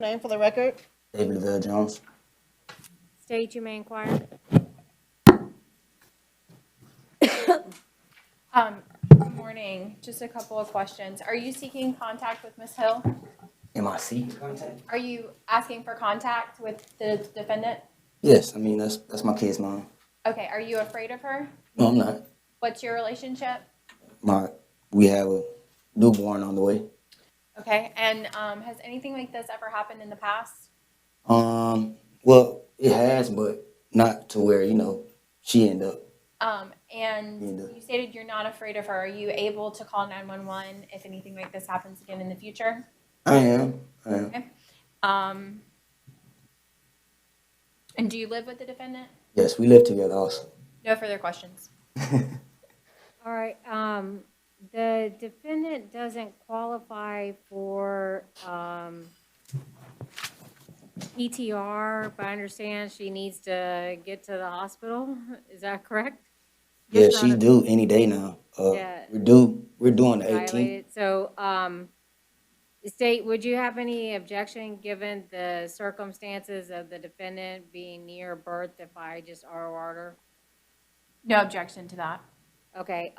name for the record. David Lavelle Jones. State you may inquire. Good morning. Just a couple of questions. Are you seeking contact with Ms. Hill? Am I seeking contact? Are you asking for contact with the defendant? Yes, I mean that's my kid's mom. Okay, are you afraid of her? No, I'm not. What's your relationship? We have a newborn on the way. Okay, and has anything like this ever happened in the past? Well, it has, but not to where she ended up. And Yeah. you stated you're not afraid of her. Are you able to call 911 if anything like this happens again in the future? I am. Okay. And do you live with the defendant? Yes, we live together also. No further questions. All right, the defendant doesn't qualify for, ETR, but I understand she needs to get to the hospital. Is that correct? Yeah, Just she's not due any day now. Yeah. We're due on the 18th. violated. So, State, would you have any objection, given the circumstances of the defendant being near birth, if I just ROR'd her? No objection to that. Okay,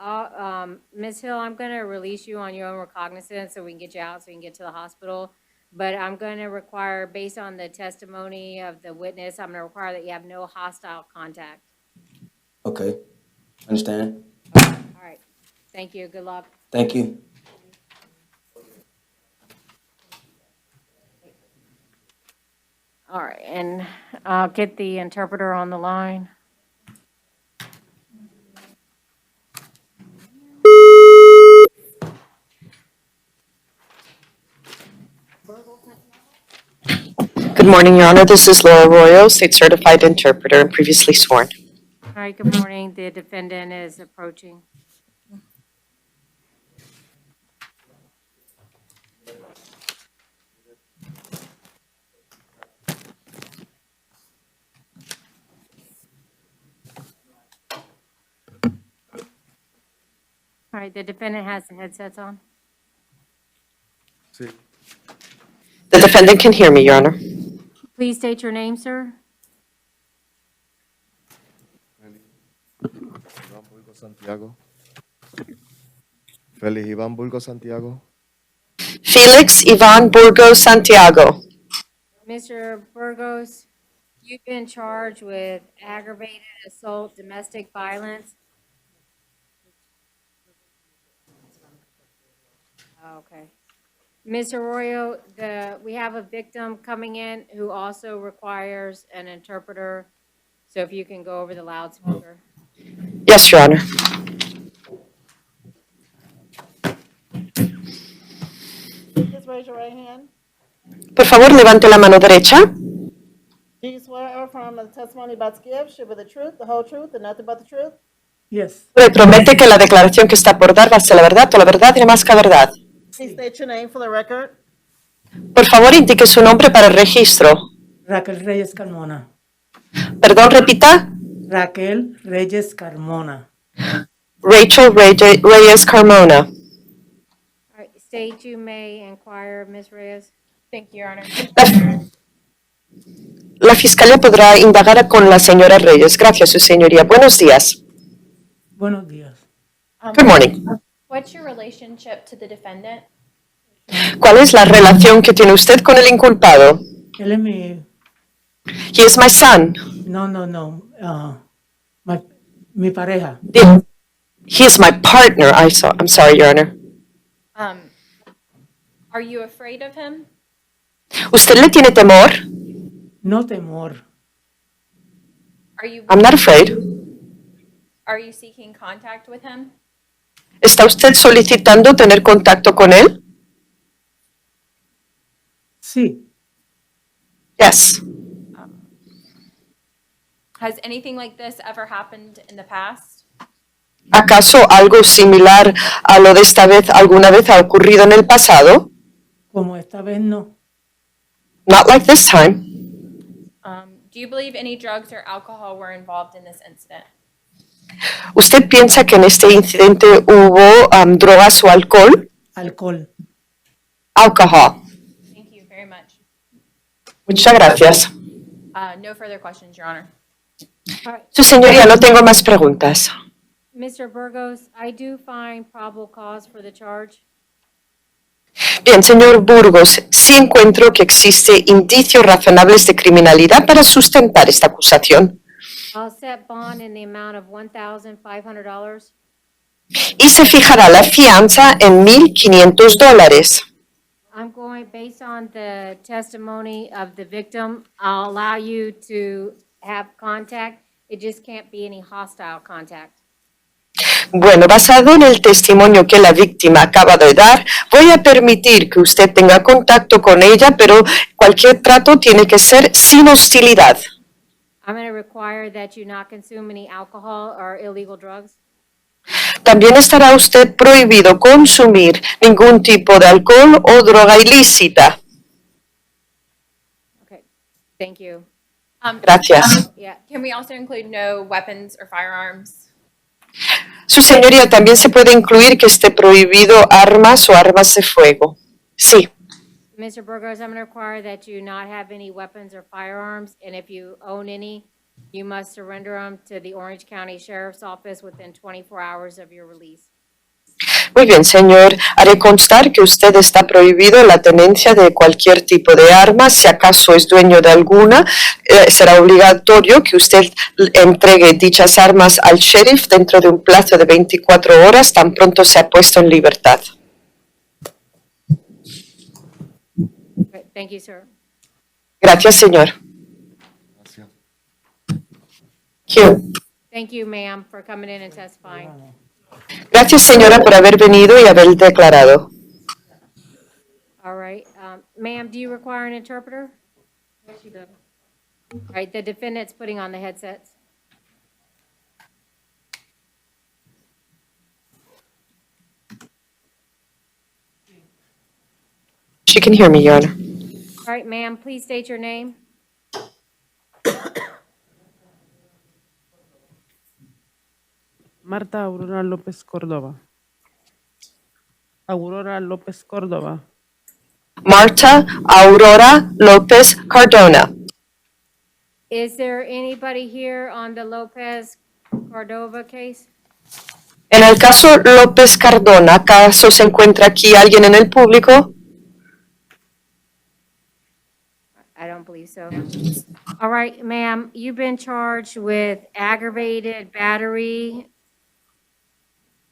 Ms. Hill, I'm gonna release you on your own recognizance so we can get you out, so you can get to the hospital. But I'm gonna require, based on the testimony of the witness, I'm gonna require that you have no hostile contact. Okay, understand. All right, thank you, good luck. Thank you. All right, and I'll get the interpreter on the line. Good morning, Your Honor. This is Laura Arroyo, State Certified Interpreter and previously sworn. All right, good morning. The defendant is approaching. All right, the defendant has the headsets on. Sí. The defendant can hear me, Your Honor. Please state your name, sir. Iván Burgos Santiago. Félix Iván Burgos Santiago. Felix Ivan Burgos Santiago. Mr. Burgos, you've been charged with aggravated assault, domestic violence. Okay. Ms. Arroyo, we have a victim coming in who also requires an interpreter. So if you can go over the loudspeaker. Yes, Your Honor. Please raise your right hand. Por favor, levante la mano derecha. Do you swear or affirm that the testimony about to give should be the truth, the whole truth, and nothing but the truth? Yes. Promete que la declaración que está por dar va a ser la verdad, toda la verdad y nada más que la verdad. Please state your name for the record. Por favor, indique su nombre para el registro. Raquel Reyes Carmona. Perdón, repita. Raquel Reyes Carmona. Rachel Reyes Carmona. All right, state you may inquire, Ms. Reyes. Thank you, Your Honor. La fiscalía podrá indagar con la señora Reyes. Gracias, su señoría. Buenos días. Buenos días. Good morning. What's your relationship to the defendant? ¿Cuál es la relación que tiene usted con el inculpado? Él es mi... He is my son. No. Mi pareja. He is my partner. I'm sorry, Your Honor. Are you afraid of him? ¿Usted le tiene temor? No temor. I'm not afraid. Are you seeking contact with him? ¿Está usted solicitando tener contacto con él? Sí. Yes. Has anything like this ever happened in the past? ¿Acaso algo similar a lo de esta vez alguna vez ha ocurrido en el pasado? Como esta vez no. Not like this time. Do you believe any drugs or alcohol were involved in this incident? ¿Usted piensa que en este incidente hubo drogas o alcohol? Alcohol. Alcohol. Thank you very much. Muchas gracias. No further questions, Your Honor. All right, Su señoría, no tengo más preguntas. Mr. Burgos, I do find probable cause for the charge. Bien, señor Burgos, sí encuentro que existe indicios razonables de criminalidad para sustentar esta acusación. I'll set bond in the amount of $1,500. Y se fijará la fianza en $1,500. I'm going, based on the testimony of the victim, I'll allow you to have contact. It just can't be any hostile contact. Bueno, basado en el testimonio que la víctima acaba de dar, voy a permitir que usted tenga contacto con ella, pero cualquier trato tiene que ser sin hostilidad. I'm going to require that you not consume any alcohol or illegal drugs. También estará usted prohibido consumir ningún tipo de alcohol o droga ilícita. Okay, thank you. Gracias. Yeah, Can we also include no weapons or firearms? Su señoría, también se puede incluir que esté prohibido armas o armas de fuego. Sí. Mr. Burgos, I'm going to require that you not have any weapons or firearms, and if you own any, you must surrender them to the Orange County Sheriff's Office within 24 hours of your release. Muy bien, señor. Haré constar que usted está prohibido la tenencia de cualquier tipo de arma. Si acaso es dueño de alguna, será obligatorio que usted entregue dichas armas al sheriff dentro de un plazo de 24 horas, tan pronto sea puesto en libertad. Okay, thank you, sir. Gracias, señor. Gracias. Thank you. Thank you, ma'am, for coming in and testifying. Gracias, señora, por haber venido y haber declarado. All right, ma'am, do you require an interpreter? Yes, you do. All right, the defendant's putting on the headsets. She can hear me, Your Honor. All right, ma'am, please state your name. Marta Aurora López Córdoba. Aurora López Córdoba. Marta Aurora López Cardona. Is there anybody here on the Lopez Cordova case? En el caso López Cardona, ¿acaso se encuentra aquí alguien en el público? I don't believe so. All right, ma'am, you've been charged with aggravated battery,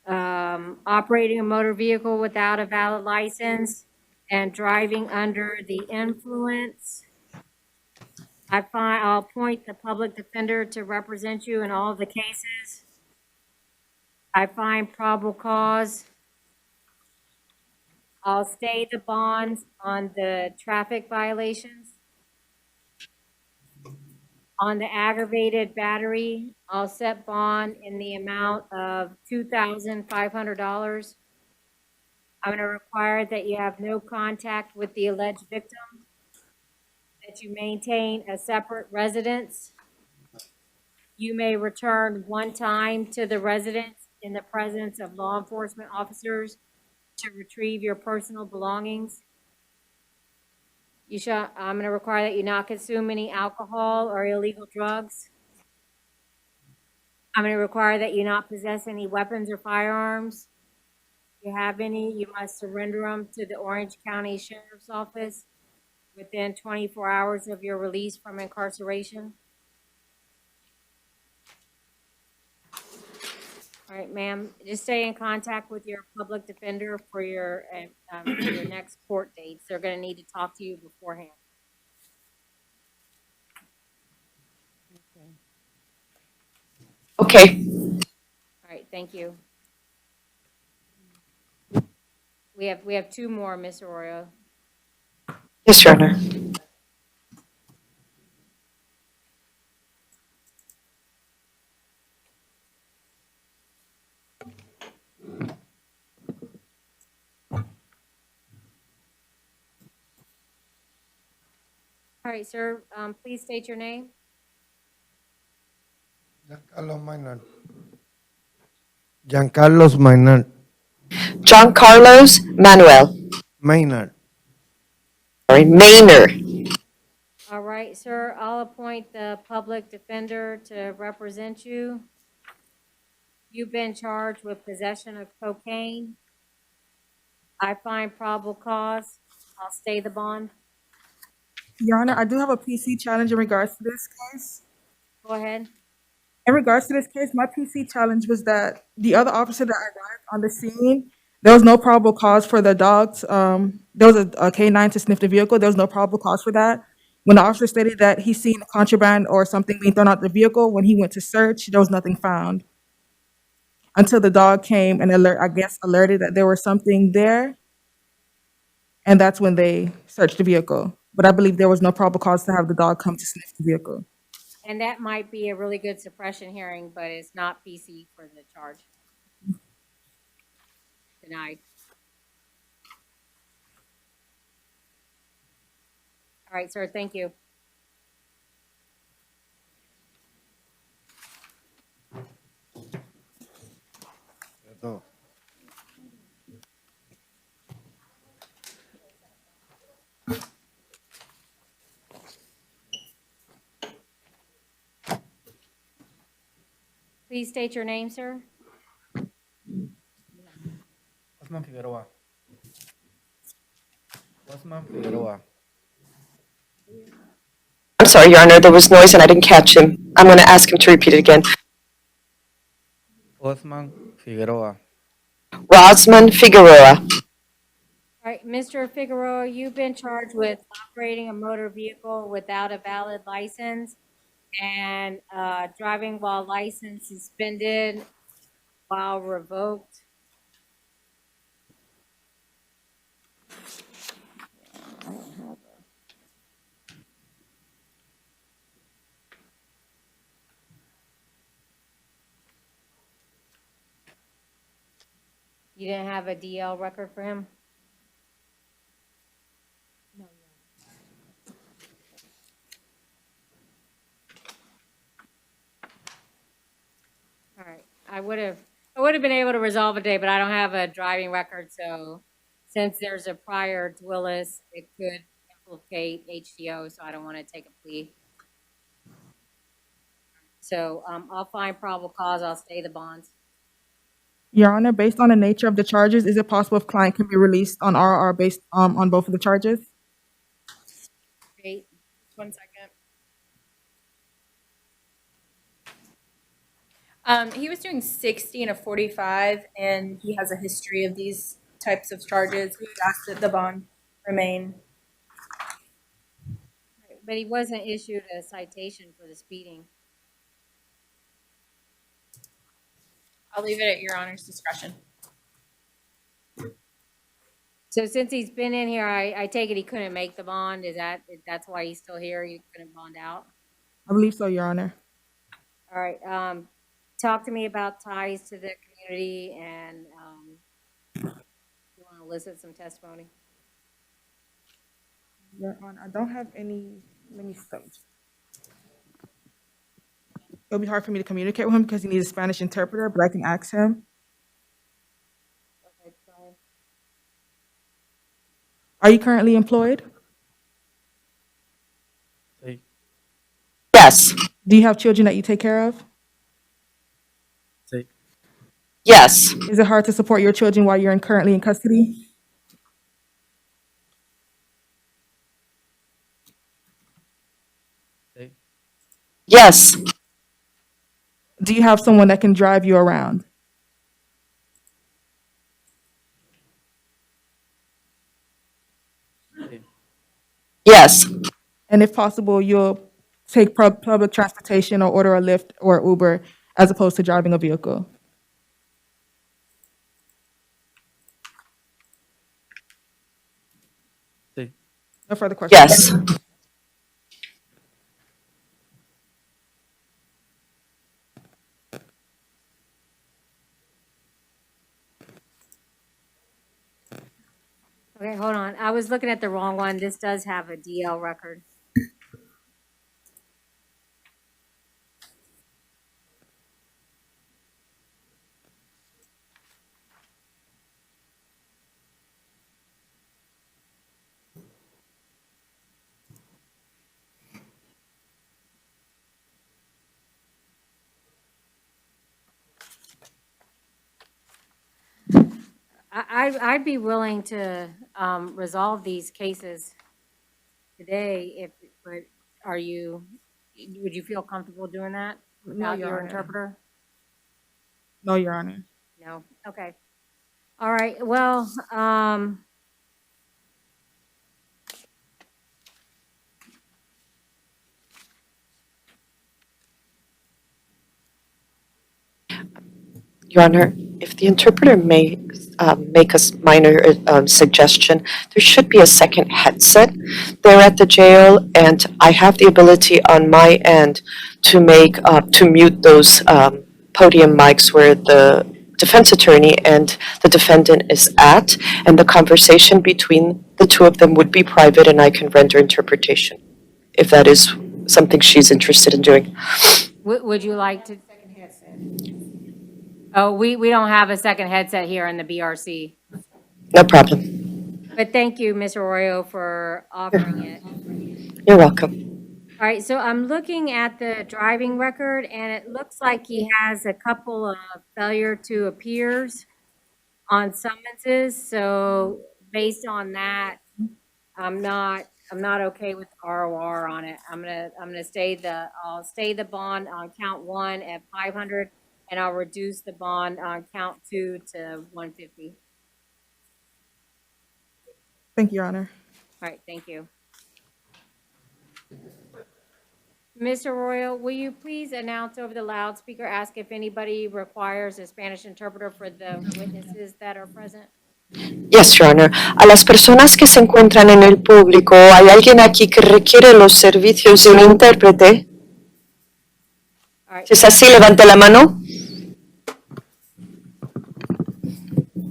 operating a motor vehicle without a valid license, and driving under the influence. I'll appoint the public defender to represent you in all of the cases. I find probable cause. I'll stay the bonds on the traffic violations. On the aggravated battery, I'll set bond in the amount of $2,500. I'm going to require that you have no contact with the alleged victim, that you maintain a separate residence. You may return one time to the residence in the presence of law enforcement officers to retrieve your personal belongings. I'm going to require that you not consume any alcohol or illegal drugs. I'm going to require that you not possess any weapons or firearms. If you have any, you must surrender them to the Orange County Sheriff's Office within 24 hours of your release from incarceration. All right, ma'am, just stay in contact with your public defender for your next court dates. They're going to need to talk to you beforehand. Okay. All right, thank you. We have two more, Ms. Arroyo. Yes, Your Honor. All right, sir, please state your name. Giancarlo Maynard. Giancarlos Maynard. John Carlos Manuel. Maynard. Sorry, Maynard. All right, sir, I'll appoint the public defender to represent you. You've been charged with possession of cocaine. I find probable cause. I'll stay the bond. Your Honor, I do have a PC challenge in regards to this case. Go ahead. In regards to this case, my PC challenge was that the other officer that arrived on the scene, there was no probable cause for the dogs. There was a K9 to sniff the vehicle. There was no probable cause for that. When the officer stated that he seen contraband or something being thrown out the vehicle, when he went to search, there was nothing found. Until the dog came and alerted that there was something there. And that's when they searched the vehicle. But I believe there was no probable cause to have the dog come to sniff the vehicle. And that might be a really good suppression hearing, but it's not PC for the charge. Denied. All right, sir, thank you. Todo. Please state your name, sir. Osman Figueroa. Osman Figueroa. I'm sorry, Your Honor, there was noise and I didn't catch him. I'm going to ask him to repeat it again. Osman Figueroa. Rosman Figueroa. All right, Mr. Figueroa, you've been charged with operating a motor vehicle without a valid license and driving while license suspended while revoked. You didn't have a DL record for him? All right, I would have been able to resolve it today, but I don't have a driving record, so since there's a prior to Willis, it could implicate HDO, so I don't want to take a plea. So, I'll find probable cause, I'll stay the bonds. Your Honor, based on the nature of the charges, is it possible if client can be released on RR based on both of the charges? Great. 1 second. He was doing 60 and a 45, and he has a history of these types of charges. We would ask that the bond remain. But he wasn't issued a citation for the speeding. I'll leave it at Your Honor's discretion. So since he's been in here, I take it he couldn't make the bond, that's why he's still here, he couldn't bond out? I believe so, Your Honor. All right, talk to me about ties to the community and, you want to elicit some testimony? Your Honor, I don't have any, let me see. It'll be hard for me to communicate with him because he needs a Spanish interpreter, but I can ask him. Okay, go ahead. Are you currently employed? Sí. Yes. Do you have children that you take care of? Sí. Yes. Is it hard to support your children while you're currently in custody? Sí. Yes. Do you have someone that can drive you around? Sí. Yes. And if possible, you'll take public transportation or order a Lyft or Uber as opposed to driving a vehicle? Sí. No further questions? Yes. Okay, hold on, I was looking at the wrong one, this does have a DL record. I'd be willing to resolve these cases today but would you feel comfortable doing that without Your your Honor. interpreter? No, Your Honor. No, okay. All right, well, Your Honor, if the interpreter may make a minor suggestion, there should be a second headset there at the jail, and I have the ability on my end to mute those podium mics where the defense attorney and the defendant is at, and the conversation between the two of them would be private, and I can render interpretation, if that is something she's interested in doing. would you like to? Oh, we don't have a second headset here in the BRC. No problem. But thank you, Ms. Arroyo, for offering it. You're welcome. All right, so I'm looking at the driving record, and it looks like he has a couple of failure to appears on summonses. So based on that, I'm not okay with ROR on it. I'll stay the bond on count 1 at 500, and I'll reduce the bond on count 2 to 150. Thank you, Your Honor. All right, thank you. Mr. Arroyo, will you please announce over the loudspeaker, ask if anybody requires a Spanish interpreter for the witnesses that are present? Yes, Your Honor. A las personas que se encuentran en el público, ¿hay alguien aquí que requiere los servicios de un intérprete? All right. Si es así, levante la mano.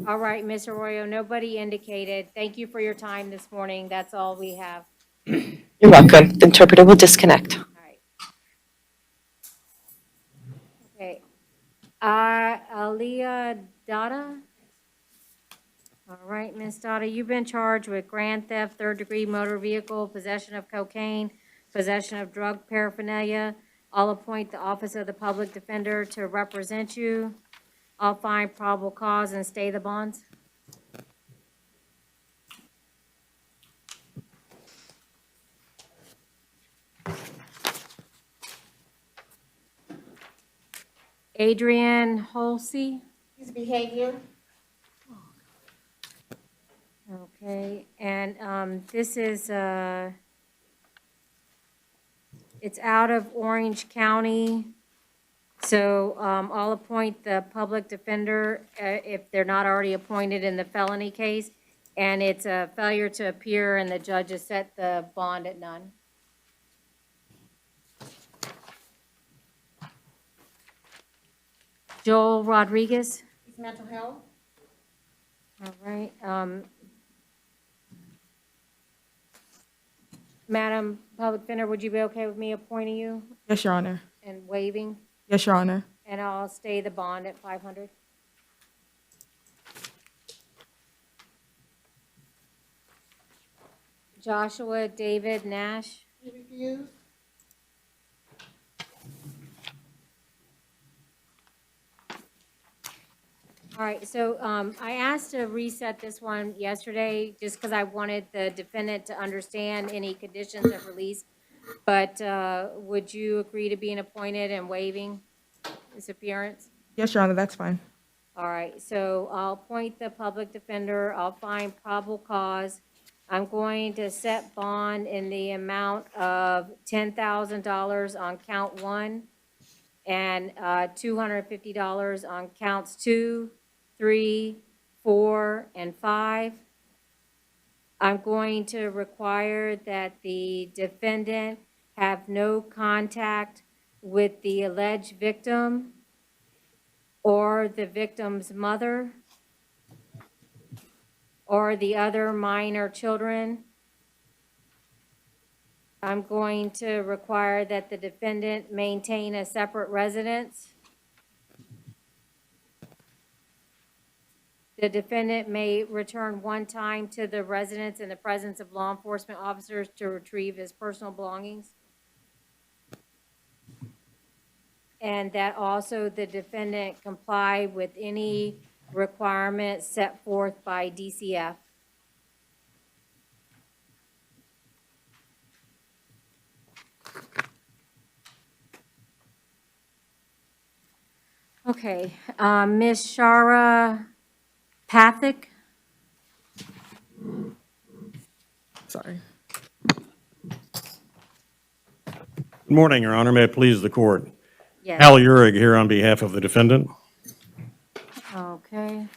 All right, Mr. Arroyo, nobody indicated. Thank you for your time this morning. That's all we have. You're welcome. The interpreter will disconnect. All right. Okay. Aliyah Dada? All right, Ms. Dada, you've been charged with grand theft, third-degree motor vehicle, possession of cocaine, possession of drug paraphernalia. I'll appoint the Office of the Public Defender to represent you. I'll find probable cause and stay the bonds. Adrian Holsey. His behavior. Okay, and this is, it's out of Orange County. So I'll appoint the public defender if they're not already appointed in the felony case. And it's a failure to appear, and the judge has set the bond at none. Joel Rodriguez. His mental health. All right. Madam Public Defender, would you be okay with me appointing you Yes, Your Honor. and waiving? Yes, Your Honor. And I'll stay the bond at 500. Joshua David Nash. He refused. All right, so I asked to reset this one yesterday just because I wanted the defendant to understand any conditions of release. But would you agree to being appointed and waiving his appearance? Yes, Your Honor, that's fine. All right, so I'll appoint the public defender. I'll find probable cause. I'm going to set bond in the amount of $10,000 on count 1 and $250 on counts 2, 3, 4, and 5. I'm going to require that the defendant have no contact with the alleged victim or the victim's mother or the other minor children. I'm going to require that the defendant maintain a separate residence. The defendant may return one time to the residence in the presence of law enforcement officers to retrieve his personal belongings. And that also the defendant comply with any requirements set forth by DCF. Okay, Ms. Shara Pathak? Sorry. Good morning, Your Honor. May it please the court. Yes. Hal Uhrig here on behalf of the defendant. Okay.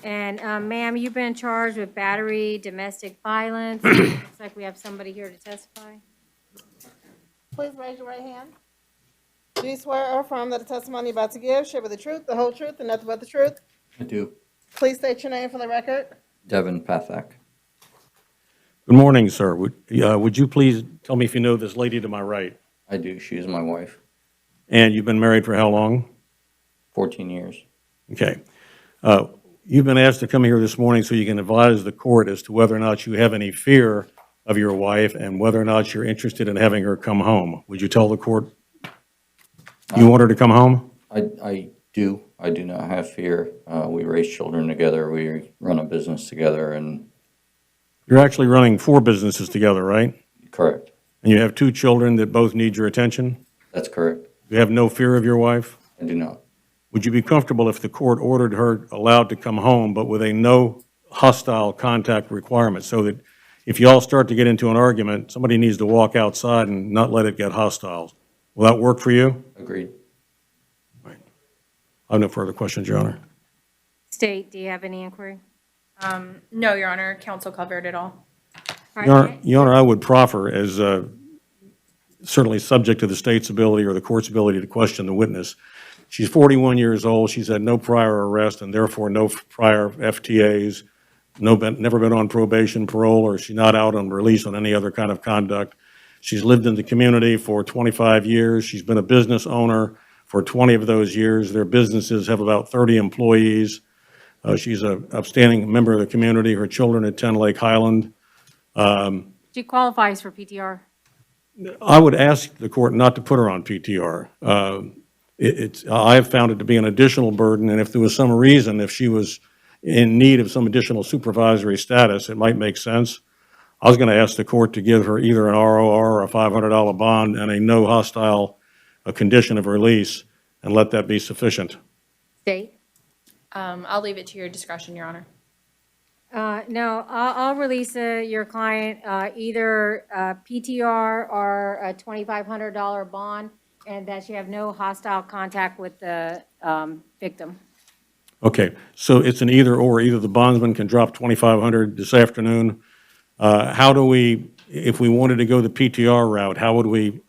And, ma'am, you've been charged with battery, domestic violence. Looks like we have somebody here to testify. Please raise your right hand. Do you swear or affirm that the testimony you're about to give shall be the truth, the whole truth, and nothing but the truth? I do. Please state your name for the record. Devin Pathak. Good morning, sir. Would you please tell me if you know this lady to my right? I do. She is my wife. And you've been married for how long? 14 years. Okay. You've been asked to come here this morning so you can advise the court as to whether or not you have any fear of your wife and whether or not you're interested in having her come home. Would you tell the court you want her to come home? I do. I do not have fear. We raise children together. We run a business together, and You're actually running 4 businesses together, right? correct. And you have 2 children that both need your attention? That's correct. You have no fear of your wife? I do not. Would you be comfortable if the court ordered her allowed to come home, but with a no hostile contact requirement, so that if you all start to get into an argument, somebody needs to walk outside and not let it get hostile? Will that work for you? Agreed. I have no further questions, Your Honor. State, do you have any inquiry? No, Your Honor, counsel covered it all. All Your Honor, right, Your Honor, I would proffer, as certainly subject to the state's ability or the court's ability to question the witness. She's 41 years old, she's had no prior arrest and therefore no prior FTAs, never been on probation, parole, or she's not out on release on any other kind of conduct. She's lived in the community for 25 years. She's been a business owner for 20 of those years. Their businesses have about 30 employees. She's an upstanding member of the community. Her children attend Lake Highland. she qualifies for PTR. I would ask the court not to put her on PTR. I have found it to be an additional burden, and if there was some reason, if she was in need of some additional supervisory status, it might make sense. I was going to ask the court to give her either an ROR or a $500 bond and a no hostile condition of release, and let that be sufficient. State? I'll leave it to your discretion, Your Honor. No, I'll release your client either PTR or a $2,500 bond, and that you have no hostile contact with the victim. Okay, so it's an either or. Either the bondsman can drop $2,500 this afternoon. How do we, if we wanted to go the PTR route, how would we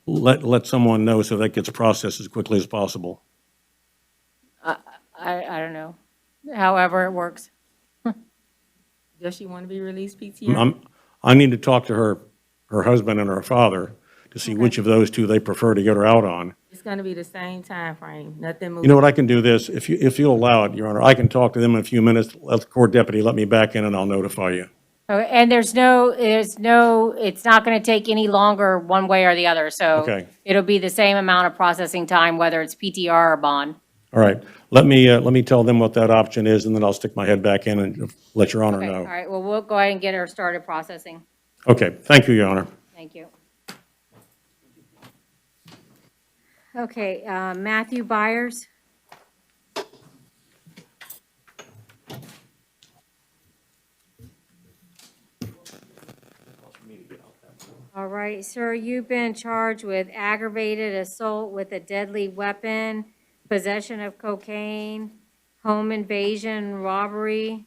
let someone know so that gets processed as quickly as possible? I don't know, however it works. Does she want to be released PTR? I need to talk to her husband and her father to see which of those two they prefer to get her out on. It's going to be the same time frame. Nothing moves. You know what, I can do this, if you'll allow it, Your Honor, I can talk to them in a few minutes, let the court deputy let me back in and I'll notify you. Oh, and it's not going to take any longer one way or the other, so Okay. it'll be the same amount of processing time, whether it's PTR or bond. All right, let me tell them what that option is, and then I'll stick my head back in and let Your Honor Okay, all know. right, well, we'll go ahead and get her started processing. Okay, thank you, Your Honor. Thank you. Okay, Matthew Byers. All right, sir, you've been charged with aggravated assault with a deadly weapon, possession of cocaine, home invasion, robbery.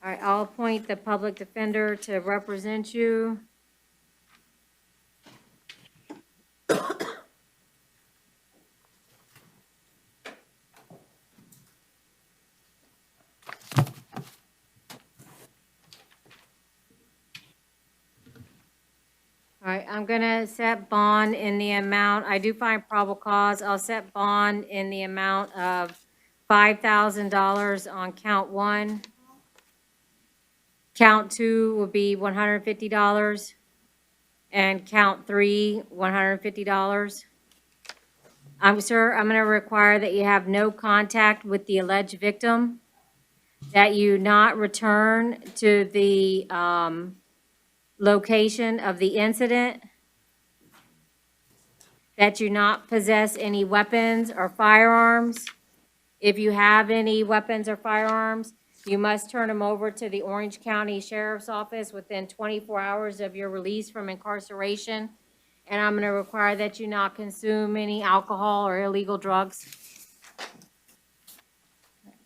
All right, I'll appoint the public defender to represent you. All right, I'm gonna set bond in the amount, I do find probable cause, I'll set bond in the amount of $5,000 on count 1. Count 2 will be $150, and count 3, $150. Sir, I'm gonna require that you have no contact with the alleged victim, that you not return to the, location of the incident, that you not possess any weapons or firearms. If you have any weapons or firearms, you must turn them over to the Orange County Sheriff's Office within 24 hours of your release from incarceration. And I'm gonna require that you not consume any alcohol or illegal drugs.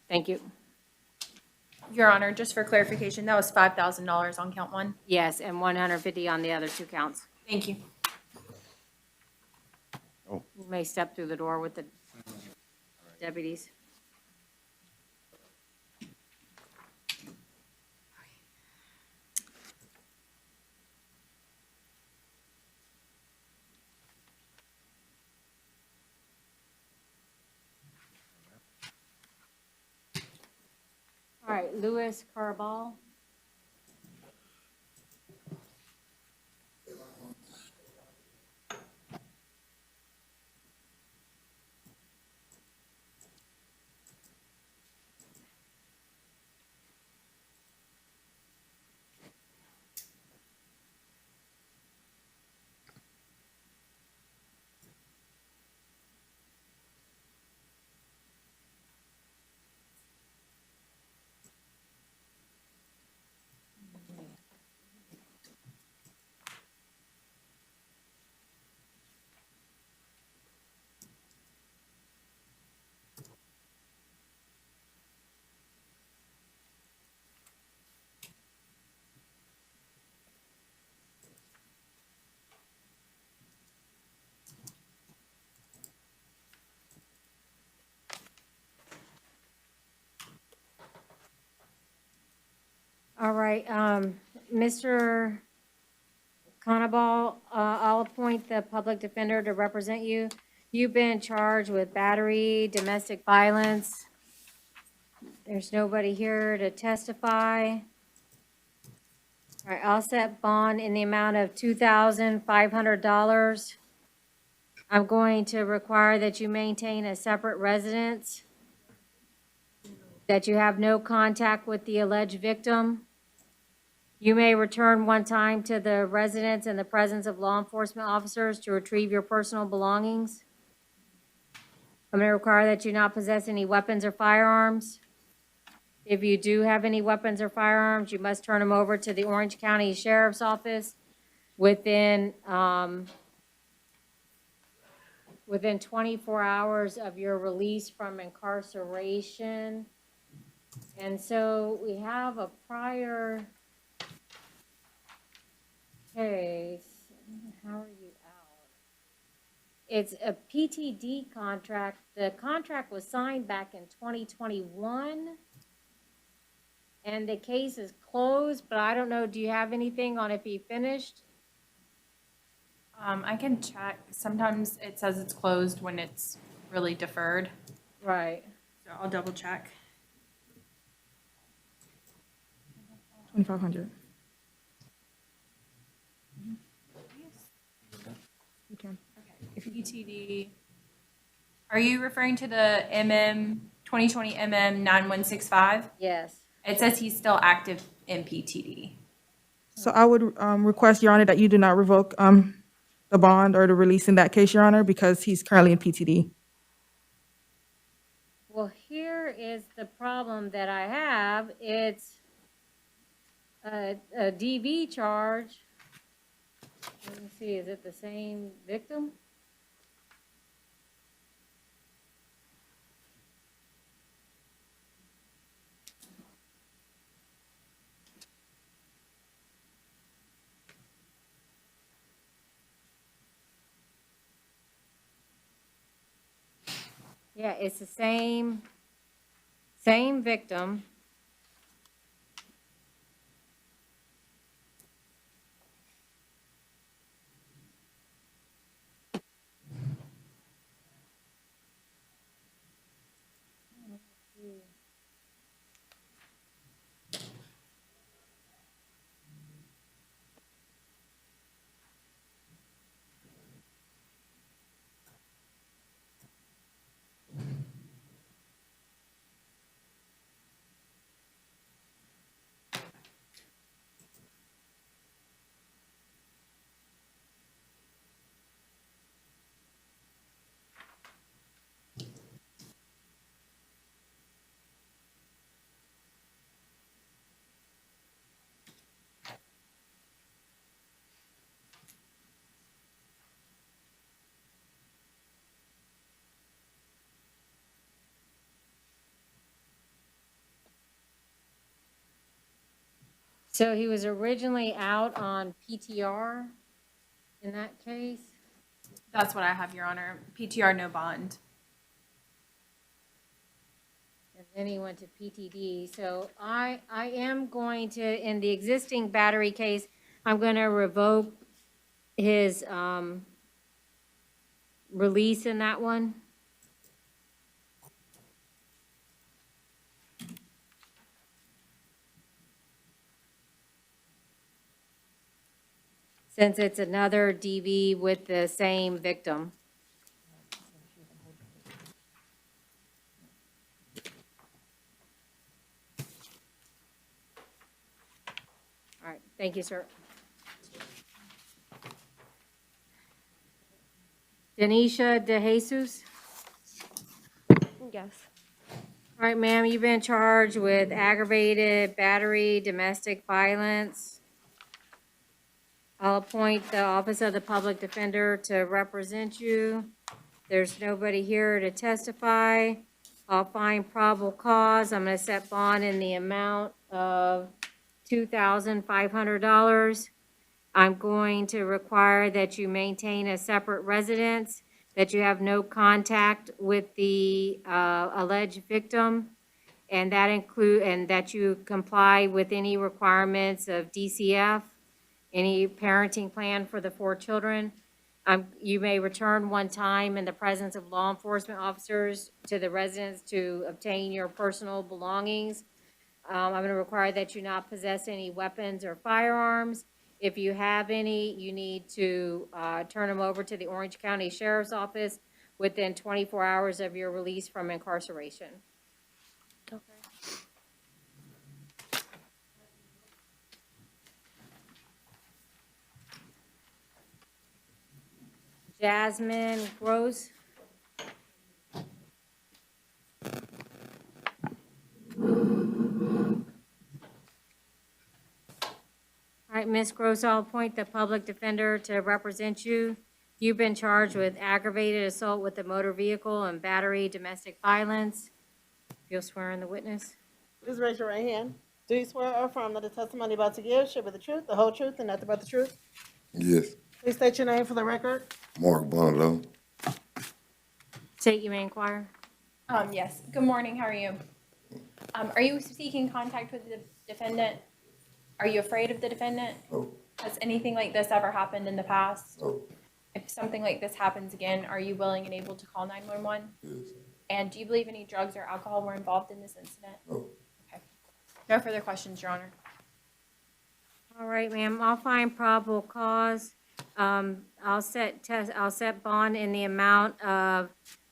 Thank you. Your Honor, just for clarification, that was $5,000 on count one. Yes, and 150 on the other two counts. Thank you. You may step through the door with the deputies. All right, Louis Carball. All right, Mr. Conaball, I'll appoint the public defender to represent you. You've been charged with battery, domestic violence. There's nobody here to testify. All right, I'll set bond in the amount of $2,500. I'm going to require that you maintain a separate residence, that you have no contact with the alleged victim. You may return one time to the residence in the presence of law enforcement officers to retrieve your personal belongings. I'm going to require that you not possess any weapons or firearms. If you do have any weapons or firearms, you must turn them over to the Orange County Sheriff's Office within 24 hours of your release from incarceration. And so we have a prior case. How are you out? It's a PTD contract. The contract was signed back in 2021. And the case is closed, but I don't know, do you have anything on if he finished? I can check. Sometimes it says it's closed when it's really deferred. Right. So I'll double check. 2,500. You can. PTD. Are you referring to the 2020 9165? Yes. It says he's still active in PTD. So I would request, Your Honor, that you do not revoke the bond or the release in that case, Your Honor, because he's currently in PTD. Well, here is the problem that I have. It's a DV charge. Let me see, is it the same victim? Yeah, it's the same victim. So he was originally out on PTR in that case? That's what I have, Your Honor. PTR, no bond. And then he went to PTD. So I am going to, in the existing battery case, I'm going to revoke his release in that one. Since it's another DV with the same victim. All right, thank you, sir. Denisha De Jesus? Yes. All right, ma'am, you've been charged with aggravated battery, domestic violence. I'll appoint the Office of the Public Defender to represent you. There's nobody here to testify. I'll find probable cause. I'm gonna set bond in the amount of $2,500. I'm going to require that you maintain a separate residence, that you have no contact with the alleged victim, and that you comply with any requirements of DCF, any parenting plan for the 4 children. You may return one time in the presence of law enforcement officers to the residence to obtain your personal belongings. I'm going to require that you not possess any weapons or firearms. If you have any, you need to turn them over to the Orange County Sheriff's Office within 24 hours of your release from incarceration. Okay. Jasmine Gross. All right, Ms. Gross, I'll appoint the public defender to represent you. You've been charged with aggravated assault with a motor vehicle and battery domestic violence. You'll swear in the witness. Please raise your right hand. Do you swear or affirm that the testimony you're about to give should be the truth, the whole truth, and nothing but the truth? Yes. Please state your name for the record. Mark Bonlow. State you may inquire. Yes. Good morning. How are you? Are you seeking contact with the defendant? Are you afraid of the defendant? No. Has anything like this ever happened in the past? No. If something like this happens again, are you willing and able to call 911? Yes. And do you believe any drugs or alcohol were involved in this incident? No. Okay. No further questions, Your Honor. All right, ma'am, I'll find probable cause. I'll set bond in the amount of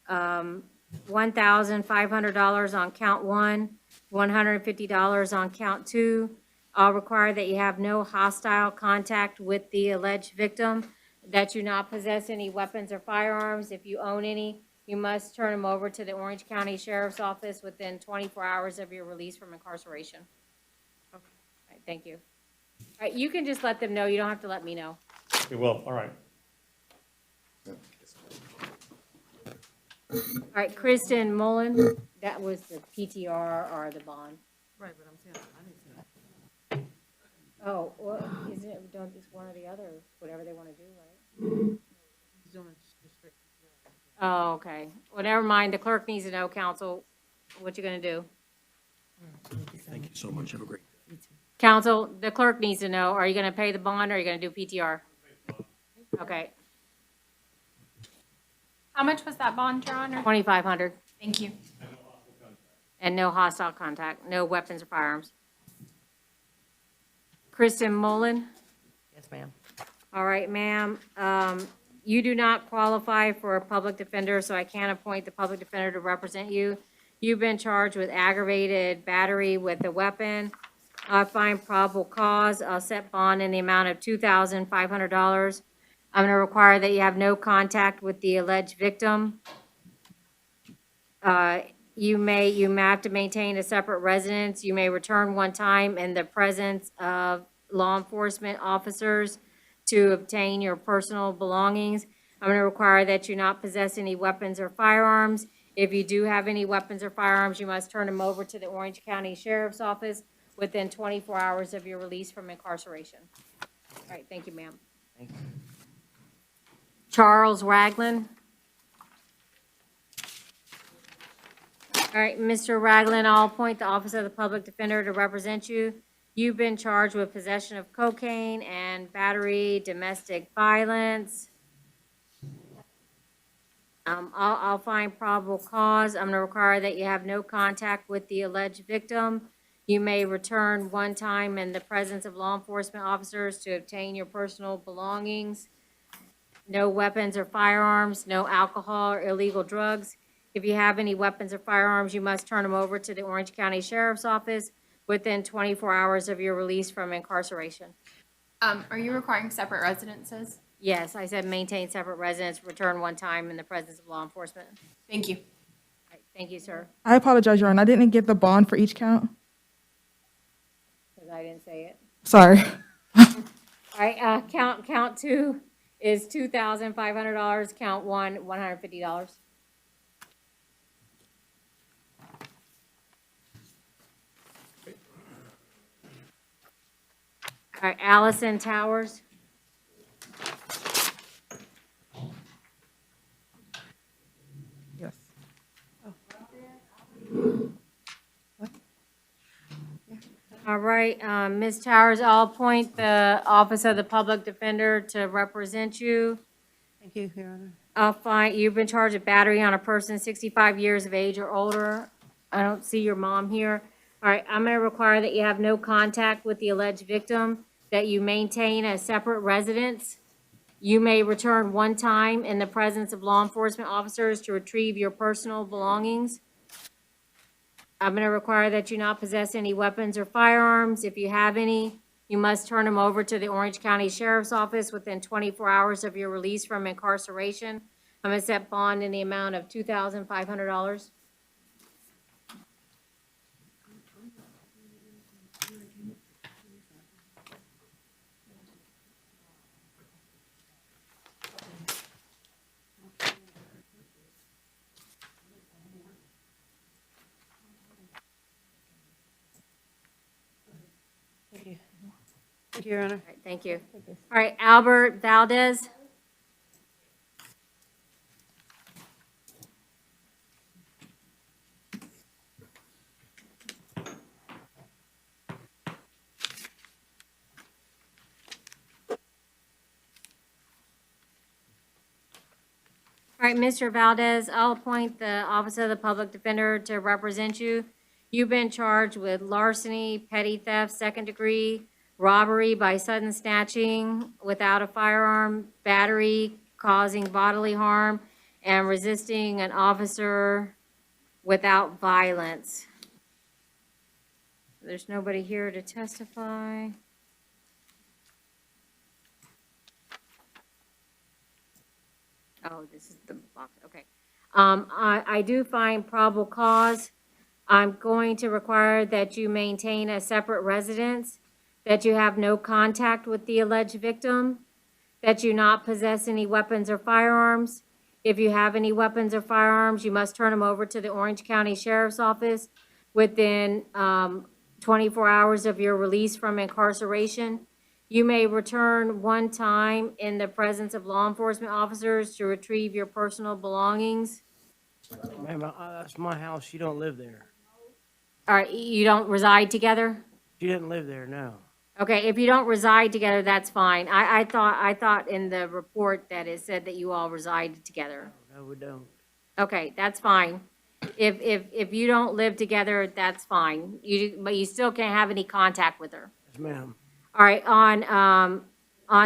$1,500 on count 1, $150 on count 2. I'll require that you have no hostile contact with the alleged victim, that you not possess any weapons or firearms. If you own any, you must turn them over to the Orange County Sheriff's Office within 24 hours of your release from incarceration. Okay. All right, thank you. All right, you can just let them know. You don't have to let me know. We will, all right. All right, Kristen Mullen, that was the PTR or the bond. Right, but I'm saying, I didn't see that. Oh, well, isn't it, don't just one or the other, whatever they want to do, right? He's doing district. Oh, okay. Well, never mind. The clerk needs to know, counsel, what you're gonna do. Thank you so much. Have a great day. Counsel, the clerk needs to know, are you gonna pay the bond or are you gonna do PTR? Okay, How much was that bond, Your Honor? 2,500. Thank you. And no hostile contact, no weapons or firearms. Kristen Mullen? Yes, ma'am. All right, ma'am. You do not qualify for a public defender, so I can't appoint the public defender to represent you. You've been charged with aggravated battery with a weapon. I'll find probable cause. I'll set bond in the amount of $2,500. I'm going to require that you have no contact with the alleged victim. You may have to maintain a separate residence. You may return one time in the presence of law enforcement officers to obtain your personal belongings. I'm going to require that you not possess any weapons or firearms. If you do have any weapons or firearms, you must turn them over to the Orange County Sheriff's Office within 24 hours of your release from incarceration. All right, thank you, ma'am. Charles Ragland. All right, Mr. Ragland, I'll appoint the Office of the Public Defender to represent you. You've been charged with possession of cocaine and battery, domestic violence. I'll find probable cause. I'm gonna require that you have no contact with the alleged victim. You may return one time in the presence of law enforcement officers to obtain your personal belongings. No weapons or firearms, no alcohol or illegal drugs. If you have any weapons or firearms, you must turn them over to the Orange County Sheriff's Office within 24 hours of your release from incarceration. Are you requiring separate residences? Yes, I said maintain separate residence, return one time in the presence of law enforcement. Thank you. All right, thank you, sir, I apologize, Your Honor. I didn't get the bond for each count. because I didn't say it. Sorry. All right, count two is $2,500, count one, $150. All right, Allison Towers. Yes. All right, Ms. Towers, I'll appoint the Office of the Public Defender to represent you. Thank you, Your Honor. I'll find, you've been charged with battery on a person 65 years of age or older. I don't see your mom here. All right, I'm gonna require that you have no contact with the alleged victim, that you maintain a separate residence. You may return one time in the presence of law enforcement officers to retrieve your personal belongings. I'm gonna require that you not possess any weapons or firearms. If you have any, you must turn them over to the Orange County Sheriff's Office within 24 hours of your release from incarceration. I'm gonna set bond in the amount of $2,500. Thank you, Your Honor. All right, thank you. All right, Albert Valdez. All right, Mr. Valdez, I'll appoint the Office of the Public Defender to represent you. You've been charged with larceny, petty theft, second degree, robbery by sudden snatching without a firearm, battery causing bodily harm, and resisting an officer without violence. There's nobody here to testify. Oh, this is the box, okay. I do find probable cause. I'm going to require that you maintain a separate residence, that you have no contact with the alleged victim, that you not possess any weapons or firearms. If you have any weapons or firearms, you must turn them over to the Orange County Sheriff's Office within 24 hours of your release from incarceration. You may return one time in the presence of law enforcement officers to retrieve your personal belongings. Ma'am, that's my house. She don't live there. All right, you don't reside together? She didn't live there, no. Okay, if you don't reside together, that's fine. I thought in the report that it said that you all resided together. No, we don't. Okay, that's fine. If you don't live together, that's fine. But you still can't have any contact with her. Yes, ma'am. All right, on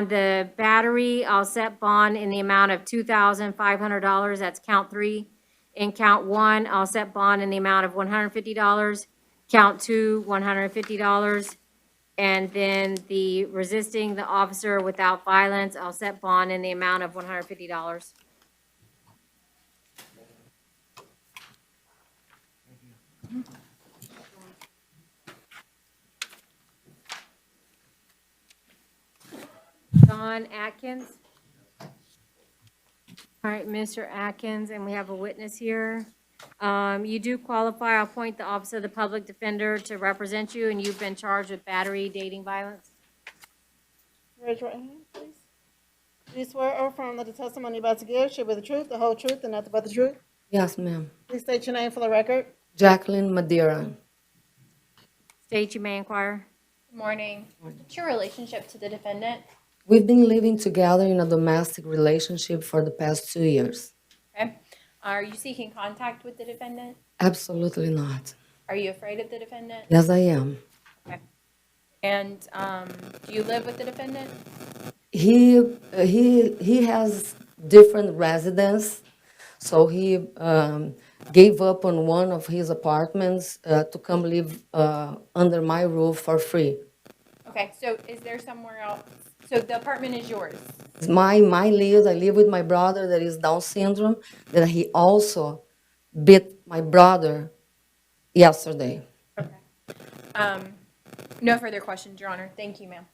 the battery, I'll set bond in the amount of $2,500. That's count 3. In count 1, I'll set bond in the amount of $150. Count 2, $150. And then the resisting the officer without violence, I'll set bond in the amount of $150. Don Atkins. All right, Mr. Atkins, and we have a witness here. You do qualify. I'll appoint the Office of the Public Defender to represent you, and you've been charged with battery, dating violence. Raise your right hand, please. Do you swear or affirm that the testimony you're about to give shall be the truth, the whole truth, and nothing but the truth? Yes, ma'am. Please state your name for the record. Jacqueline Madeira. State you may inquire. Good morning. What's your relationship to the defendant? We've been living together in a domestic relationship for the past 2 years. Okay. Are you seeking contact with the defendant? Absolutely not. Are you afraid of the defendant? Yes, I am. Okay. And do you live with the defendant? He has different residence, so he gave up on one of his apartments to come live under my roof for free. Okay, so is there somewhere else? So the apartment is yours? It's my lease. I live with my brother that is Down syndrome, that he also beat my brother yesterday. Okay. No further questions, Your Honor. Thank you, ma'am.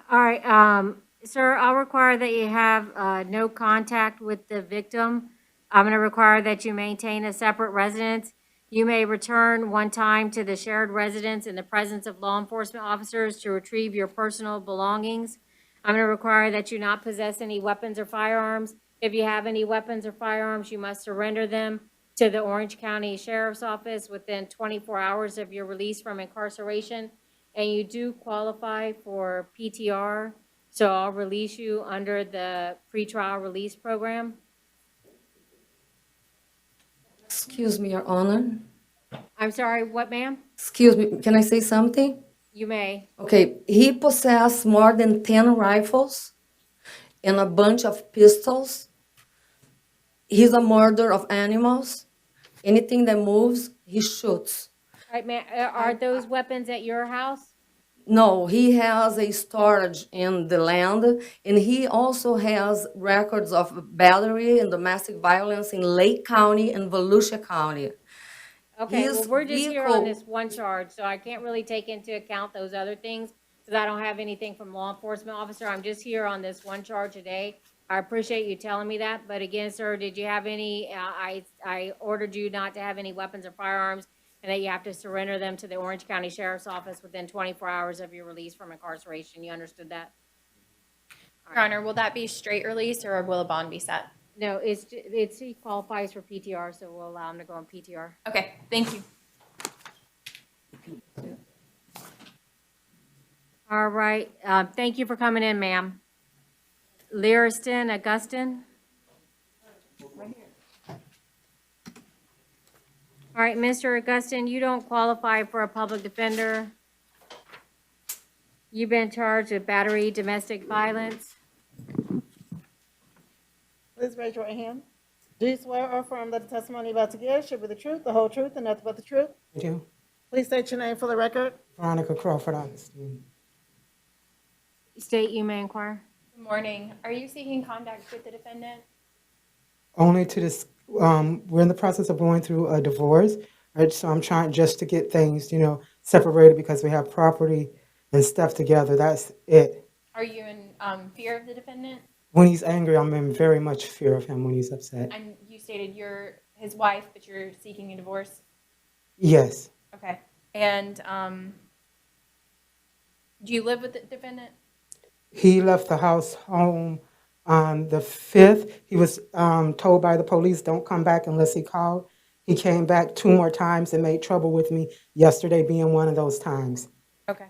All right, sir, I'll require that you have no contact with the victim. I'm going to require that you maintain a separate residence. You may return one time to the shared residence in the presence of law enforcement officers to retrieve your personal belongings. I'm going to require that you not possess any weapons or firearms. If you have any weapons or firearms, you must surrender them to the Orange County Sheriff's Office within 24 hours of your release from incarceration. And you do qualify for PTR, so I'll release you under the pretrial release program. Excuse me, Your Honor. I'm sorry, what, ma'am? Excuse me, can I say something? You may. Okay, he possessed more than 10 rifles and a bunch of pistols. He's a murderer of animals. Anything that moves, he shoots. All right, ma'am, are those weapons at your house? No, he has a storage in the land, and he also has records of battery and domestic violence in Lake County and Volusia County. Okay, His well, we're just here on vehicle- this one charge, so I can't really take into account those other things, because I don't have anything from law enforcement officer. I'm just here on this one charge today. I appreciate you telling me that, but again, sir, did you have any, I ordered you not to have any weapons or firearms, and that you have to surrender them to the Orange County Sheriff's Office within 24 hours of your release from incarceration. You understood that? Your Honor, will that be straight release or will a bond be set? No, he qualifies for PTR, so we'll allow him to go on PTR. Okay, thank you. All right, thank you for coming in, ma'am. Lyriston Augustin. All right, Mr. Augustin, you don't qualify for a public defender. You've been charged with battery, domestic violence. Please raise your right hand. Do you swear or affirm that the testimony you're about to give shall be the truth, the whole truth, and nothing but the truth? I do. Please state your name for the record. Veronica Crawford Augustine. State you may inquire. Good morning. Are you seeking contact with the defendant? Only to this, we're in the process of going through a divorce, right? So I'm trying just to get things, separated because we have property and stuff together. That's it. Are you in fear of the defendant? When he's angry, I'm in very much fear of him when he's upset. And you stated you're his wife, but you're seeking a divorce? Yes. Okay. And do you live with the defendant? He left the home on the 5th. He was told by the police, don't come back unless he called. He came back 2 more times and made trouble with me, yesterday being one of those times. Okay.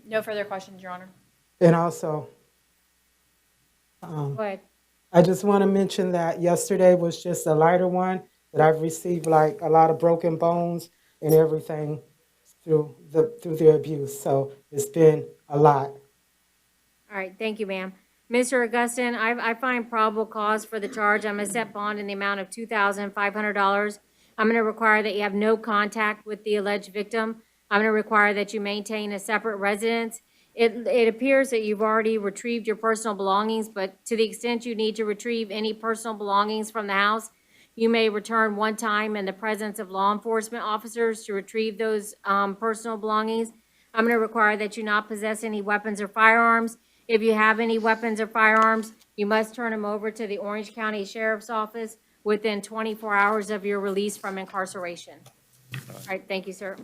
No further questions, Your Honor. And also, Go ahead. I just want to mention that yesterday was just a lighter one, that I've received like a lot of broken bones and everything through the abuse. So it's been a lot. All right, thank you, ma'am. Mr. Augustin, I find probable cause for the charge. I'm going to set bond in the amount of $2,500. I'm going to require that you have no contact with the alleged victim. I'm going to require that you maintain a separate residence. It appears that you've already retrieved your personal belongings, but to the extent you need to retrieve any personal belongings from the house, you may return one time in the presence of law enforcement officers to retrieve those personal belongings. I'm going to require that you not possess any weapons or firearms. If you have any weapons or firearms, you must turn them over to the Orange County Sheriff's Office within 24 hours of your release from incarceration. All right, thank you, sir.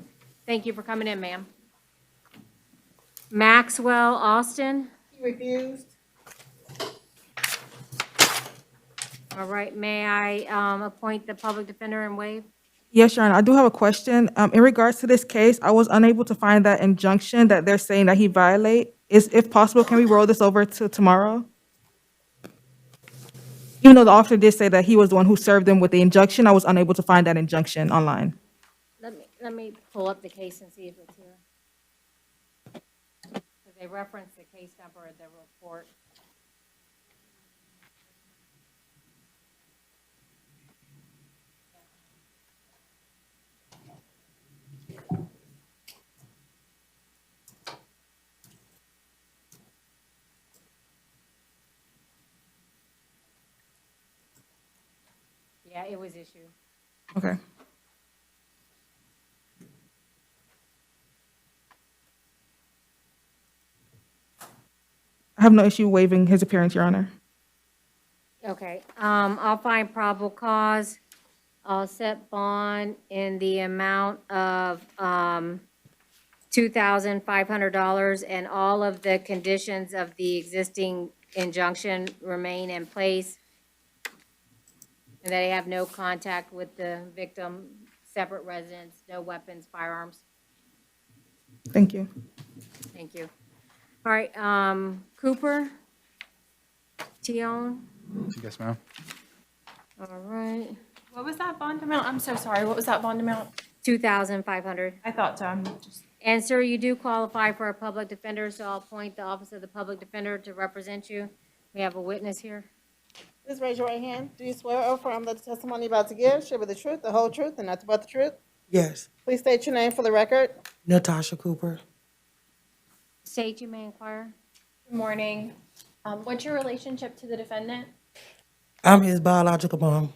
Thank you for coming in, ma'am. Maxwell Austin. He refused. All right, may I appoint the public defender and waive? Yes, Your Honor, I do have a question. In regards to this case, I was unable to find that injunction that they're saying that he violate. If possible, can we roll this over to tomorrow? Even though the officer did say that he was the one who served them with the injunction, I was unable to find that injunction online. Let me pull up the case and see if it's here. Because they reference the case number of the report. Yeah, it was issued. Okay. I have no issue waiving his appearance, Your Honor. Okay, I'll find probable cause. I'll set bond in the amount of, $2,500, and all of the conditions of the existing injunction remain in place. And they have no contact with the victim, separate residence, no weapons, firearms. Thank you. Thank you. All right, Cooper, Tion, Yes, ma'am. all right, What was that bond amount? I'm so sorry. What was that bond amount? 2,500. I thought so. I'm just. And sir, you do qualify for a public defender, so I'll appoint the office of the public defender to represent you. We have a witness here. Please raise your right hand. Do you swear or affirm that the testimony you're about to give shall be the truth, the whole truth, and nothing but the truth? Yes. Please state your name for the record. Natasha Cooper. State you may inquire. Good morning. What's your relationship to the defendant? I'm his biological mom.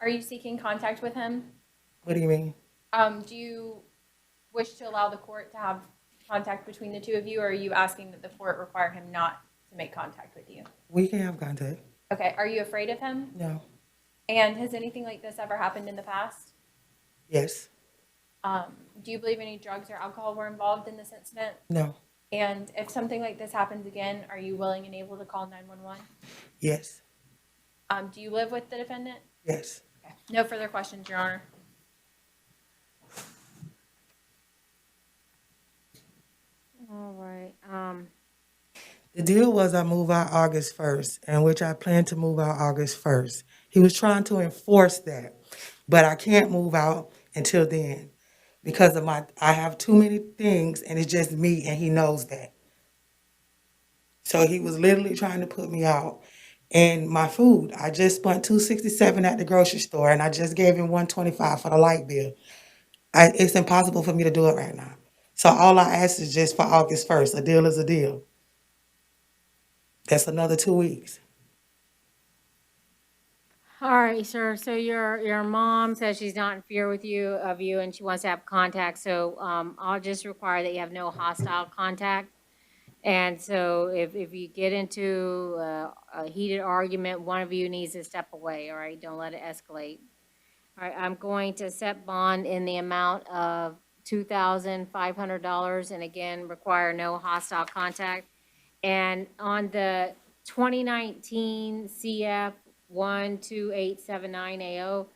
Are you seeking contact with him? What do you mean? Do you wish to allow the court to have contact between the two of you, or are you asking that the court require him not to make contact with you? We can have contact. Okay, are you afraid of him? No. And has anything like this ever happened in the past? Yes. Do you believe any drugs or alcohol were involved in this incident? No. And if something like this happens again, are you willing and able to call 911? Yes. Do you live with the defendant? Yes. Okay. No further questions, Your Honor. All right, The deal was I move out August 1st, and which I plan to move out August 1st. He was trying to enforce that, but I can't move out until then because of I have too many things and it's just me and he knows that. So he was literally trying to put me out. And my food, I just spent $267 at the grocery store and I just gave him $125 for the light bill. It's impossible for me to do it right now. So all I ask is just for August 1st. A deal is a deal. That's another 2 weeks. all right, sir, so your mom says she's not in fear of you, and she wants to have contact, so, I'll just require that you have no hostile contact. And so if you get into a heated argument, one of you needs to step away, all right? Don't let it escalate. All right, I'm going to set bond in the amount of $2,500, and again, require no hostile contact. And on the 2019 CF 12879AO,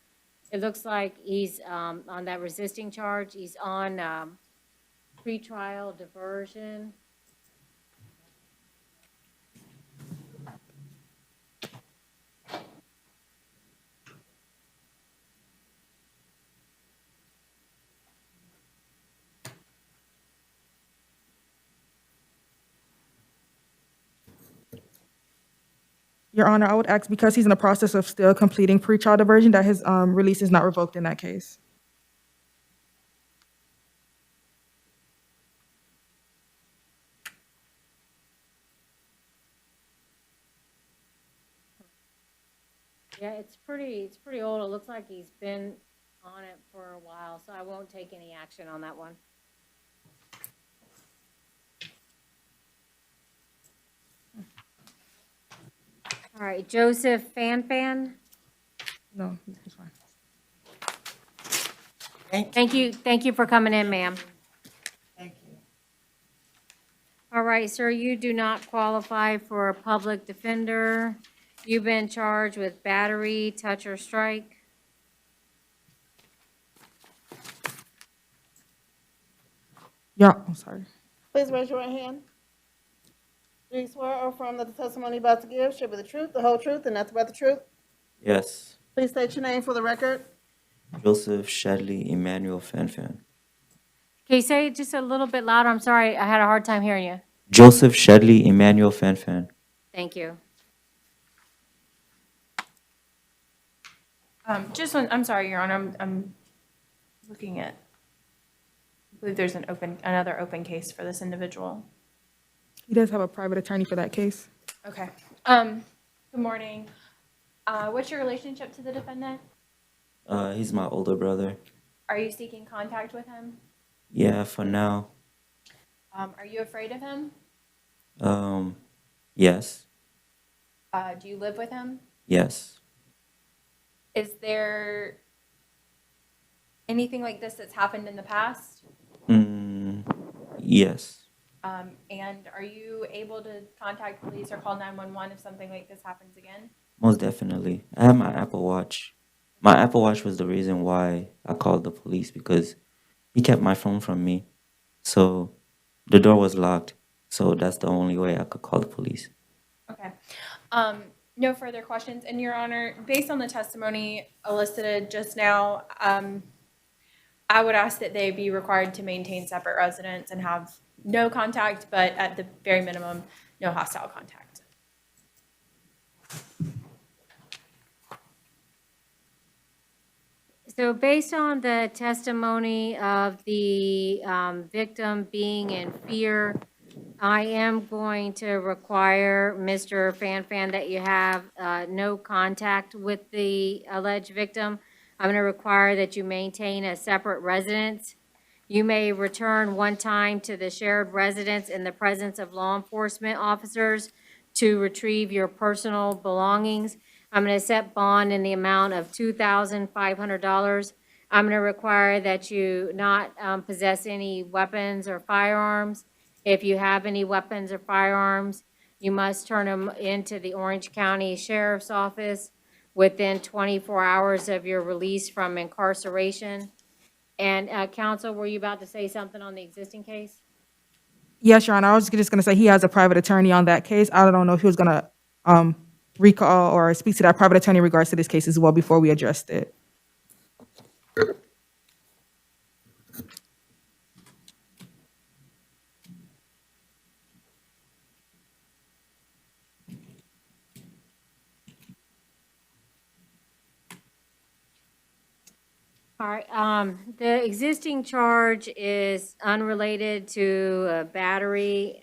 it looks like he's on that resisting charge. He's on pretrial diversion. Your Honor, I would ask, because he's in the process of still completing pretrial diversion, that his release is not revoked in that case. Yeah, it's pretty old. It looks like he's been on it for a while, so I won't take any action on that one. All right, Joseph Fanfan. No, it's fine. Thank you for coming in, ma'am. Thank you. All right, sir, you do not qualify for a public defender. You've been charged with battery, touch, or strike. Yeah, I'm sorry. Please raise your right hand. Do you swear or affirm that the testimony you're about to give shall be the truth, the whole truth, and nothing but the truth? Yes. Please state your name for the record. Joseph Shadley Emmanuel Fanfan. Can you say it just a little bit louder? I'm sorry, I had a hard time hearing you. Joseph Shadley Emmanuel Fanfan. Thank you. I'm sorry, Your Honor, I'm looking at, I believe there's another open case for this individual. He does have a private attorney for that case. Okay. Good morning. What's your relationship to the defendant? He's my older brother. Are you seeking contact with him? Yeah, for now. Are you afraid of him? Yes. Do you live with him? Yes. Is there anything like this that's happened in the past? Yes. And are you able to contact police or call 911 if something like this happens again? Most definitely. I have my Apple Watch. My Apple Watch was the reason why I called the police because he kept my phone from me. So the door was locked. So that's the only way I could call the police. Okay. No further questions. And Your Honor, based on the testimony elicited just now, I would ask that they be required to maintain separate residence and have no contact, but at the very minimum, no hostile contact. So based on the testimony of the victim being in fear, I am going to require, Mr. Fanfan, that you have no contact with the alleged victim. I'm going to require that you maintain a separate residence. You may return one time to the shared residence in the presence of law enforcement officers to retrieve your personal belongings. I'm going to set bond in the amount of $2,500. I'm going to require that you not possess any weapons or firearms. If you have any weapons or firearms, you must turn them into the Orange County Sheriff's Office within 24 hours of your release from incarceration. And counsel, were you about to say something on the existing case? Yes, Your Honor, I was just going to say he has a private attorney on that case. I don't know if he was going to recall or speak to that private attorney in regards to this case as well before we addressed it. All right, the existing charge is unrelated to a battery.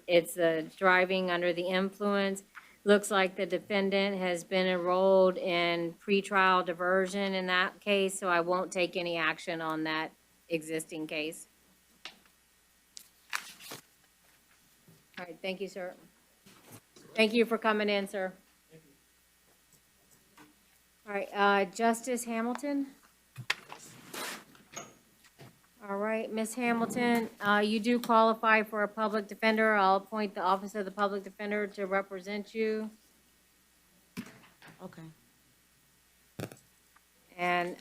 It's driving under the influence. Looks like the defendant has been enrolled in pretrial diversion in that case, so I won't take any action on that existing case. All right, thank you, sir. Thank you for coming in, sir. All right, Justice Hamilton. All right, Ms. Hamilton, you do qualify for a public defender. I'll appoint the Office of the Public Defender to represent you. Okay. And,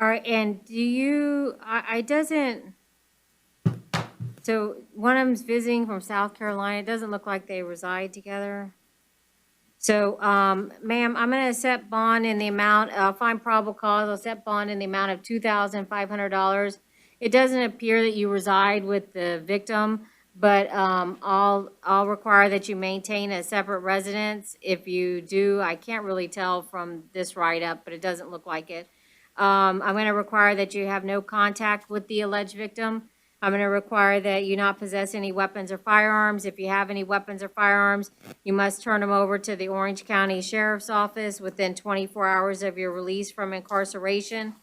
all right, and do you, I doesn't, So one of them's visiting from South Carolina. It doesn't look like they reside together. So, ma'am, I'm gonna set bond in the amount, find probable cause, I'll set bond in the amount of $2,500. It doesn't appear that you reside with the victim, but, I'll require that you maintain a separate residence. If you do, I can't really tell from this write-up, but it doesn't look like it. I'm gonna require that you have no contact with the alleged victim. I'm going to require that you not possess any weapons or firearms. If you have any weapons or firearms, you must turn them over to the Orange County Sheriff's Office within 24 hours of your release from incarceration.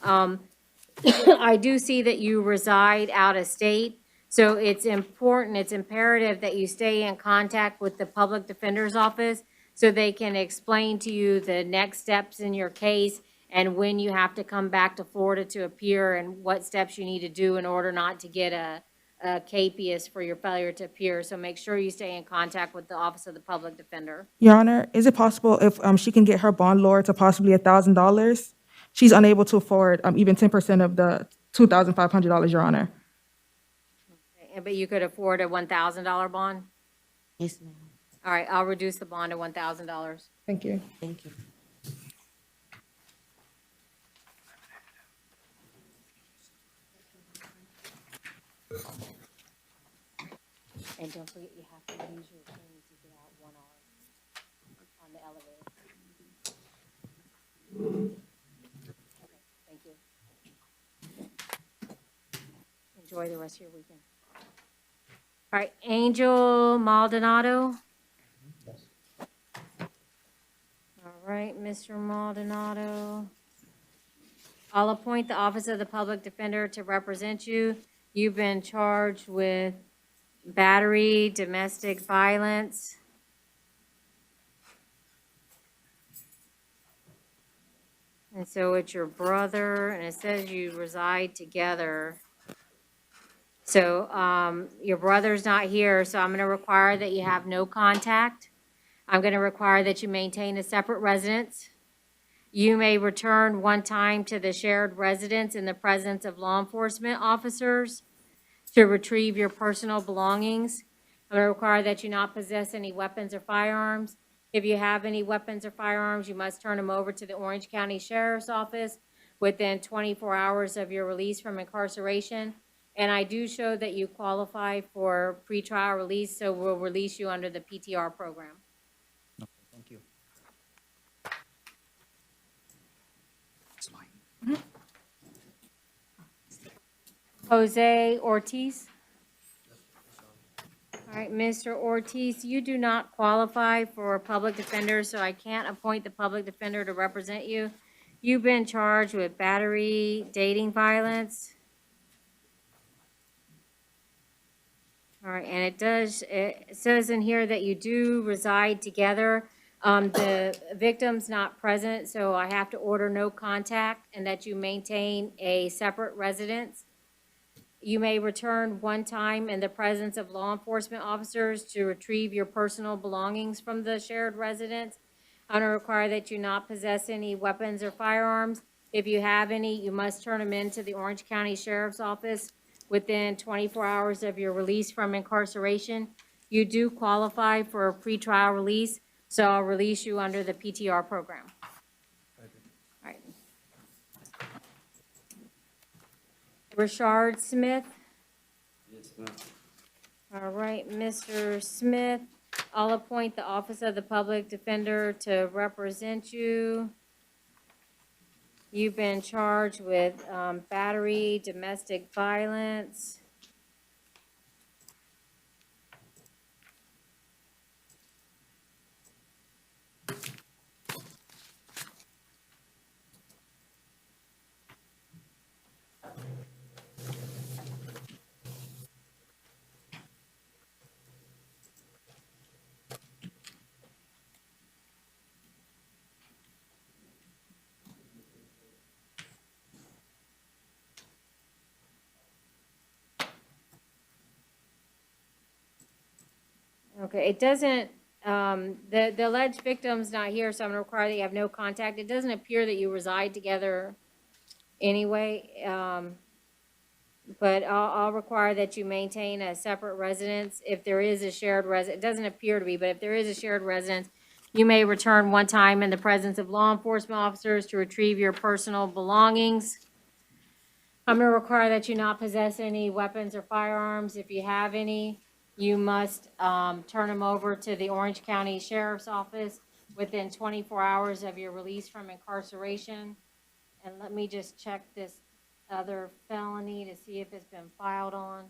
I do see that you reside out of state, so it's important, it's imperative that you stay in contact with the Public Defender's Office so they can explain to you the next steps in your case and when you have to come back to Florida to appear and what steps you need to do in order not to get a capias for your failure to appear. So make sure you stay in contact with the Office of the Public Defender. Your Honor, is it possible if she can get her bond lowered to possibly $1,000? She's unable to afford even 10% of the $2,500, Your Honor. Okay, but you could afford a $1,000 bond? Yes, ma'am. All right, I'll reduce the bond to $1,000. Thank you. Thank you. And don't forget, you have to use your attorney to get out 1 hour on the elevator. Okay, thank you. Enjoy the rest of your weekend. All right, Angel Maldonado. All right, Mr. Maldonado. I'll appoint the Office of the Public Defender to represent you. You've been charged with battery, domestic violence. And so it's your brother, and it says you reside together. So your brother's not here, so I'm going to require that you have no contact. I'm going to require that you maintain a separate residence. You may return one time to the shared residence in the presence of law enforcement officers to retrieve your personal belongings. I'm going to require that you not possess any weapons or firearms. If you have any weapons or firearms, you must turn them over to the Orange County Sheriff's Office within 24 hours of your release from incarceration. And I do show that you qualify for pretrial release, so we'll release you under the PTR program. Thank you. Jose Ortiz. All right, Mr. Ortiz, you do not qualify for public defender, so I can't appoint the public defender to represent you. You've been charged with battery, dating violence. All right, and it says in here that you do reside together. The victim's not present, so I have to order no contact and that you maintain a separate residence. You may return one time in the presence of law enforcement officers to retrieve your personal belongings from the shared residence. I'm going to require that you not possess any weapons or firearms. If you have any, you must turn them in to the Orange County Sheriff's Office within 24 hours of your release from incarceration. You do qualify for a pretrial release, so I'll release you under the PTR program. All right. Richard Smith. Yes, ma'am. All right, Mr. Smith, I'll appoint the Office of the Public Defender to represent you. You've been charged with battery, domestic violence. Okay, it doesn't, the alleged victim's not here, so I'm gonna require that you have no contact. It doesn't appear that you reside together anyway. but I'll require that you maintain a separate residence. If there is a shared it doesn't appear to be, but if there is a shared residence, you may return one time in the presence of law enforcement officers to retrieve your personal belongings. I'm gonna require that you not possess any weapons or firearms. If you have any, you must, turn them over to the Orange County Sheriff's Office within 24 hours of your release from incarceration. And let me just check this other felony to see if it's been filed on.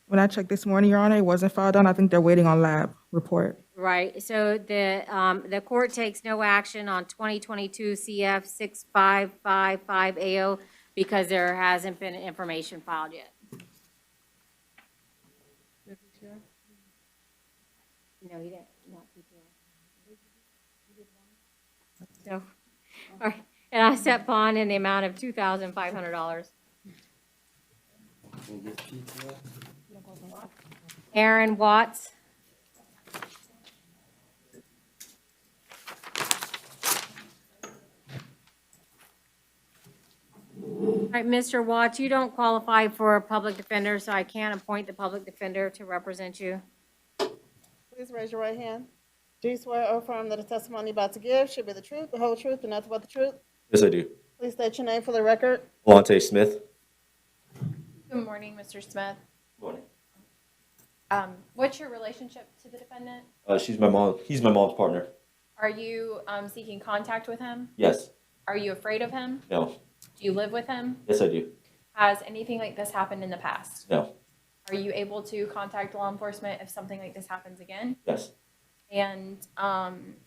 When I checked this morning, Your Honor, it wasn't filed on. I think they're waiting on lab report. Right, so the court takes no action on 2022 CF 6555 AO because there hasn't been information filed yet. No, he didn't, not PTR. So, all right, and I set bond in the amount of $2,500. Aaron Watts. All right, Mr. Watts, you don't qualify for a public defender, so I can't appoint the public defender to represent you. Please raise your right hand. Do you swear or affirm that the testimony you're about to give should be the truth, the whole truth, and nothing but the truth? Yes, I do. Please state your name for the record. Lante Smith. Good morning, Mr. Smith. Morning. What's your relationship to the defendant? She's my mom. He's my mom's partner. Are you seeking contact with him? Yes. Are you afraid of him? No. Do you live with him? Yes, I do. Has anything like this happened in the past? No. Are you able to contact law enforcement if something like this happens again? Yes. And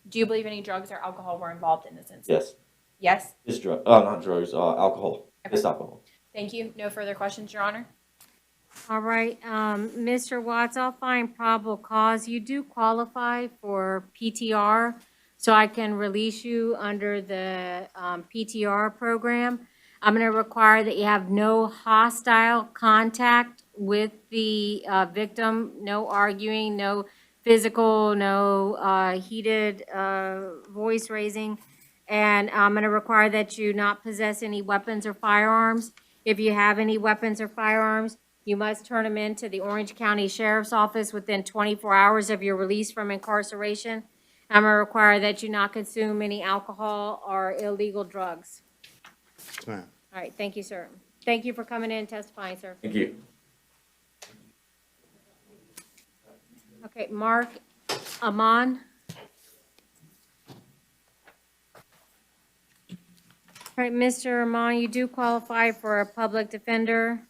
do you believe any drugs or alcohol were involved in this incident? Yes. Yes? It's not drugs. Alcohol. Okay. It's alcohol. Thank you. No further questions, Your Honor. All right, Mr. Watts, I'll find probable cause. You do qualify for PTR, so I can release you under the PTR program. I'm going to require that you have no hostile contact with the victim, no arguing, no physical, no heated voice raising. And I'm going to require that you not possess any weapons or firearms. If you have any weapons or firearms, you must turn them in to the Orange County Sheriff's Office within 24 hours of your release from incarceration. I'm going to require that you not consume any alcohol or illegal drugs. Ma'am. All right, thank you, sir. Thank you for coming in and testifying, sir. Thank you. Okay, Mark Amon. All right, Mr. Amon, you do qualify for a public defender.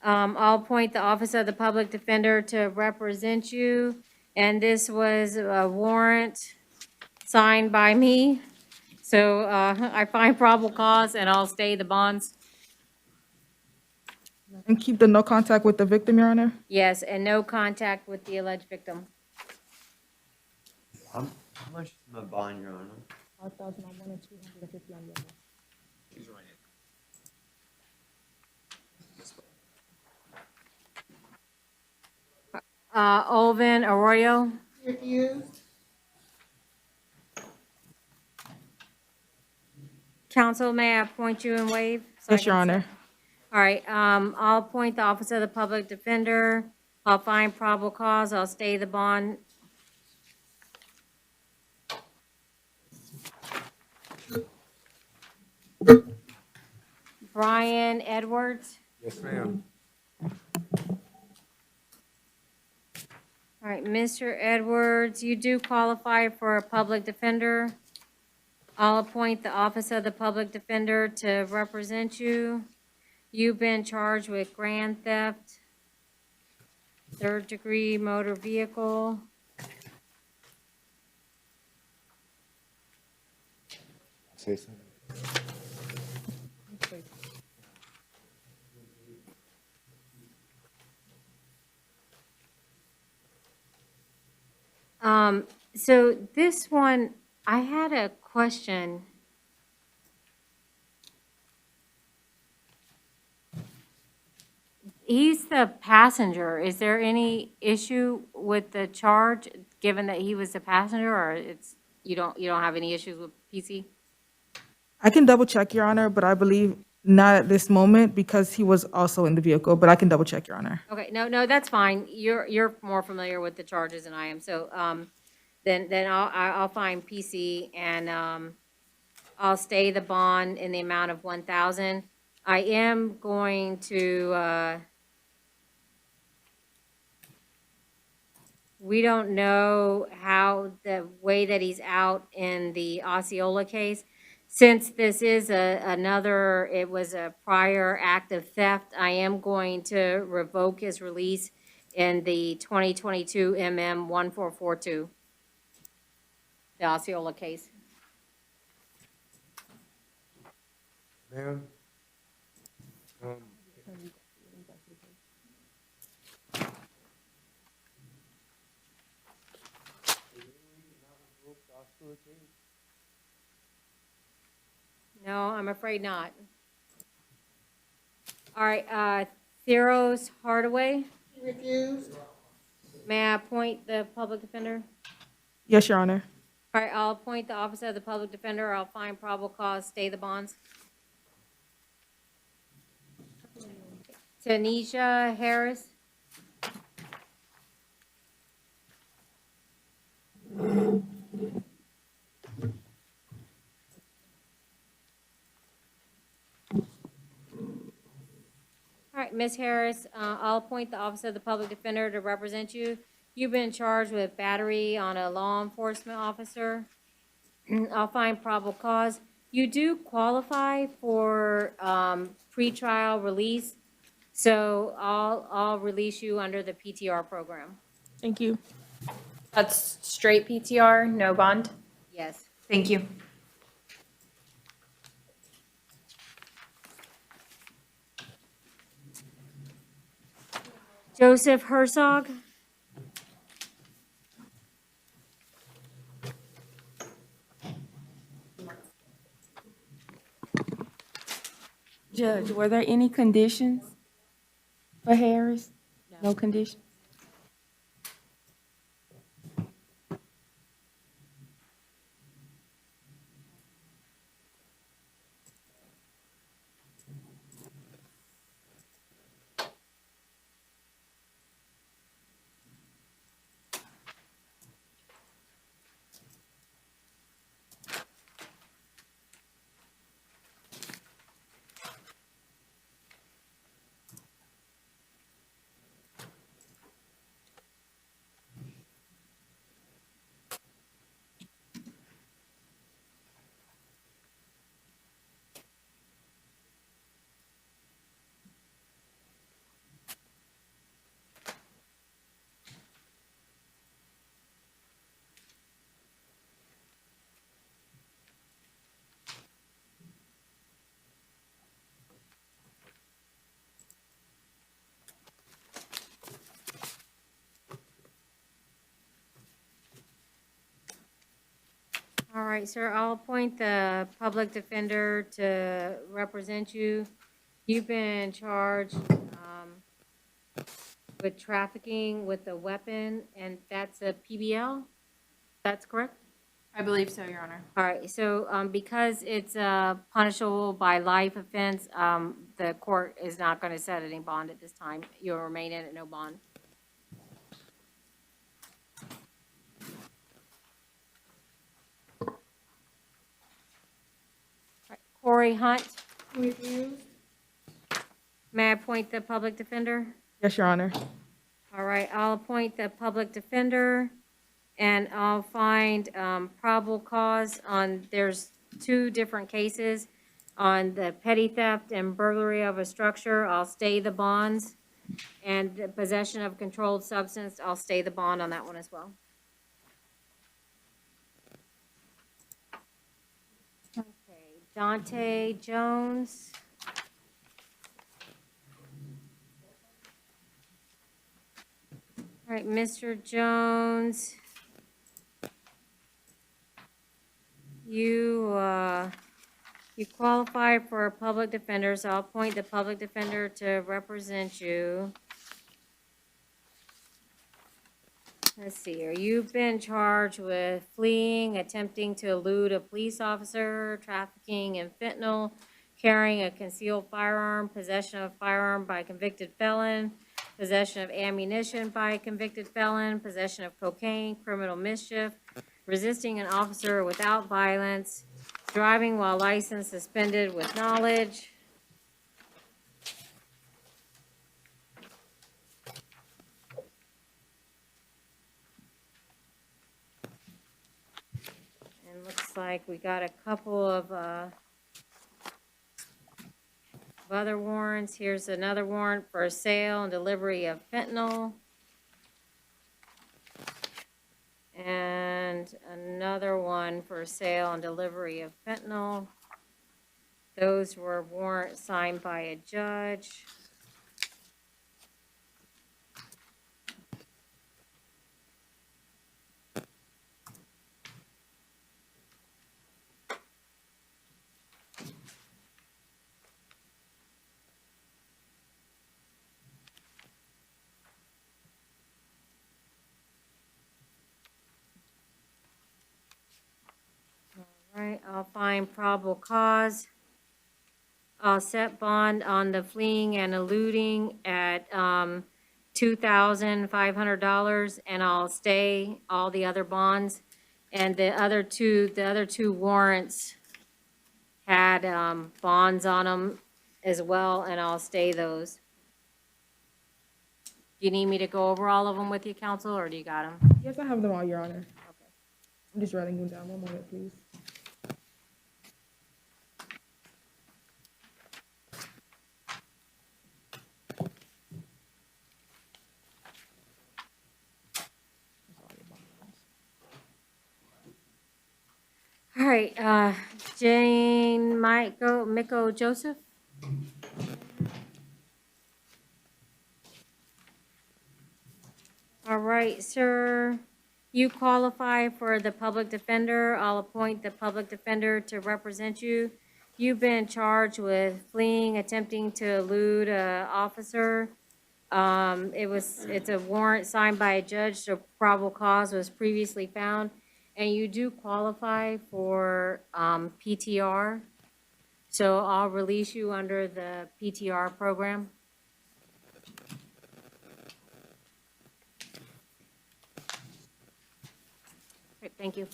I'll appoint the Office of the Public Defender to represent you, and this was a warrant signed by me. So I find probable cause, and I'll stay the bonds. And keep the no contact with the victim, Your Honor? Yes, and no contact with the alleged victim. How much is my bond, Your Honor? 5,001 and 250 on the other. She's right. Olvin Arroyo. Refused. Counsel, may I appoint you and waive? Yes, Your Honor. All right, I'll appoint the Office of the Public Defender. I'll find probable cause. I'll stay the bond. Brian Edwards. Yes, ma'am. All right, Mr. Edwards, you do qualify for a public defender. I'll appoint the Office of the Public Defender to represent you. You've been charged with grand theft, third-degree motor vehicle. Say something. So this one, I had a question. He's the passenger. Is there any issue with the charge, given that he was the passenger, or you don't have any issues with PC? I can double check, Your Honor, but I believe not at this moment because he was also in the vehicle, but I can double check, Your Honor. Okay, no, that's fine. You're more familiar with the charges than I am, so, then I'll find PC and, I'll stay the bond in the amount of 1,000. I am going to, we don't know how, the way that he's out in the Osceola case. Since this is it was a prior act of theft, I am going to revoke his release in the 2022 MM 1442, the Osceola case. Ma'am? No, I'm afraid not. All right, Theros Hardaway, Refused. may I appoint the public defender? Yes, Your Honor. All right, I'll appoint the office of the public defender. I'll find probable cause, stay the bonds. Tanisha Harris. All right, Ms. Harris, I'll appoint the office of the public defender to represent you. You've been charged with battery on a law enforcement officer. I'll find probable cause. You do qualify for pretrial release, so I'll release you under the PTR program. Thank you. That's straight PTR, no bond? Yes. Thank you. Joseph Herzog. Judge, were there any conditions for Harris? No conditions? All right, sir, I'll appoint the public defender to represent you. You've been charged with trafficking with a weapon, and that's a PBL? That's correct? I believe so, Your Honor. All right, so because it's a punishable by life offense, the court is not going to set any bond at this time. You'll remain in at no bond. Corey Hunt. Refused. May I appoint the public defender? Yes, Your Honor. All right, I'll appoint the public defender, and I'll find probable cause on, there's two different cases. On the petty theft and burglary of a structure, I'll stay the bonds. And the possession of controlled substance, I'll stay the bond on that one as well. Okay, Dante Jones. All right, Mr. Jones. You You qualify for a public defender, so I'll appoint the public defender to represent you. Let's see here, you've been charged with fleeing, attempting to elude a police officer, trafficking in fentanyl, carrying a concealed firearm, possession of a firearm by a convicted felon, possession of ammunition by a convicted felon, possession of cocaine, criminal mischief, resisting an officer without violence, driving while license suspended with knowledge. And looks like we got a couple of other warrants. Here's another warrant for sale and delivery of fentanyl. And another one for sale and delivery of fentanyl. Those were warrants signed by a judge. All right, I'll find probable cause. I'll set bond on the fleeing and eluding at $2,500, and I'll stay all the other bonds. And the other two warrants had bonds on them as well, and I'll stay those. Do you need me to go over all of them with you, counsel, or do you got them? Yes, I have them all, Your Honor. Okay. I'm just writing them down. One moment, please. All right, Jane Miko Joseph. All right, sir, you qualify for the public defender. I'll appoint the public defender to represent you. You've been charged with fleeing, attempting to elude an officer. It's a warrant signed by a judge, so probable cause was previously found. And you do qualify for PTR, so I'll release you under the PTR program. Right, thank you.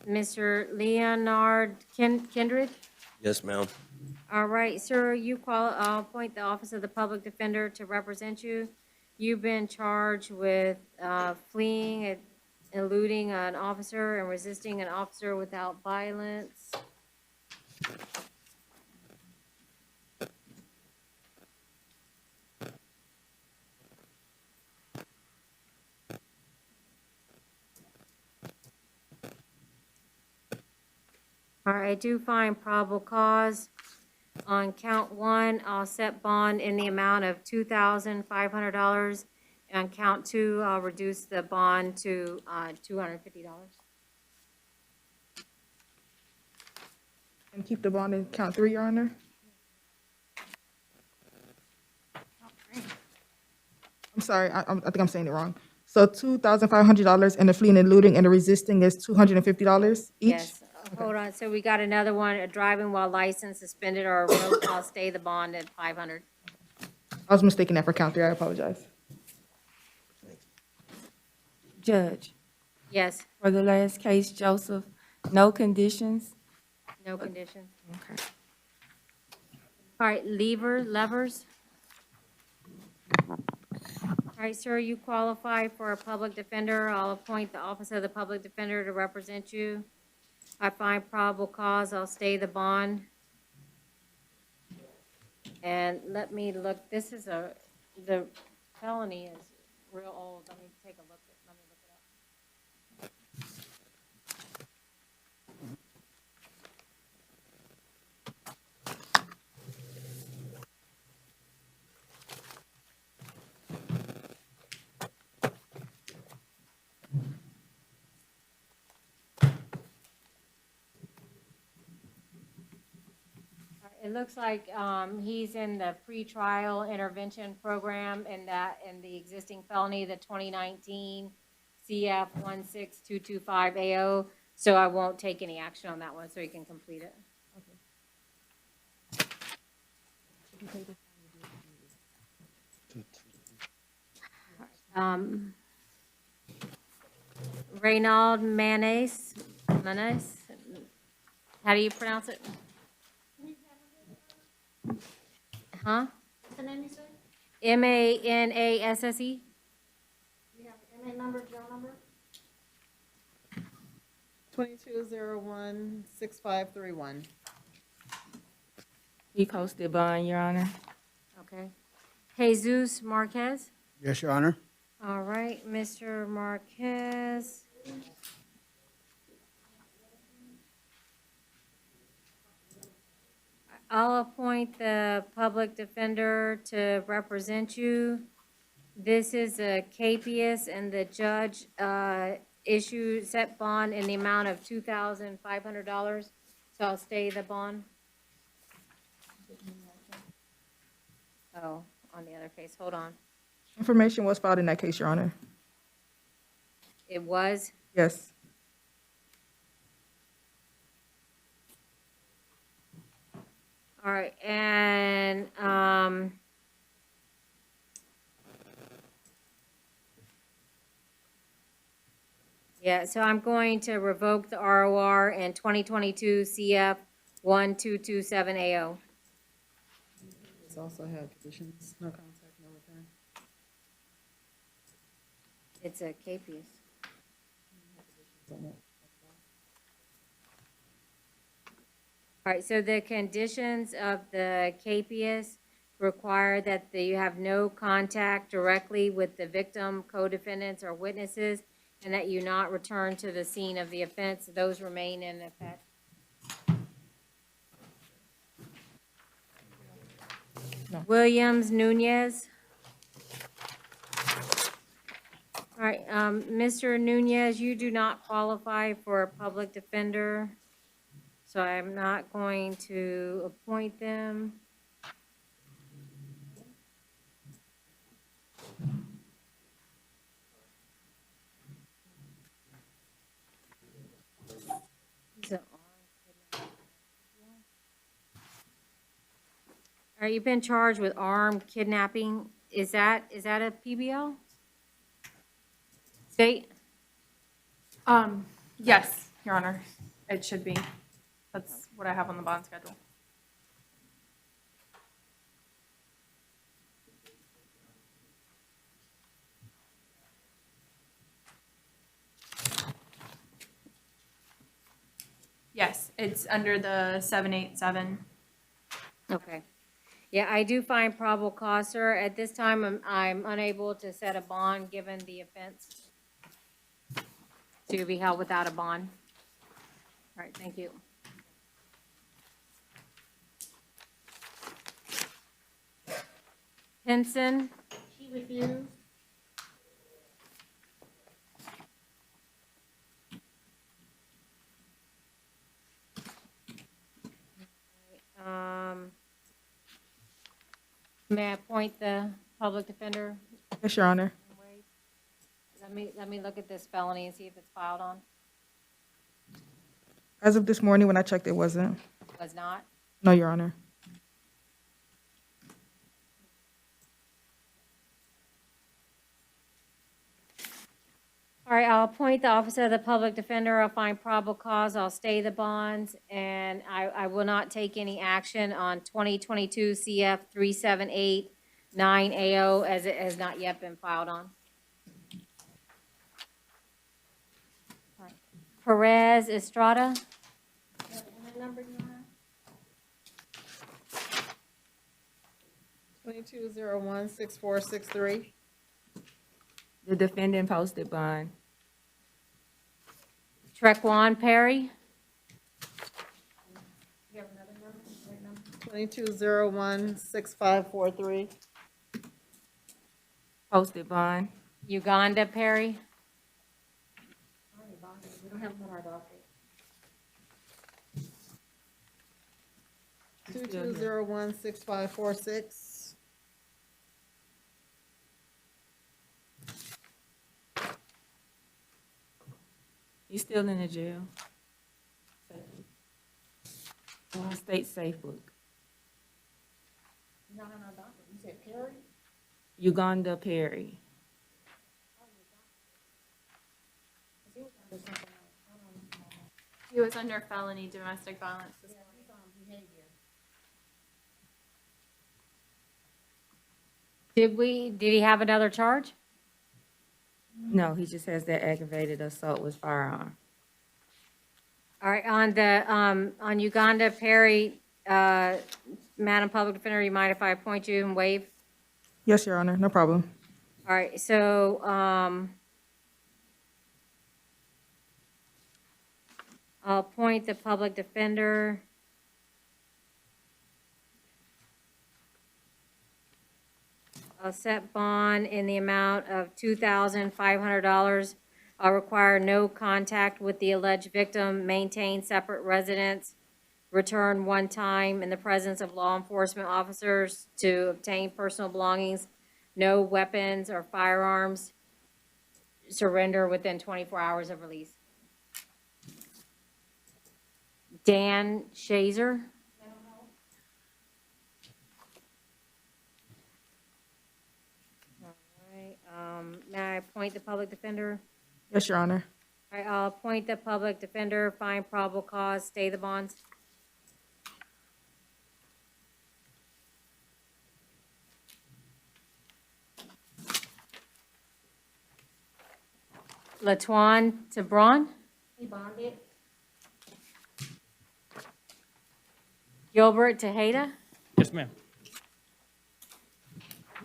Mr. Leonard Kendrick? Yes, ma'am. All right, sir, I'll appoint the Office of the Public Defender to represent you. You've been charged with fleeing, eluding an officer, and resisting an officer without violence. All right, I do find probable cause. On count one, I'll set bond in the amount of $2,500. On count two, I'll reduce the bond to $250. And keep the bond in count 3, Your Honor. I'm sorry, I think I'm saying it wrong. So $2,500, and the fleeing and looting and the resisting is $250 each? Yes, hold on, so we got another one, a driving while license suspended or revoked. I'll stay the bond at $500. I was mistaken that for count 3, I apologize. Judge, Yes, for the last case, Joseph, no conditions? no conditions. Okay. All right, levers. All right, sir, you qualify for a public defender. I'll appoint the Office of the Public Defender to represent you. I find probable cause, I'll stay the bond. And let me look, the felony is real old. Let me take a look, let me look it up. It looks like, he's in the pretrial intervention program in the existing felony, the 2019 CF 16225 AO. So I won't take any action on that one, so he can complete it. Reynald Manes, how do you pronounce it? Huh? What's the name you said? Manasse? You have MA number, jail number? 22016531. He posted bond, Your Honor. Okay. Jesus Marquez? Yes, Your Honor. All right, Mr. Marquez. I'll appoint the public defender to represent you. This is a capias, and the judge set bond in the amount of $2,500. So I'll stay the bond. Oh, on the other case, hold on. Information was filed in that case, Your Honor. It was? Yes. All right, and, yeah, so I'm going to revoke the ROR and 2022 CF 1227 AO. It's also had conditions, no contact, no return. It's a capias. All right, so the conditions of the capias require that you have no contact directly with the victim, co-defendants, or witnesses, and that you not return to the scene of the offense. Those remain in effect. No. Williams Nunez. All right, Mr. Nunez, you do not qualify for a public defender, so I'm not going to appoint them. All right, you've been charged with armed kidnapping. Is that a PBL? State? Yes, Your Honor, it should be. That's what I have on the bond schedule. Yes, it's under the 787. Okay. Yeah, I do find probable cause, sir. At this time, I'm unable to set a bond given the offense to be held without a bond. All right, thank you. Henson? She refused. May I appoint the public defender? Yes, Your Honor. Let me look at this felony and see if it's filed on. As of this morning, when I checked, it wasn't. Was not? No, Your Honor. All right, I'll appoint the officer of the public defender. I'll find probable cause. I'll stay the bonds, and I will not take any action on 2022 CF 3789 AO as it has not yet been filed on. All right. Perez Estrada. Number 22016463. The defendant posted bond. Trequan Perry. 22016543. Posted bond. Uganda Perry. We don't have them on our docket. 22016546. You still in the jail? State safe book. No, you said Perry? Uganda Perry. He was under felony domestic violence this morning. Did he have another charge? No, he just has that aggravated assault with firearm. All right, on Uganda Perry, Madam Public Defender, you mind if I appoint you and waive? Yes, Your Honor, no problem. All right, so, I'll appoint the public defender. I'll set bond in the amount of $2,500. I'll require no contact with the alleged victim, maintain separate residence, return one time in the presence of law enforcement officers to obtain personal belongings, no weapons or firearms, surrender within 24 hours of release. Dan Shazer. All right, may I appoint the public defender? Yes, Your Honor. All right, I'll appoint the public defender, find probable cause, stay the bonds. Latuan Tabron? He bonded. Gilbert Tejeda? Yes, ma'am.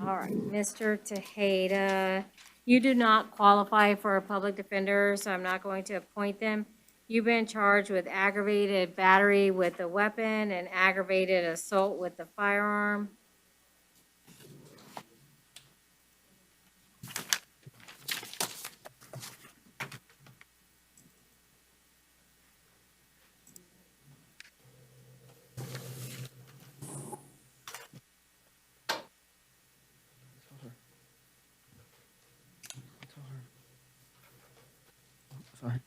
All right, Mr. Tejeda, you do not qualify for a public defender, so I'm not going to appoint them. You've been charged with aggravated battery with a weapon and aggravated assault with a firearm. Sorry.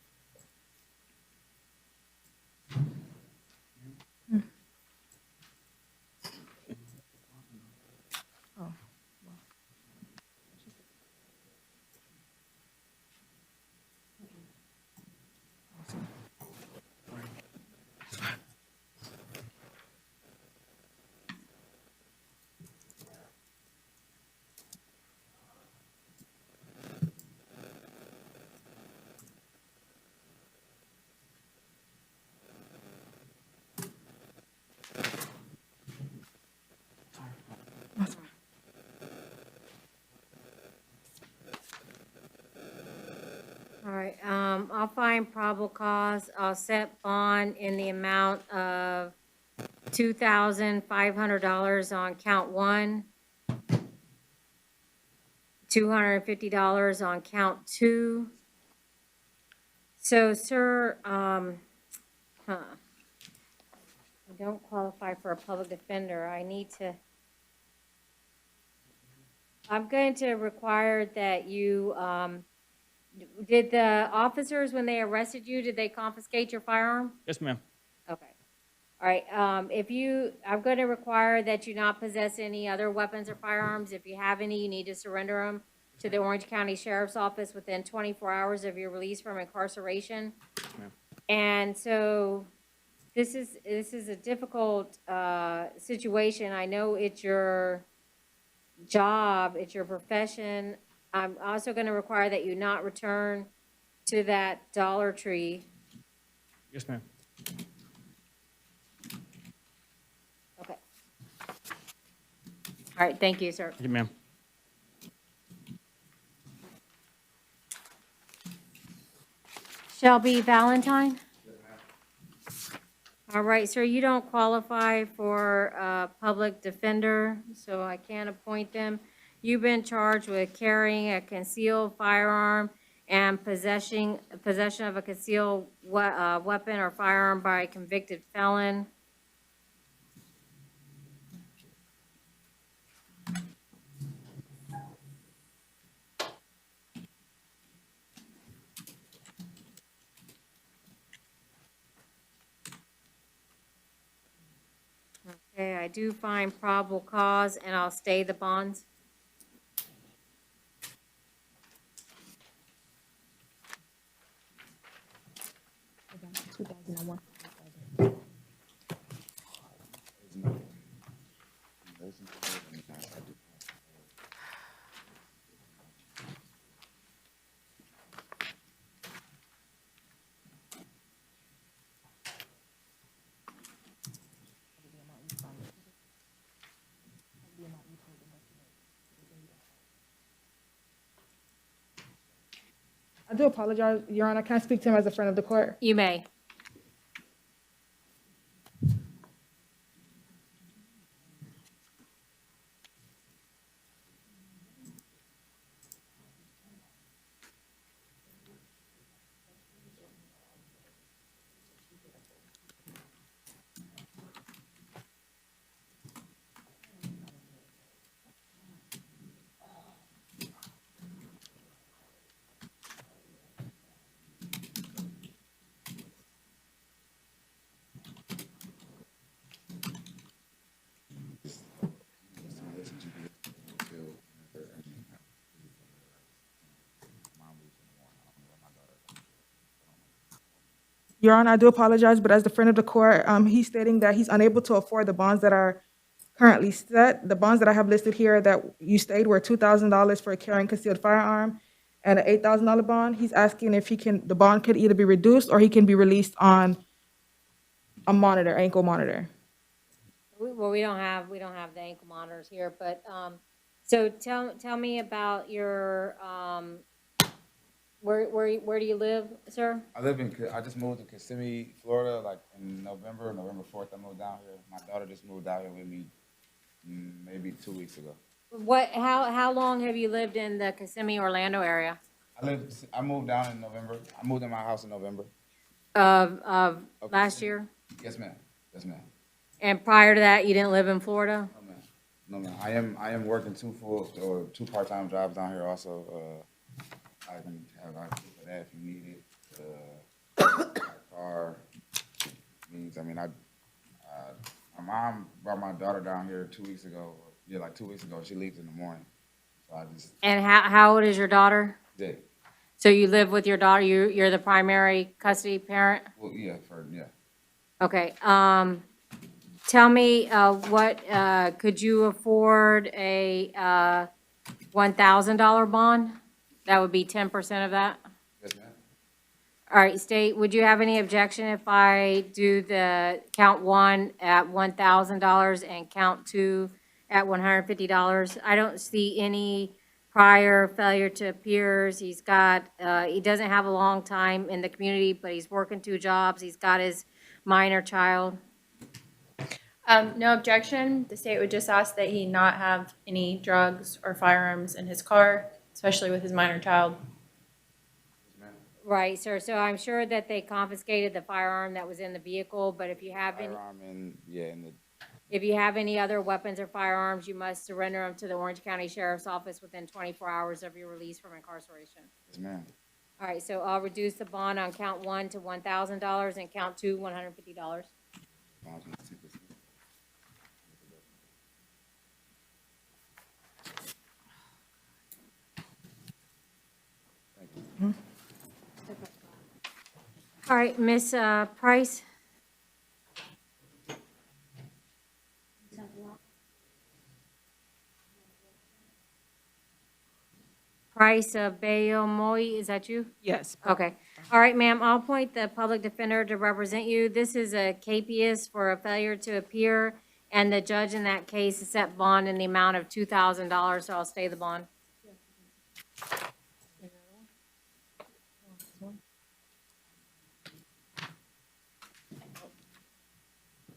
All right, I'll find probable cause. I'll set bond in the amount of $2,500 on count one, $250 on count two. So, sir, I don't qualify for a public defender. I'm going to require that you, did the officers, when they arrested you, did they confiscate your firearm? Yes, ma'am. Okay. All right, I'm going to require that you not possess any other weapons or firearms. If you have any, you need to surrender them to the Orange County Sheriff's Office within 24 hours of your release from incarceration. ma'am. And so this is a difficult situation. I know it's your job, it's your profession. I'm also going to require that you not return to that Dollar Tree. Yes, ma'am. Okay. All right, thank you, sir. Thank you, ma'am. Shelby Valentine? All right, sir, you don't qualify for a public defender, so I can't appoint them. You've been charged with carrying a concealed firearm and possession of a concealed weapon or firearm by a convicted felon. I do find probable cause, and I'll stay the bonds. I do apologize, Your Honor. I can't speak to him as a friend of the court. You may. Your Honor, I do apologize, but as the friend of the court, he's stating that he's unable to afford the bonds that are currently set. The bonds that I have listed here that you stated were $2,000 for a carrying concealed firearm and an $8,000 bond. He's asking if the bond could either be reduced or he can be released on a monitor, ankle monitor. Well, we don't have the ankle monitors here, but, so tell me about your, where do you live, sir? I just moved to Kissimmee, Florida, like in November 4th. I moved down here. My daughter just moved out here with me maybe 2 weeks ago. How long have you lived in the Kissimmee, Orlando area? I moved down in November. I moved in my house in November. Of last year? Yes, ma'am. Yes, ma'am. And prior to that, you didn't live in Florida? No, ma'am. I am working two part-time jobs down here also. I can have that if you need it. Car needs. I mean, my mom brought my daughter down here 2 weeks ago. Yeah, like 2 weeks ago. She leaves in the morning, so I just. And how old is your daughter? Jake. So you live with your daughter. You're the primary custody parent. Well, yeah, Okay. Tell me what could you afford a $1,000 bond? That would be 10% of that. Yes, ma'am. All right, State, would you have any objection if I do the count one at $1,000 and count two at $150? I don't see any prior failure to appears. He doesn't have a long time in the community, but he's working 2 jobs. He's got his minor child. No objection. The state would just ask that he not have any drugs or firearms in his car, especially with his minor child. Right, sir. So I'm sure that they confiscated the firearm that was in the vehicle, but if you have any, if you have any other weapons or firearms, you must surrender them to the Orange County Sheriff's Office within 24 hours of your release from incarceration. Yes, ma'am. All right, so I'll reduce the bond on count one to $1,000 and count two, $150. All right, Miss Price? Price Bayo Moy, is that you? Yes. Okay. All right, ma'am, I'll appoint the public defender to represent you. This is a capias for a failure to appear, and the judge in that case has set bond in the amount of $2,000, so I'll stay the bond.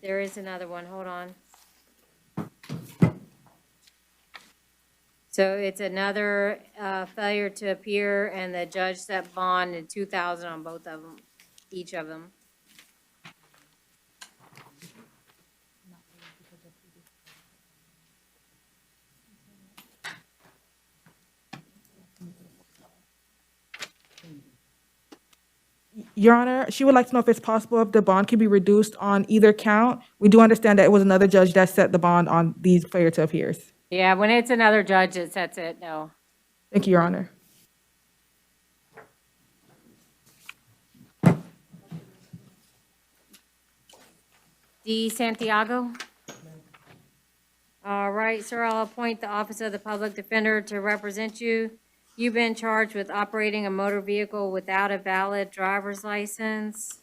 There is another one, hold on. So it's another failure to appear, and the judge set bond in $2,000 on both of them, each of them. Your Honor, she would like to know if it's possible if the bond can be reduced on either count. We do understand that it was another judge that set the bond on these failure to appears. Yeah, when it's another judge that sets it, no. Thank you, Your Honor. D. Santiago? All right, sir, I'll appoint the Office of the Public Defender to represent you. You've been charged with operating a motor vehicle without a valid driver's license.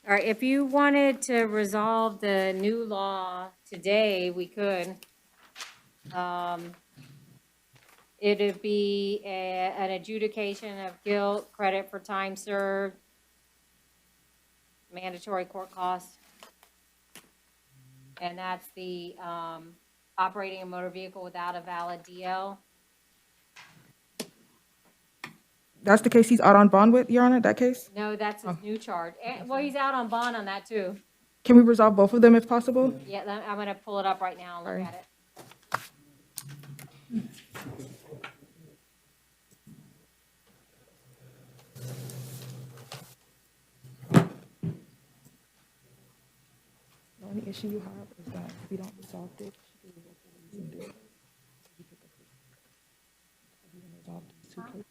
All right, if you wanted to resolve the new law today, we could. It'd be an adjudication of guilt, credit for time served, mandatory court costs. And that's the operating a motor vehicle without a valid DL. That's the case he's out on bond with, Your Honor, that case? No, that's his new charge. Well, he's out on bond on that too. Can we resolve both of them if possible? Yeah, I'm gonna pull it up right now and look at it. The only issue you have is that if we don't resolve it, she can revoke the release and do it. You pick a case. If you can resolve these two cases,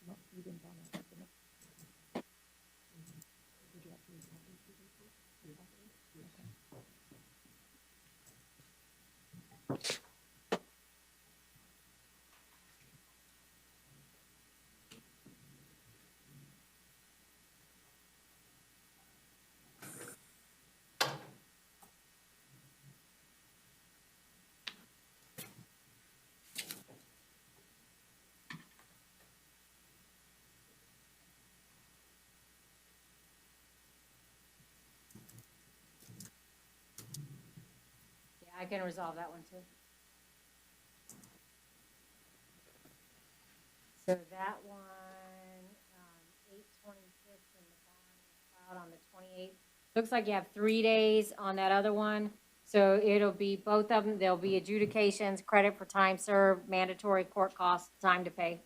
no, you didn't bond on the next. Would you like to resolve these two cases? Okay. Yeah, I can resolve that one too. So that one, 8/26, and the bond was filed on the 28th. Looks like you have 3 days on that other one. So it'll be both of them. There'll be adjudications, credit for time served, mandatory court costs, time to pay.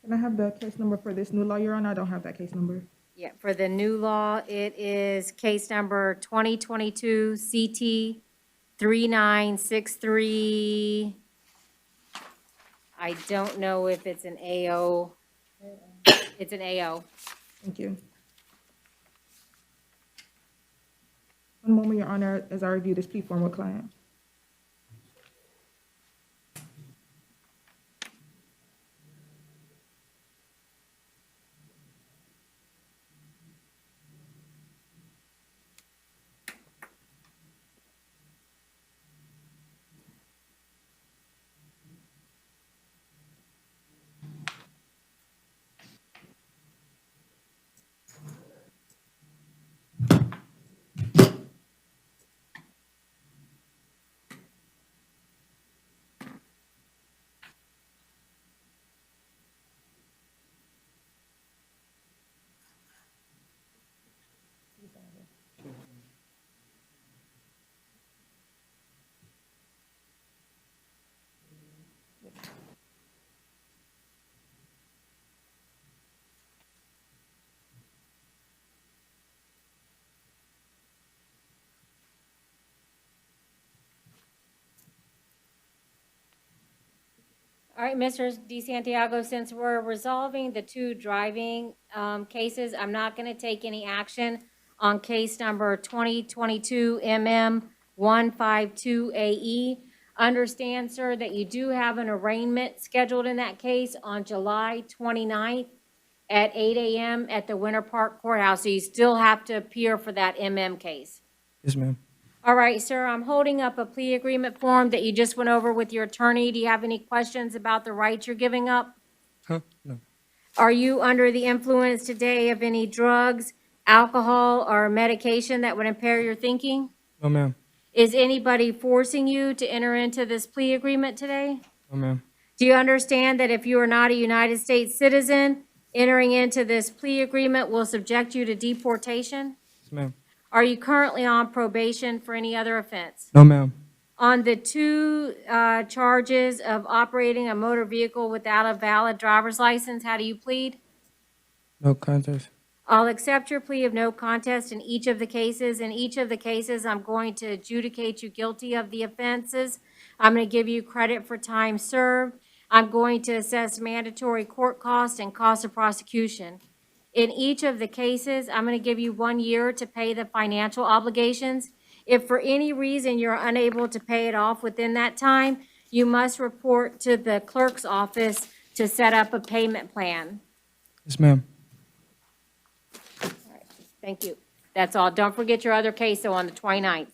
Can I have the case number for this new law, Your Honor? I don't have that case number. Yeah, for the new law, it is case number 2022 CT 3963. I don't know if it's an AO. It's an AO. Thank you. One moment, Your Honor, as I review this plea form with client. All right, Mr. DeSantiago, since we're resolving the two driving cases, I'm not going to take any action on case number 2022 MM 152AE. Understand, sir, that you do have an arraignment scheduled in that case on July 29th at 8 a.m. at the Winter Park Courthouse, so you still have to appear for that MM case. Yes, ma'am. All right, sir, I'm holding up a plea agreement form that you just went over with your attorney. Do you have any questions about the rights you're giving up? Huh? No. Are you under the influence today of any drugs, alcohol, or medication that would impair your thinking? No, ma'am. Is anybody forcing you to enter into this plea agreement today? No, ma'am. Do you understand that if you are not a United States citizen, entering into this plea agreement will subject you to deportation? Yes, ma'am. Are you currently on probation for any other offense? No, ma'am. On the two charges of operating a motor vehicle without a valid driver's license, how do you plead? No contest. I'll accept your plea of no contest in each of the cases. In each of the cases, I'm going to adjudicate you guilty of the offenses. I'm going to give you credit for time served. I'm going to assess mandatory court costs and cost of prosecution. In each of the cases, I'm going to give you 1 year to pay the financial obligations. If for any reason you're unable to pay it off within that time, you must report to the clerk's office to set up a payment plan. Yes, ma'am. Thank you. That's all. Don't forget your other case, though, on the 29th.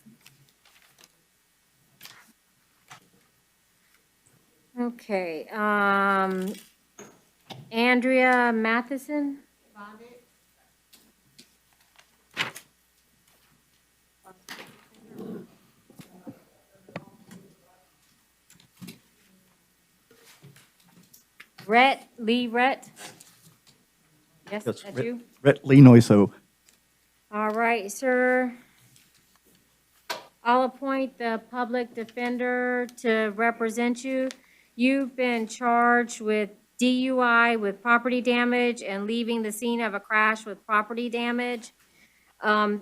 Okay, Andrea Matheson? Rhett, Lee Rhett? Yes, that's you? Rhett Lee Noiso. All right, sir. I'll appoint the public defender to represent you. You've been charged with DUI with property damage and leaving the scene of a crash with property damage. I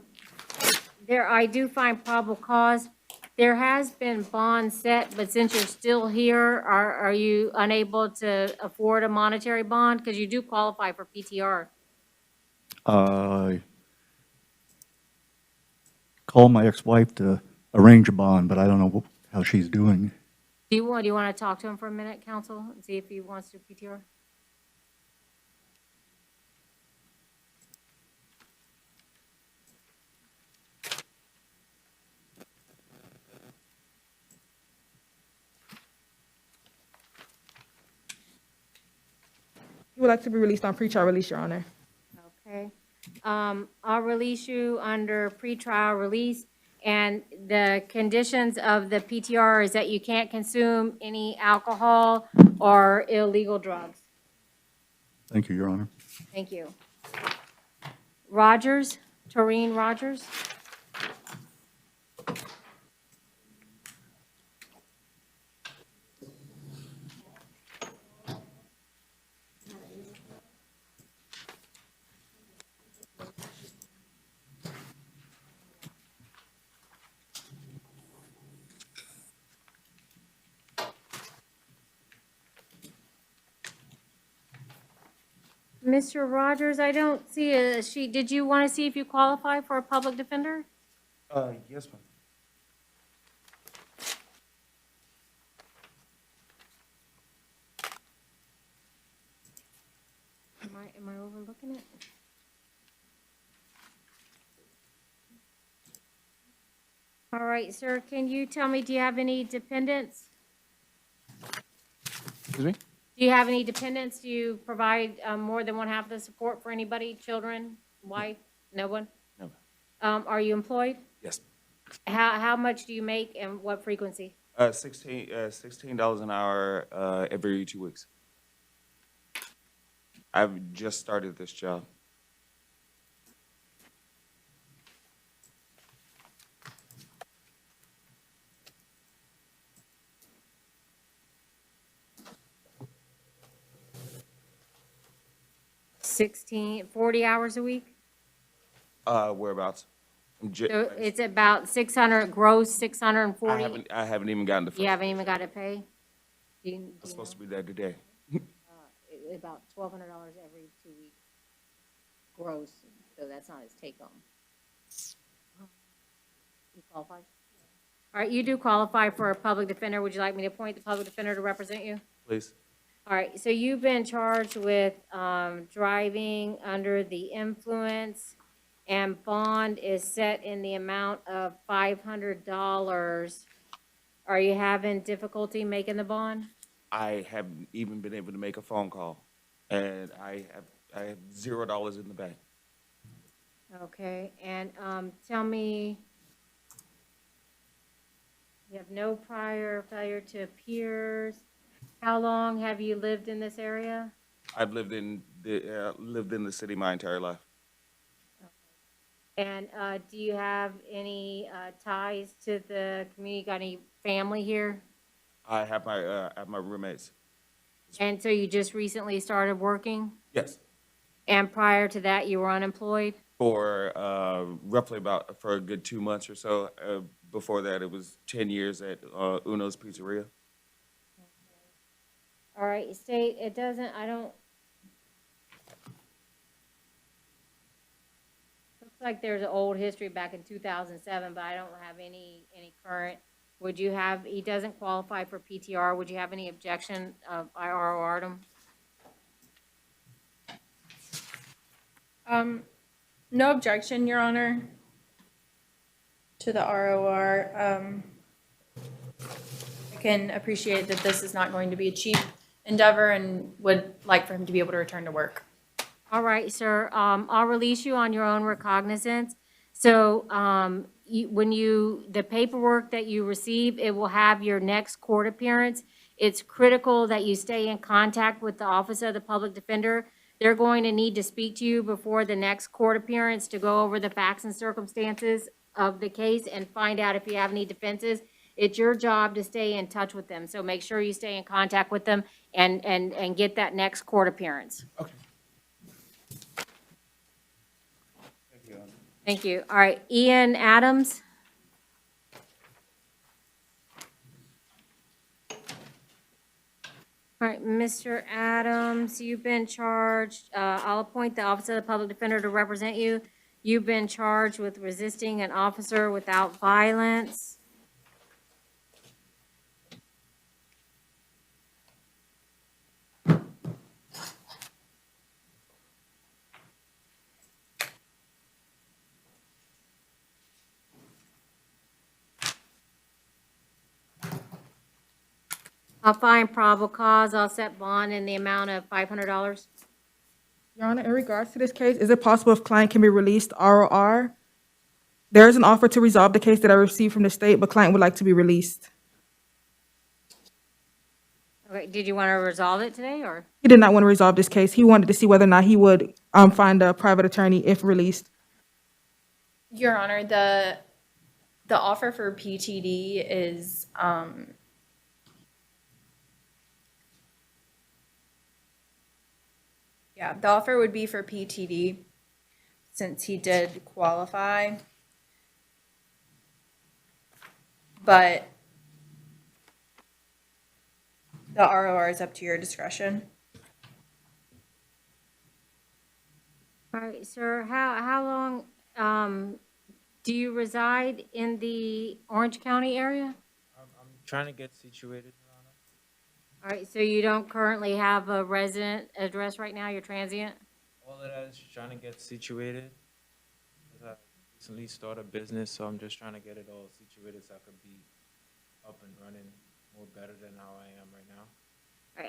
do find probable cause. There has been bond set, but since you're still here, are you unable to afford a monetary bond? Because you do qualify for PTR. Call my ex-wife to arrange a bond, but I don't know how she's doing. Do you want to talk to him for a minute, counsel, and see if he wants to do PTR? He would like to be released on pretrial release, Your Honor. Okay. I'll release you under pretrial release, and the conditions of the PTR is that you can't consume any alcohol or illegal drugs. Thank you, Your Honor. Thank you. Rogers, Toreen Rogers. Mr. Rogers, I don't see a sheet. Did you want to see if you qualify for a public defender? Yes, ma'am. Am I overlooking it? All right, sir, can you tell me, do you have any dependents? Excuse me? Do you have any dependents? Do you provide more than one half of the support for anybody, children, wife? No one? No. Are you employed? Yes. How much do you make and what frequency? $16 an hour every 2 weeks. I've just started this job. $16, 40 hours a week? Whereabouts? So it's about 600, gross 640? I haven't even gotten the. You haven't even got to pay? I'm supposed to be there today. About $1,200 every 2 weeks, gross, so that's not his take home. You qualify? All right, you do qualify for a public defender. Would you like me to appoint the public defender to represent you? Please. All right, so you've been charged with driving under the influence, and bond is set in the amount of $500. Are you having difficulty making the bond? I haven't even been able to make a phone call, and I have $0 in the bank. Okay, and tell me, You have no prior failure to appear. How long have you lived in this area? I've lived in the city my entire life. And do you have any ties to the community? Got any family here? I have my roommates. And so you just recently started working? Yes. And prior to that, you were unemployed? For roughly for a good 2 months or so. Before that, it was 10 years at Uno's Pizzeria. All right, state, it doesn't, I don't. Looks like there's an old history back in 2007, but I don't have any current. Would you have, he doesn't qualify for PTR, would you have any objection of ROR? No objection, Your Honor, to the ROR. I can appreciate that this is not going to be a cheap endeavor and would like for him to be able to return to work. All right, sir, I'll release you on your own recognizance. So, the paperwork that you receive, it will have your next court appearance. It's critical that you stay in contact with the Office of the Public Defender. They're going to need to speak to you before the next court appearance to go over the facts and circumstances of the case and find out if you have any defenses. It's your job to stay in touch with them, so make sure you stay in contact with them and get that next court appearance. Okay. Thank you. All right, Ian Adams. All right, Mr. Adams, you've been charged, I'll appoint the Office of the Public Defender to represent you. You've been charged with resisting an officer without violence. I'll find probable cause. I'll set bond in the amount of $500. Your Honor, in regards to this case, is it possible if client can be released ROR? There is an offer to resolve the case that I received from the state, but client would like to be released. Okay, did you want to resolve it today, or? He did not want to resolve this case. He wanted to see whether or not he would find a private attorney if released. Your Honor, the offer for PTD is, yeah, the offer would be for PTD since he did qualify. But the ROR is up to your discretion. All right, sir, how long, do you reside in the Orange County area? I'm trying to get situated, Your Honor. All right, so you don't currently have a resident address right now, you're transient? All of that is trying to get situated. I recently started a business, so I'm just trying to get it all situated so I could be up and running more better than how I am right now.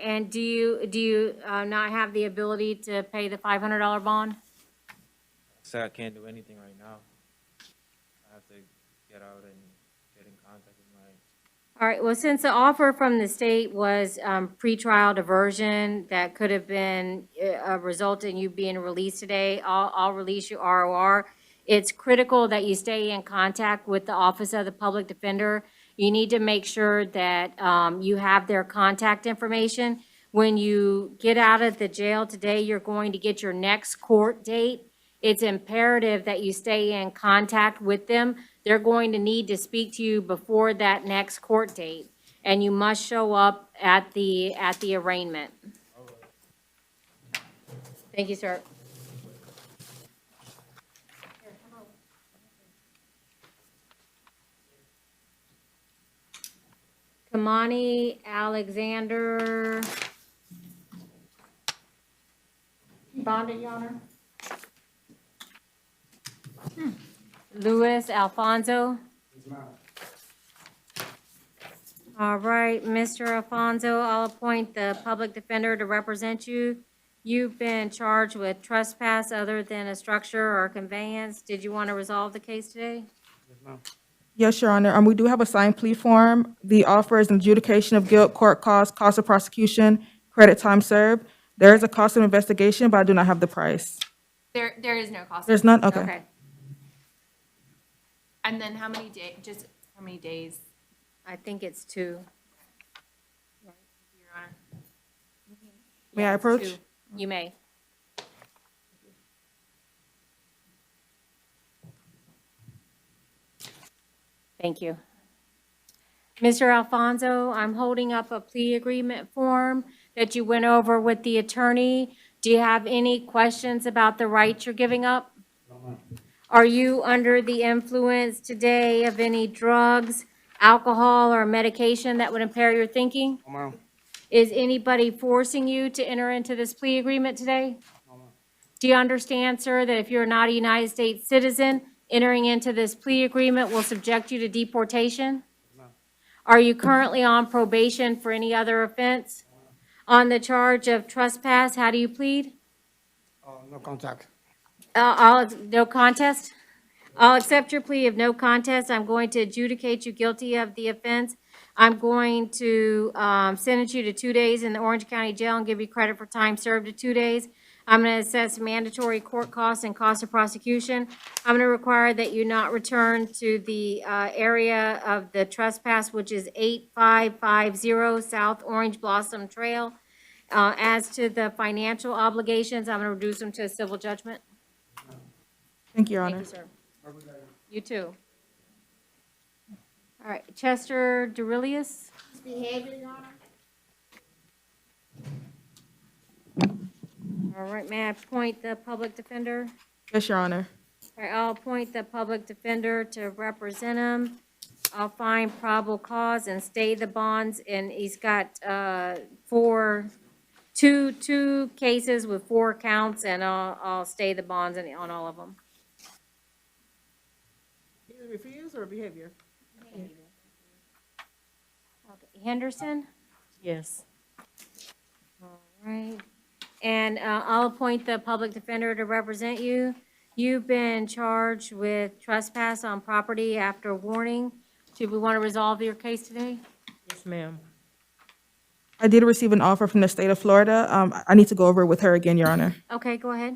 And do you not have the ability to pay the $500 bond? So I can't do anything right now. I have to get out and get in contact with my... All right, well, since the offer from the state was pretrial diversion, that could have been a result in you being released today, I'll release you ROR. It's critical that you stay in contact with the Office of the Public Defender. You need to make sure that you have their contact information. When you get out of the jail today, you're going to get your next court date. It's imperative that you stay in contact with them. They're going to need to speak to you before that next court date, and you must show up at the arraignment. Thank you, sir. Kamani Alexander. Bonded, Your Honor. Luis Alfonso. All right, Mr. Alfonso, I'll appoint the public defender to represent you. You've been charged with trespass other than a structure or conveyance. Did you want to resolve the case today? Yes, ma'am. Yes, Your Honor. We do have a signed plea form. The offer is an adjudication of guilt, court costs, cost of prosecution, credit time served. There is a cost of investigation, but I do not have the price. There is no cost. There's none? Okay. Okay. And then how many days? I think it's 2. Your Honor? May I approach? 2. You may. Thank you. Mr. Alfonso, I'm holding up a plea agreement form that you went over with the attorney. Do you have any questions about the rights you're giving up? Are you under the influence today of any drugs, alcohol, or medication that would impair your thinking? Is anybody forcing you to enter into this plea agreement today? Do you understand, sir, that if you're not a United States citizen, entering into this plea agreement will subject you to deportation? Are you currently on probation for any other offense? On the charge of trespass, how do you plead? No contact. No contest? I'll accept your plea of no contest. I'm going to adjudicate you guilty of the offense. I'm going to sentence you to 2 days in the Orange County Jail and give you credit for time served of 2 days. I'm going to assess mandatory court costs and cost of prosecution. I'm going to require that you not return to the area of the trespass, which is 8550 South Orange Blossom Trail. As to the financial obligations, I'm going to reduce them to a civil judgment. Thank you, Your Thank Honor. you, sir. You too. All right, Chester Durillius? Behavior, Your Honor. All right, may I appoint the public defender? Yes, Your Honor. All right, I'll appoint the public defender to represent him. I'll find probable cause and stay the bonds, and he's got two cases with 4 counts, and I'll stay the bonds on all of them. Either refuse or behavior. Okay, Henderson? Yes. All right. And I'll appoint the public defender to represent you. You've been charged with trespass on property after warning. Do we want to resolve your case today? Yes, ma'am. I did receive an offer from the state of Florida. I need to go over it with her again, Your Honor. Okay, go ahead.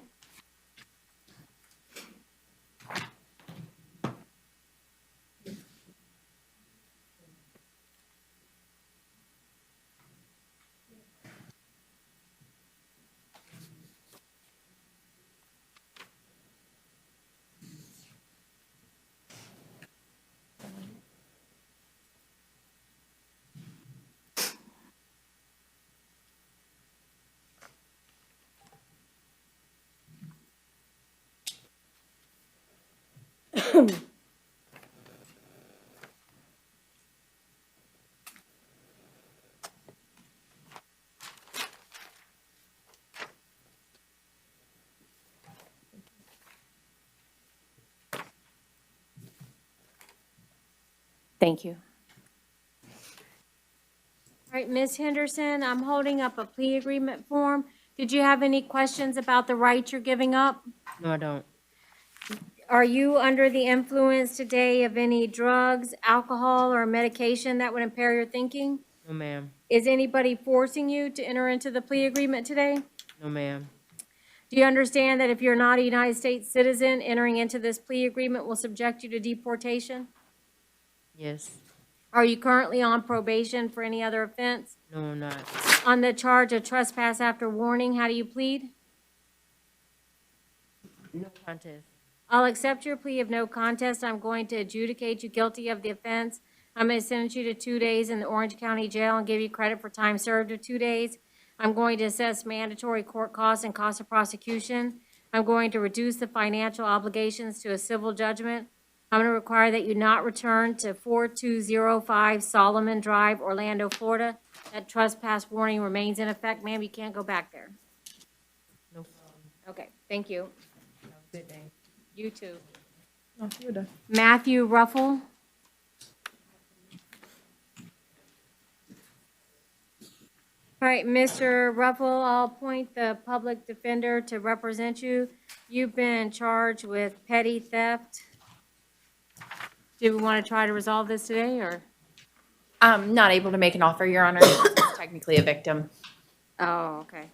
Thank you. All right, Ms. Henderson, I'm holding up a plea agreement form. Did you have any questions about the rights you're giving up? No, I don't. Are you under the influence today of any drugs, alcohol, or medication that would impair your thinking? No, ma'am. Is anybody forcing you to enter into the plea agreement today? No, ma'am. Do you understand that if you're not a United States citizen, entering into this plea agreement will subject you to deportation? Yes. Are you currently on probation for any other offense? No, I'm not. On the charge of trespass after warning, how do you plead? No contest. I'll accept your plea of no contest. I'm going to adjudicate you guilty of the offense. I'm going to sentence you to 2 days in the Orange County Jail and give you credit for time served of 2 days. I'm going to assess mandatory court costs and cost of prosecution. I'm going to reduce the financial obligations to a civil judgment. I'm going to require that you not return to 4205 Solomon Drive, Orlando, Florida. That trespass warning remains in effect. Ma'am, you can't go back there. No problem. Okay, thank you. Have a good day. You too. No, you're done. Matthew Ruffle. All right, Mr. Ruffle, I'll appoint the public defender to represent you. You've been charged with petty theft Do we want to try to resolve this today, or? I'm not able to make an offer, Your Honor. It's technically a victim. Oh, okay.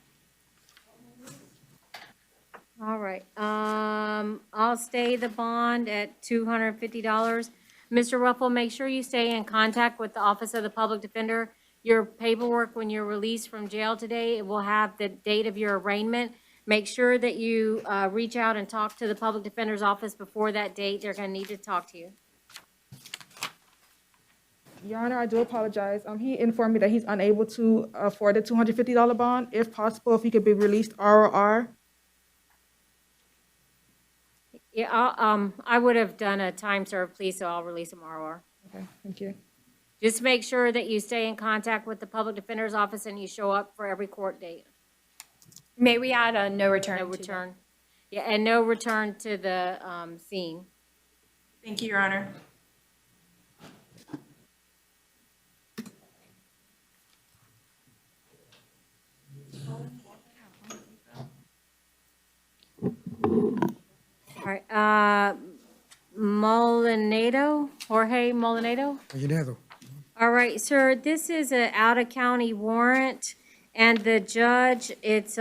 All right, I'll stay the bond at $250. Mr. Ruffle, make sure you stay in contact with the Office of the Public Defender. Your paperwork, when you're released from jail today, it will have the date of your arraignment. Make sure that you, reach out and talk to the Public Defender's office before that date. They're gonna need to talk to you. Your Honor, I do apologize. He informed me that he's unable to afford the $250 bond. If possible, if he could be released ROR. Yeah, I would have done a time served plea, so I'll release him ROR. Okay, thank you. Just make sure that you stay in contact with the Public Defender's office and you show up for every court date. May we add a no return? No return. Yeah, and no return to the, scene. Thank you, Your Honor. All right, Molinado, Jorge Molinado? Molinado. All right, sir, this is an out-of-county warrant, and the judge, it's,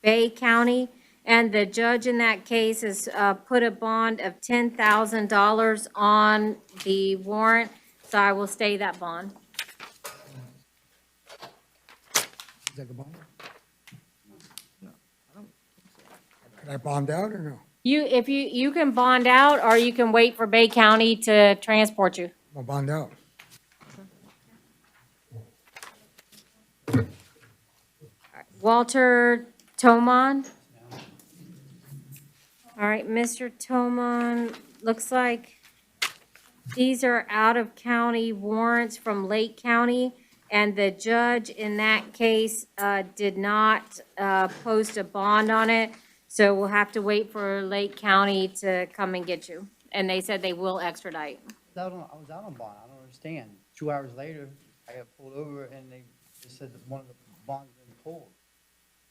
Bay County, and the judge in that case has, put a bond of $10,000 on the warrant, so I will stay that bond. Is that the bond? No. Can I bond out or no? If you can bond out, or you can wait for Bay County to transport you. I'll bond out. Walter Tomon. All right, Mr. Tomon, looks like these are out-of-county warrants from Lake County, and the judge in that case did not post a bond on it, so we'll have to wait for Lake County to come and get you. And they said they will extradite. I was out on bond. I don't understand. 2 hours later, I got pulled over and they just said that one of the bonds been pulled.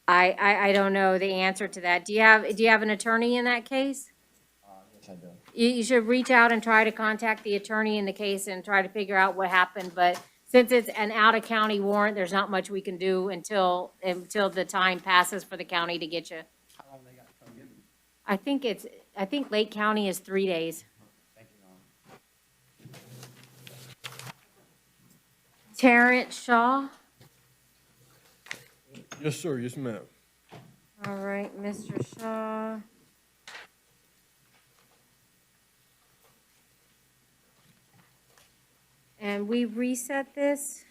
I don't know the answer to that. Do you have an attorney in that case? Yes, I do. You should reach out and try to contact the attorney in the case and try to figure out what happened, but since it's an out-of-county warrant, there's not much we can do until the time passes for the county to get you. How long they got to come get me? I think Lake County is 3 days. Thank you, Your Honor. Terrence Shaw. Yes, sir. Yes, ma'am. All right, Mr. Shaw. And we reset this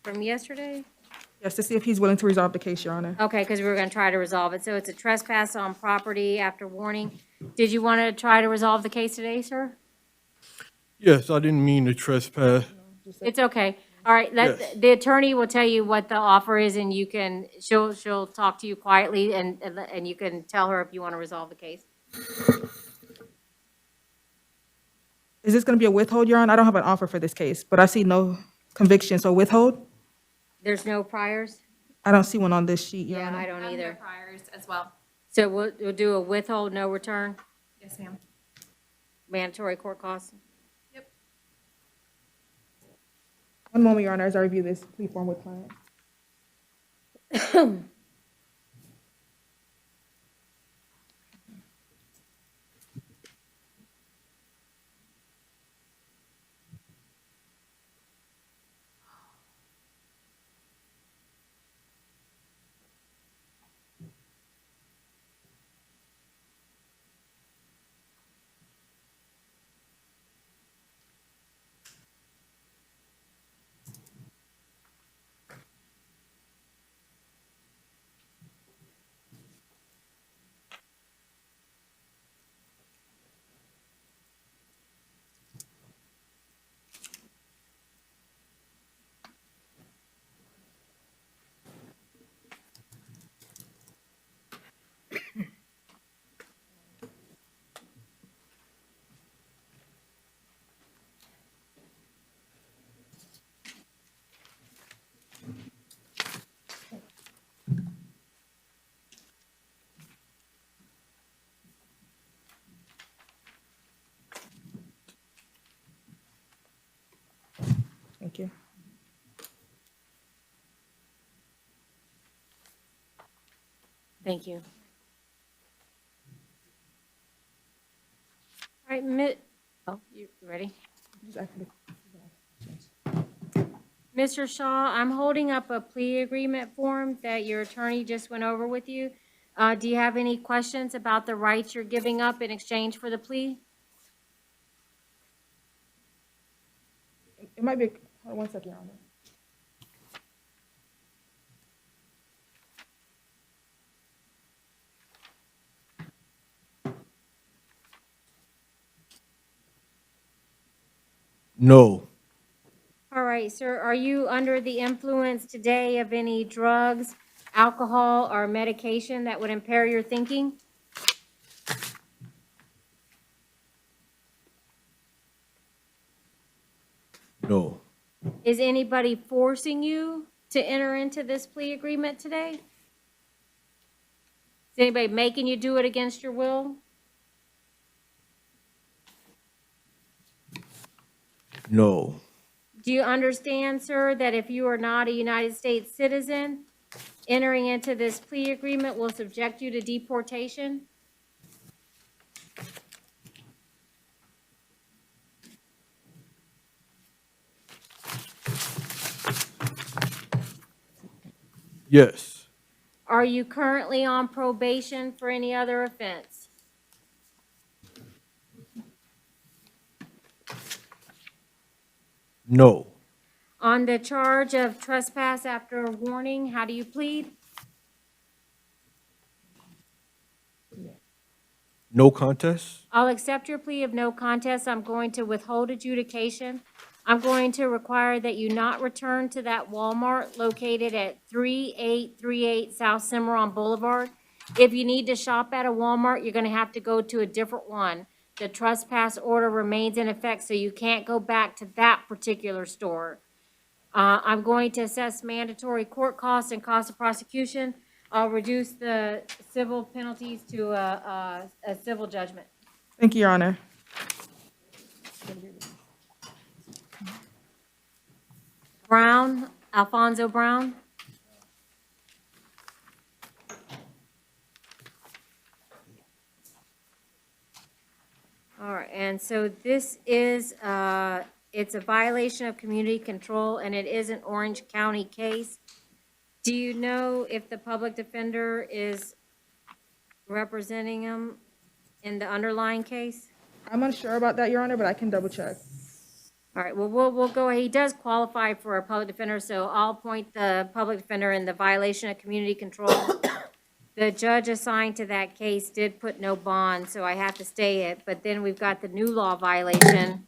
from yesterday? Yes, to see if he's willing to resolve the case, Your Honor. Okay, because we were gonna try to resolve it. So it's a trespass on property after warning. Did you want to try to resolve the case today, sir? Yes, I didn't mean to trespass. It's okay. All right, Yes. the attorney will tell you what the offer is, and you can, she'll talk to you quietly, and you can tell her if you want to resolve the case. Is this going to be a withhold, Your Honor? I don't have an offer for this case, but I see no conviction, so withhold? There's no priors? I don't see one on this sheet, Your Yeah, Honor. I don't either. Priors as well. So we'll do a withhold, no return, Yes, ma'am. mandatory court costs. One moment, Your Honor, as I review this plea form with client. Thank you. All right, oh, you ready? Mr. Shaw, I'm holding up a plea agreement form that your attorney just went over with you. Do you have any questions about the rights you're giving up in exchange for the plea? It might be, hold on one second, Your Honor. No. All right, sir, are you under the influence today of any drugs, alcohol, or medication that would impair your thinking? No. Is anybody forcing you to enter into this plea agreement today? Is anybody making you do it against your will? No. Do you understand, sir, that if you are not a United States citizen, entering into this plea agreement will subject you to deportation? Yes. Are you currently on probation for any other offense? No. On the charge of trespass after a warning, how do you plead? No contest? I'll accept your plea of no contest. I'm going to withhold adjudication. I'm going to require that you not return to that Walmart located at 3838 South Cimarron Boulevard. If you need to shop at a Walmart, you're going to have to go to a different one. The trespass order remains in effect, so you can't go back to that particular store. I'm going to assess mandatory court costs and cost of prosecution. I'll reduce the civil penalties to a civil judgment. Thank you, Your Honor. Brown, Alfonso Brown. All right, and so this is, it's a violation of community control, and it is an Orange County case. Do you know if the public defender is representing him in the underlying case? I'm unsure about that, Your Honor, but I can double check. All right, well, we'll go, he does qualify for a public defender, so I'll appoint the public defender in the violation of community control. The judge assigned to that case did put no bond, so I have to stay it, but then we've got the new law violation.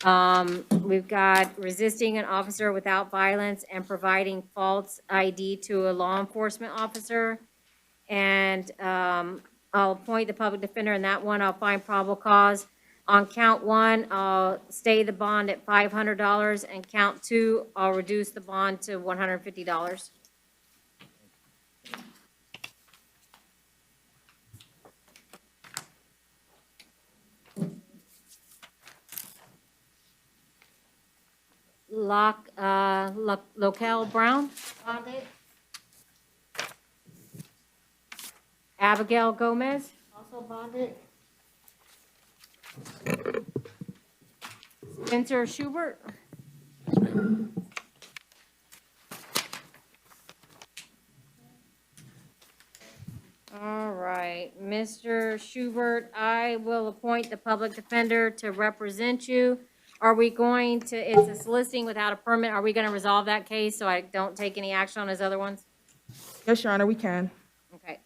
We've got resisting an officer without violence and providing false ID to a law enforcement officer. And, I'll appoint the public defender in that one. I'll find probable cause. On count one, I'll stay the bond at $500, and count two, I'll reduce the bond to $150. Locale Brown. Bonded. Abigail Gomez, also bonded. Spencer Schubert. All right, Mr. Schubert, I will appoint the public defender to represent you. Are we going to, it's a soliciting without a permit, are we going to resolve that case so I don't take any action on his other ones? Yes, Your Honor, we can. Okay.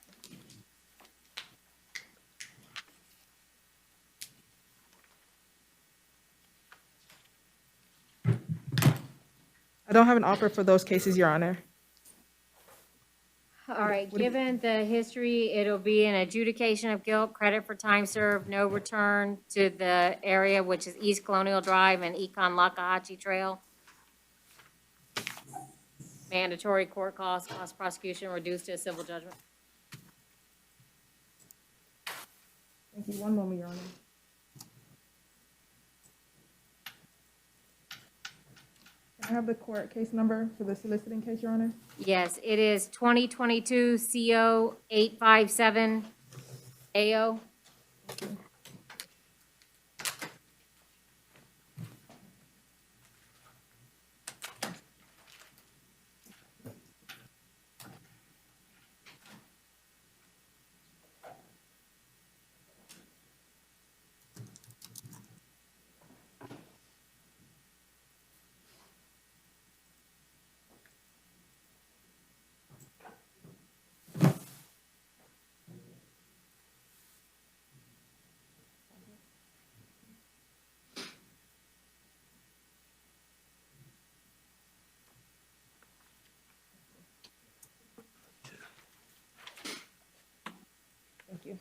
I don't have an offer for those cases, Your Honor. All right, given the history, it'll be an adjudication of guilt, credit for time served, no return to the area, which is East Colonial Drive and Econ-Lakahatchee Trail. Mandatory court costs, cost prosecution reduced to a civil judgment. Thank you. One moment, Your Honor. I have the court case number for the soliciting case, Your Honor. Yes, it is 2022 CO 857 AO. Thank you.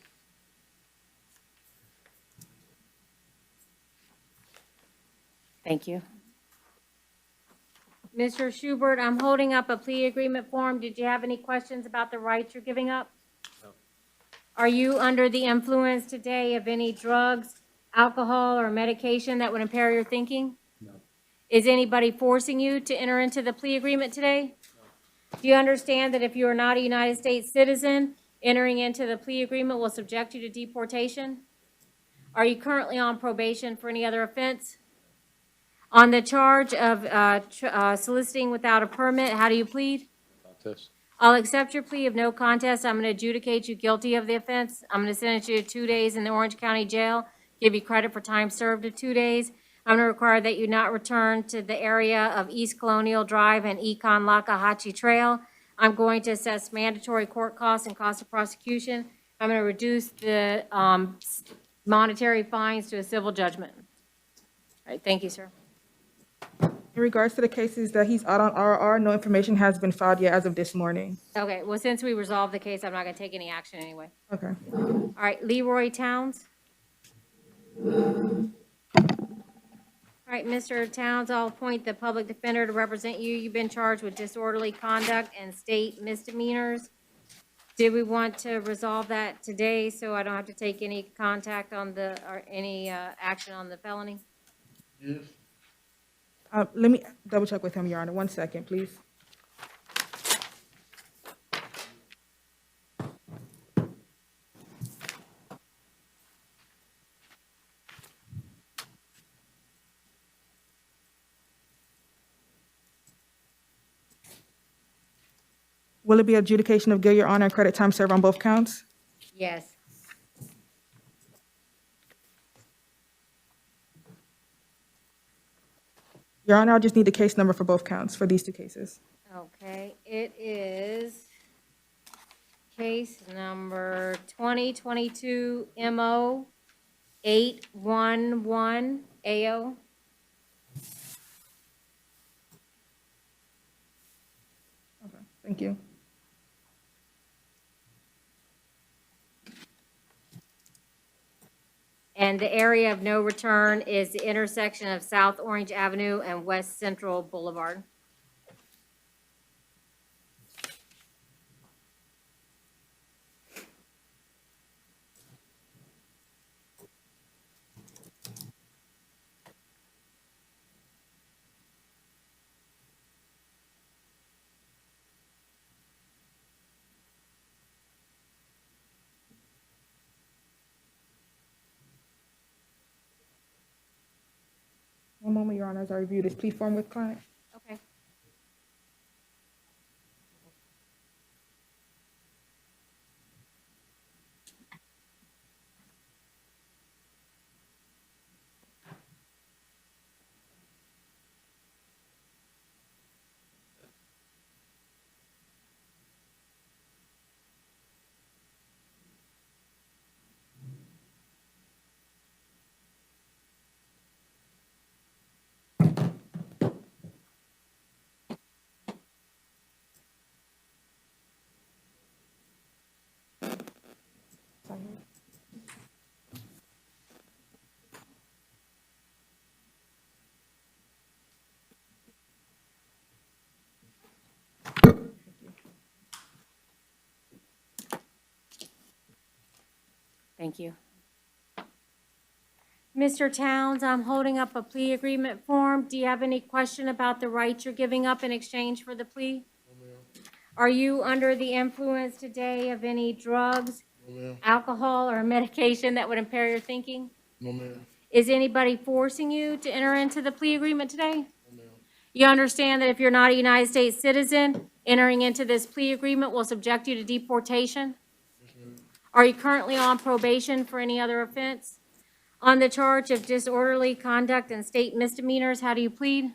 Thank you. Mr. Schubert, I'm holding up a plea agreement form. Did you have any questions about the rights you're giving up? No. Are you under the influence today of any drugs, alcohol, or medication that would impair your thinking? No. Is anybody forcing you to enter into the plea agreement today? No. Do you understand that if you are not a United States citizen, entering into the plea agreement will subject you to deportation? Are you currently on probation for any other offense? On the charge of soliciting without a permit, how do you plead? Contest. I'll accept your plea of no contest. I'm going to adjudicate you guilty of the offense. I'm going to sentence you to 2 days in the Orange County Jail, give you credit for time served of 2 days. I'm going to require that you not return to the area of East Colonial Drive and Econ Lakahachi Trail. I'm going to assess mandatory court costs and cost of prosecution. I'm going to reduce the monetary fines to a civil judgment. All right, thank you, sir. In regards to the cases that he's out on RR, no information has been filed yet as of this morning. Okay, well, since we resolved the case, I'm not going to take any action anyway. Okay. All right, Leroy Towns. All right, Mr. Towns, I'll appoint the public defender to represent you. You've been charged with disorderly conduct and state misdemeanors. Did we want to resolve that today so I don't have to take any contact on the, or any action on the felony? Yes. Let me double check with him, Your Honor. 1 second, please. Will it be adjudication of guilt, Your Honor, and credit time served on both counts? Yes. Your Honor, I'll just need the case number for both counts for these 2 cases. Okay, it is case number 2022 MO 811 AO. Okay, thank you. And the area of no return is the intersection of South Orange Avenue and West Central Boulevard. One moment, Your Honor, as I review this plea form with client. Okay. Thank you. Mr. Towns, I'm holding up a plea agreement form. form. Do you have any question about the rights you're giving up in exchange for the plea? Are you under the influence today of any drugs, alcohol, or medication that would impair your thinking? No, ma'am. Is anybody forcing you to enter into the plea agreement today? You understand that if you're not a United States citizen, entering into this plea agreement will subject you to deportation? Are you currently on probation for any other offense? On the charge of disorderly conduct and state misdemeanors, how do you plead?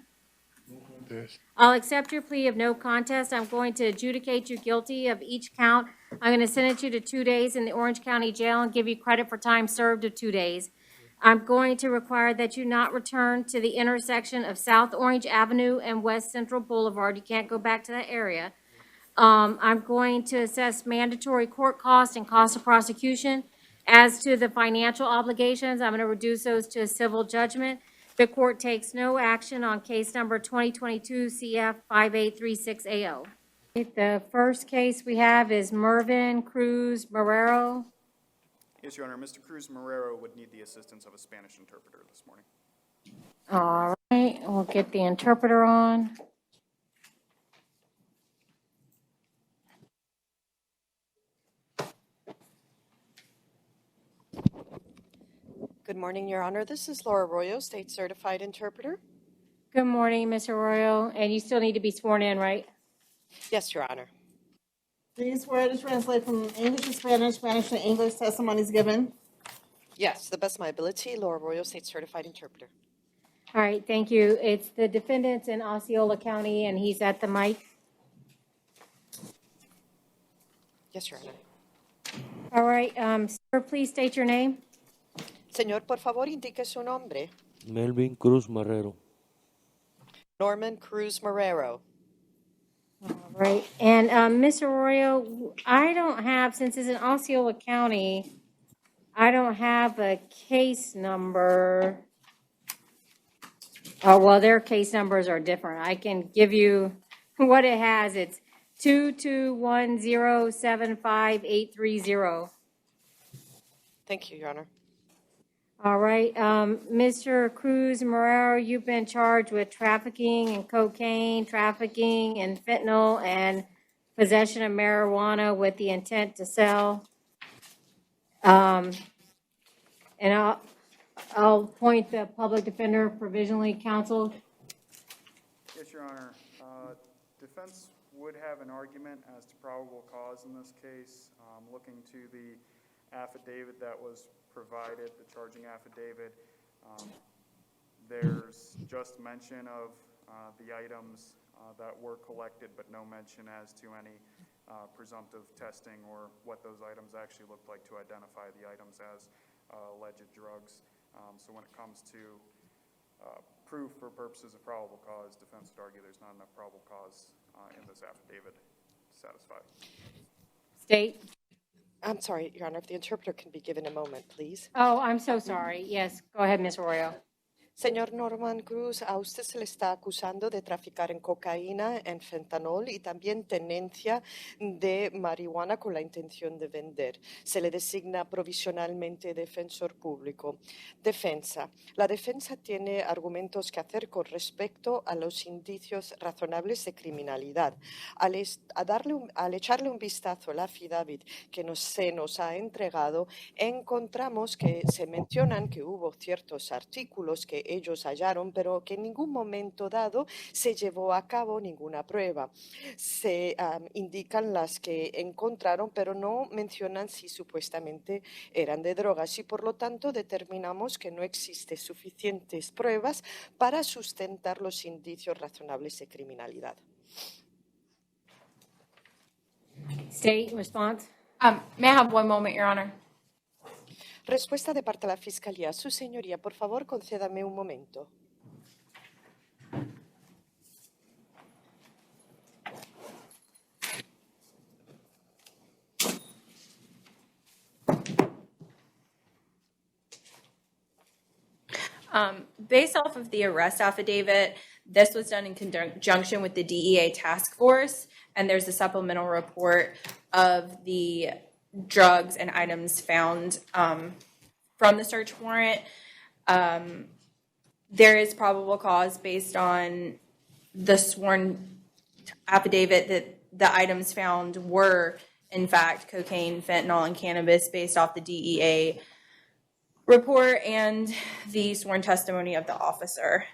I'll accept your plea of no contest. I'm going to adjudicate you guilty of each count. I'm going to sentence you to 2 days in the Orange County Jail and give you credit for time served of 2 days. I'm going to require that you not return to the intersection of South Orange Avenue and West Central Boulevard. You can't go back to that area. I'm going to assess mandatory court costs and cost of prosecution. As to the financial obligations, I'm going to reduce those to a civil judgment. The court takes no action on case number 2022 CF 5836AO. The first case we have is Mervin Cruz Marrero. Yes, Your Honor. Mr. Cruz Marrero would need the assistance of a Spanish interpreter this morning. All right, we'll get the interpreter on. Good morning, Your Honor. This is Laura Arroyo, State Certified Interpreter. Good morning, Ms. Arroyo, and you still need to be sworn in, right? Yes, Your Honor. Do you swear to translate from English to Spanish, Spanish to English testimonies given? Yes, to the best of my ability, Laura Arroyo, State Certified Interpreter. All right, thank you. It's the defendant's in Osceola County, and he's at the mic. Yes, Your Honor. All right, sir, please state your name. Señor, por favor, indique su nombre. Melvin Cruz Marrero. Norman Cruz Marrero. All right, and Ms. Arroyo, I don't have, since it's in Osceola County, I don't have a case number. Oh, well, their case numbers are different. I can give you what it has. It's 221075830. Thank you, Your Honor. All right, Mr. Cruz Marrero, you've been charged with trafficking and cocaine, trafficking and fentanyl, and possession of marijuana with the intent to sell. And I'll appoint the public defender provisionally counsel. Yes, Your Honor. Defense would have an argument as to probable cause in this case. Looking to the affidavit that was provided, the charging affidavit, there's just mention of the items that were collected, but no mention as to any presumptive testing or what those items actually looked like to identify the items as alleged drugs. So when it comes to proof for purposes of probable cause, defense would argue there's not enough probable cause in this affidavit to satisfy. State. I'm sorry, Your Honor, if the interpreter can be given a moment, please. Oh, I'm so sorry. Yes, go ahead, Ms. Arroyo. Señor Norman Cruz, a usted se le está acusando de traficar en cocaína, en fentanol y también tenencia de marihuana con la intención de vender. Se le designa provisionalmente defensor público. Defensa. La defensa tiene argumentos que hacer con respecto a los indicios razonables de criminalidad. Al echarle un vistazo a la affidavit que se nos ha entregado, encontramos que se mencionan que hubo ciertos artículos que ellos hallaron, pero que en ningún momento dado se llevó a cabo ninguna prueba. Se indican las que encontraron, pero no mencionan si supuestamente eran de drogas y por lo tanto determinamos que no existen suficientes pruebas para sustentar los indicios razonables de criminalidad. State response. May I have one moment, Your Honor? Respuesta de parte de la Fiscalía. Su Señoría, por favor, concédame un momento. Based off of the arrest affidavit, this was done in conjunction with the DEA task force, and there's a supplemental report of the drugs and items found from the search warrant. there is probable cause based on the sworn affidavit that the items found were in fact cocaine, fentanyl, and cannabis based off the DEA report and the sworn testimony of the officer.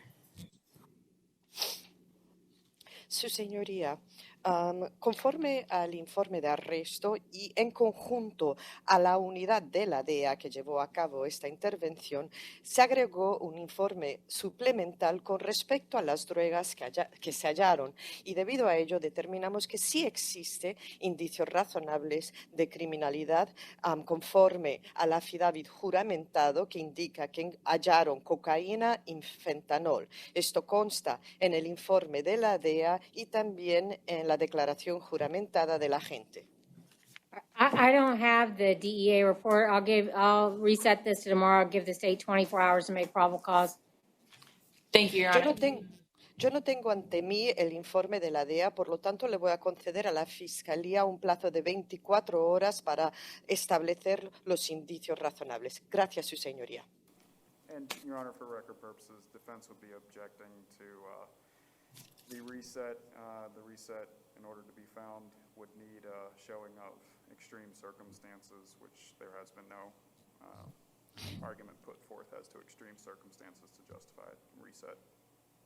Su señoría, conforme al informe de arresto y en conjunto a la unidad de la DEA que llevó a cabo esta intervención, se agregó un informe suplemental con respecto a las drogas que se hallaron y debido a ello determinamos que sí existe indicios razonables de criminalidad conforme al affidavit juramentado que indica que hallaron cocaína y fentanol. Esto consta en el informe de la DEA y también en la declaración juramentada del agente. I don't have the DEA report. I'll reset this to tomorrow. I'll give the state 24 hours to make probable cause. Thank you, Your Honor. Yo no tengo ante mí el informe de la DEA, por lo tanto le voy a conceder a la Fiscalía un plazo de 24 horas para establecer los indicios razonables. Gracias, su señoría. And, Your Honor, for record purposes, defense would be objecting to the reset. The reset, in order to be found, would need a showing of extreme circumstances, which there has been no argument put forth as to extreme circumstances to justify it. Reset,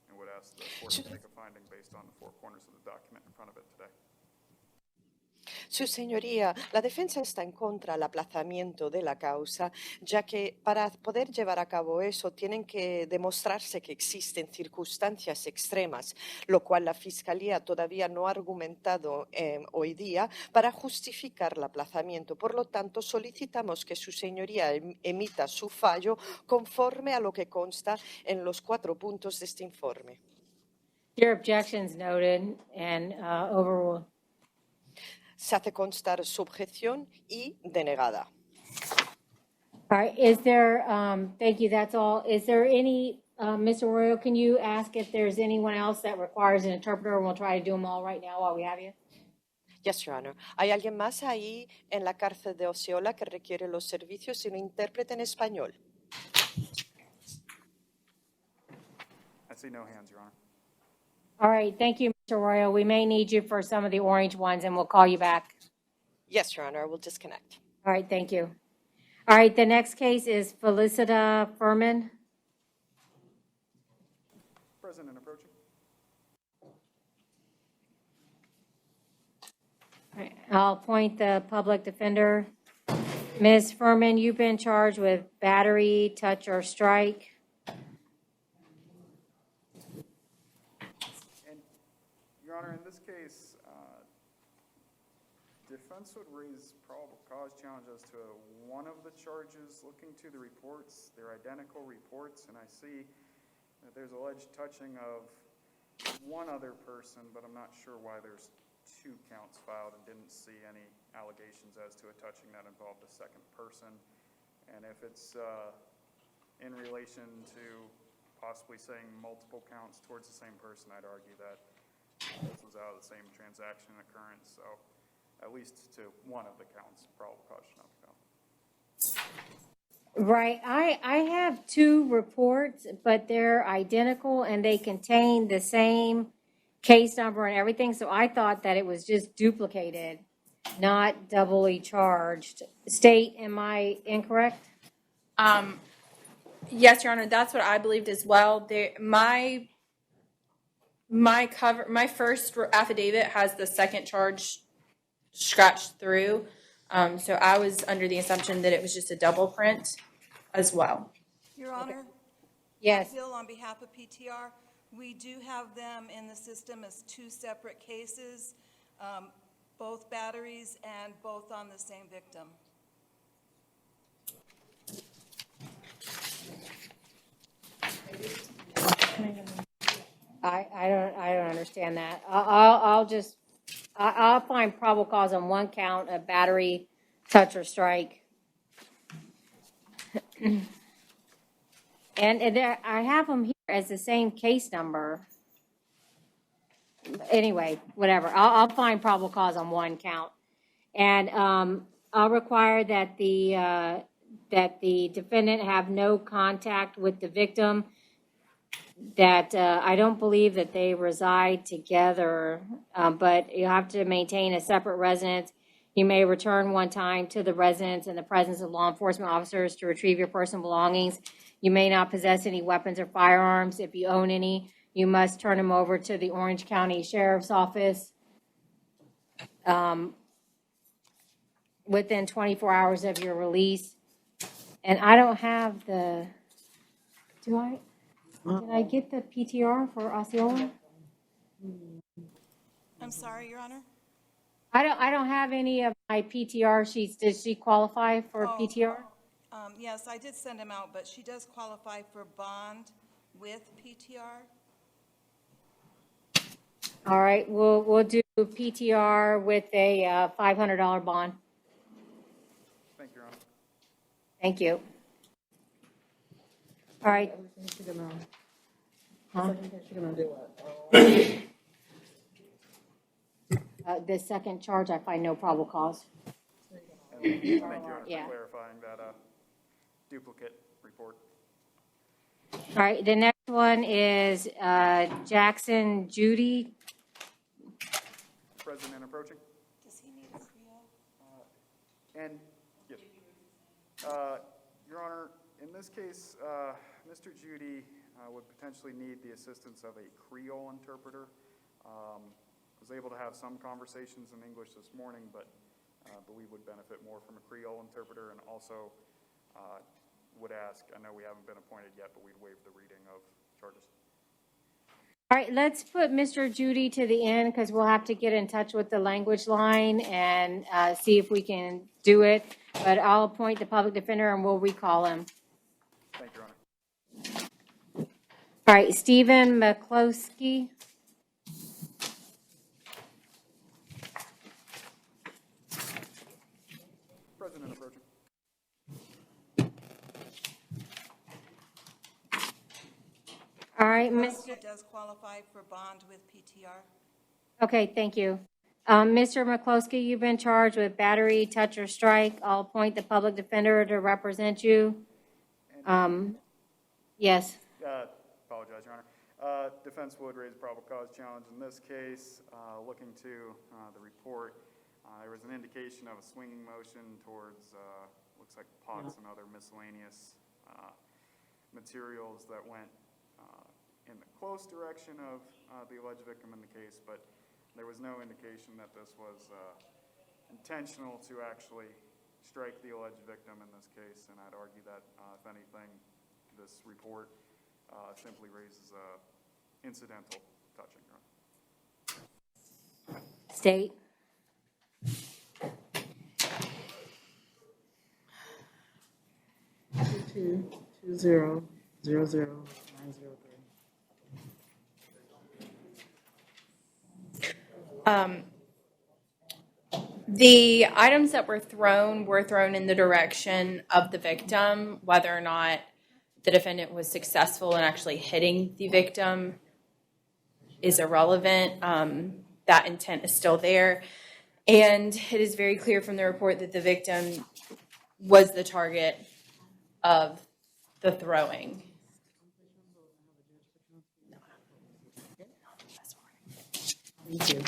and would ask the court to make a finding based on the four corners of the document in front of it today. Su señoría, la defensa está en contra del aplazamiento de la causa, ya que para poder llevar a cabo eso tienen que demostrarse que existen circunstancias extremas, lo cual la Fiscalía todavía no ha argumentado hoy día para justificar el aplazamiento. Por lo tanto, solicitamos que su señoría emita su fallo conforme a lo que consta en los 4 puntos de este informe. Your objection's noted and overruled. Se hace constar su objeción y denegada. All right, is there, thank you, that's all. Is there any, Mr. Royal, can you ask if there's anyone else that requires an interpreter? We'll try to do them all right now while we have you. Yes, Your Honor. ¿Hay alguien más ahí en la cárcel de Osceola que requiere los servicios de un intérprete en español? I see no hands, Your Honor. All right, thank you, Mr. Royal. We may need you for some of the orange ones, and we'll call you back. Yes, Your Honor. We'll disconnect. All right, thank you. All right, the next case is Felicita Furman. President approaching. All right, I'll appoint the public defender. Ms. Furman, you've been charged with battery, touch, or strike. Your Honor, in this case, defense would raise probable cause challenges to one of the charges. Looking to the reports, they're identical reports, and I see that there's alleged touching of one other person, but I'm not sure why there's 2 counts filed and didn't see any allegations as to a touching that involved a second person. And if it's in relation to possibly saying multiple counts towards the same person, I'd argue that this was out of the same transaction occurrence, so at least to one of the counts, probable cause should not be found. Right, I have 2 reports, but they're identical and they contain the same case number and everything, so I thought that it was just duplicated, not doubly charged. State, am I incorrect? Yes, Your Honor, that's what I believed as well. My first affidavit has the second charge scratched through, so I was under the assumption that it was just a double print as well. Your Honor? Yes. Hill, on behalf of PTR, we do have them in the system as 2 separate cases, both batteries and both on the same victim. I don't understand that. I'll find probable cause on 1 count of battery, touch, or strike. And there, I have them here as the same case number. Anyway, whatever. I'll find probable cause on 1 count, and I'll require that the defendant have no contact with the victim that I don't believe that they reside together, but you have to maintain a separate residence. You may return one time to the residence in the presence of law enforcement officers to retrieve your personal belongings. You may not possess any weapons or firearms. If you own any, you must turn them over to the Orange County Sheriff's Office within 24 hours of your release. And I don't have the, did I get the PTR for Osceola? I'm sorry, Your Honor? I don't have any of my PTR sheets. Does she qualify for PTR? Yes, I did send him out, but she does qualify for bond with PTR. All right, we'll do PTR with a $500 bond. Thank you, Your Honor. Thank you. All right. Huh? The second charge, I find no probable cause. And thank you, Your Honor, Yeah. for clarifying that duplicate report. All right, the next one is Jackson Judy. President approaching. Does he need a Creole? And, yes. Your Honor, in this case, Mr. Judy would potentially need the assistance of a Creole interpreter. Was able to have some conversations in English this morning, but believe would benefit more from a Creole interpreter, and also would ask, I know we haven't been appointed yet, but we'd waive the reading of charges. All right, let's put Mr. Judy to the end because we'll have to get in touch with the language line and see if we can do it. But I'll appoint the public defender and we'll recall him. Thank you, Your Honor. All right, Stephen McCloskey. President approaching. All right, He Mr. does qualify for bond with PTR. Okay, thank you. Mr. McCloskey, you've been charged with battery, touch, or strike. I'll appoint the public defender to represent you. Yes. Apologize, Your Honor. Defense would raise a probable cause challenge in this case. Looking to the report, there was an indication of a swinging motion towards, looks like pots and other miscellaneous materials that went in the close direction of the alleged victim in the case, but there was no indication that this was intentional to actually strike the alleged victim in this case, and I'd argue that, if anything, this report simply raises incidental touching. State. Two 0 0 0 903. The items that were thrown in the direction of the victim. Whether or not the defendant was successful in actually hitting the victim is irrelevant. That intent is still there. And it is very clear from the report that the victim was the target of the throwing. Thank you.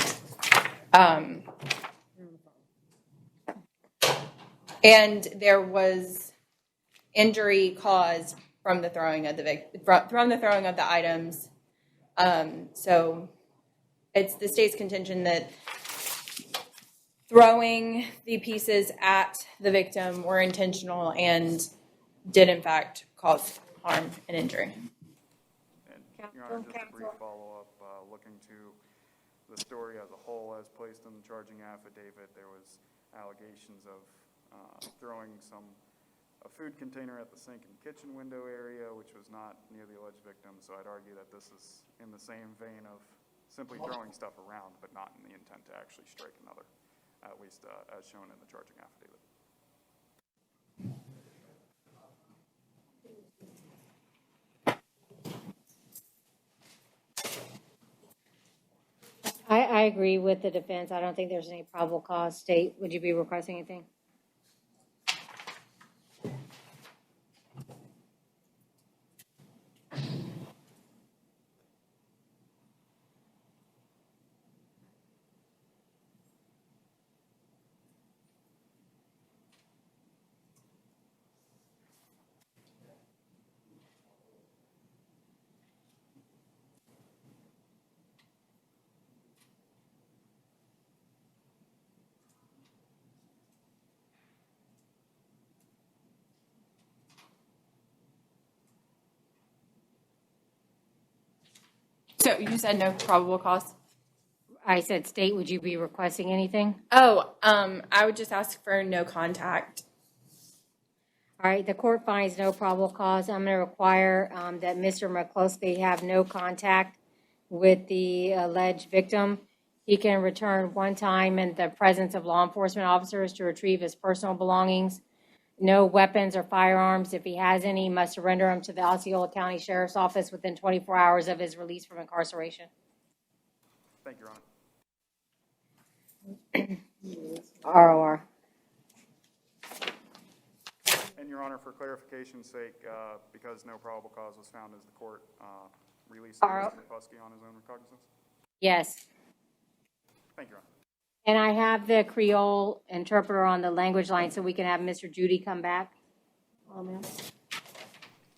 And there was injury caused from the throwing of the items. So it's the state's contention that throwing the pieces at the victim were intentional and did in fact cause harm and injury. And, Your Honor, just a brief follow-up, looking to the story as a whole as placed in the charging affidavit, there was allegations of throwing a food container at the sink and kitchen window area, which was not near the alleged victim, so I'd argue that this is in the same vein of simply throwing stuff around, but not in the intent to actually strike another, at least as shown in the charging affidavit. I agree with the defense. I don't think there's any probable cause. State, would you be requesting anything? So you said no probable cause? I said, State, would you be requesting anything? Oh, I would just ask for no contact. All right, the court finds no probable cause. I'm going to require that Mr. McCloskey have no contact with the alleged victim. He can return one time in the presence of law enforcement officers to retrieve his personal belongings. No weapons or firearms. If he has any, he must surrender them to the Osceola County Sheriff's Office within 24 hours of his release from incarceration. Thank you, Your Honor. ROR. And Your Honor, for clarification's sake, because no probable cause was found, is the court releasing Mr. McCluskey on his own recognizance? Yes. Thank you, Your Honor. And I have the Creole interpreter on the language line so we can have Mr. Judy come back.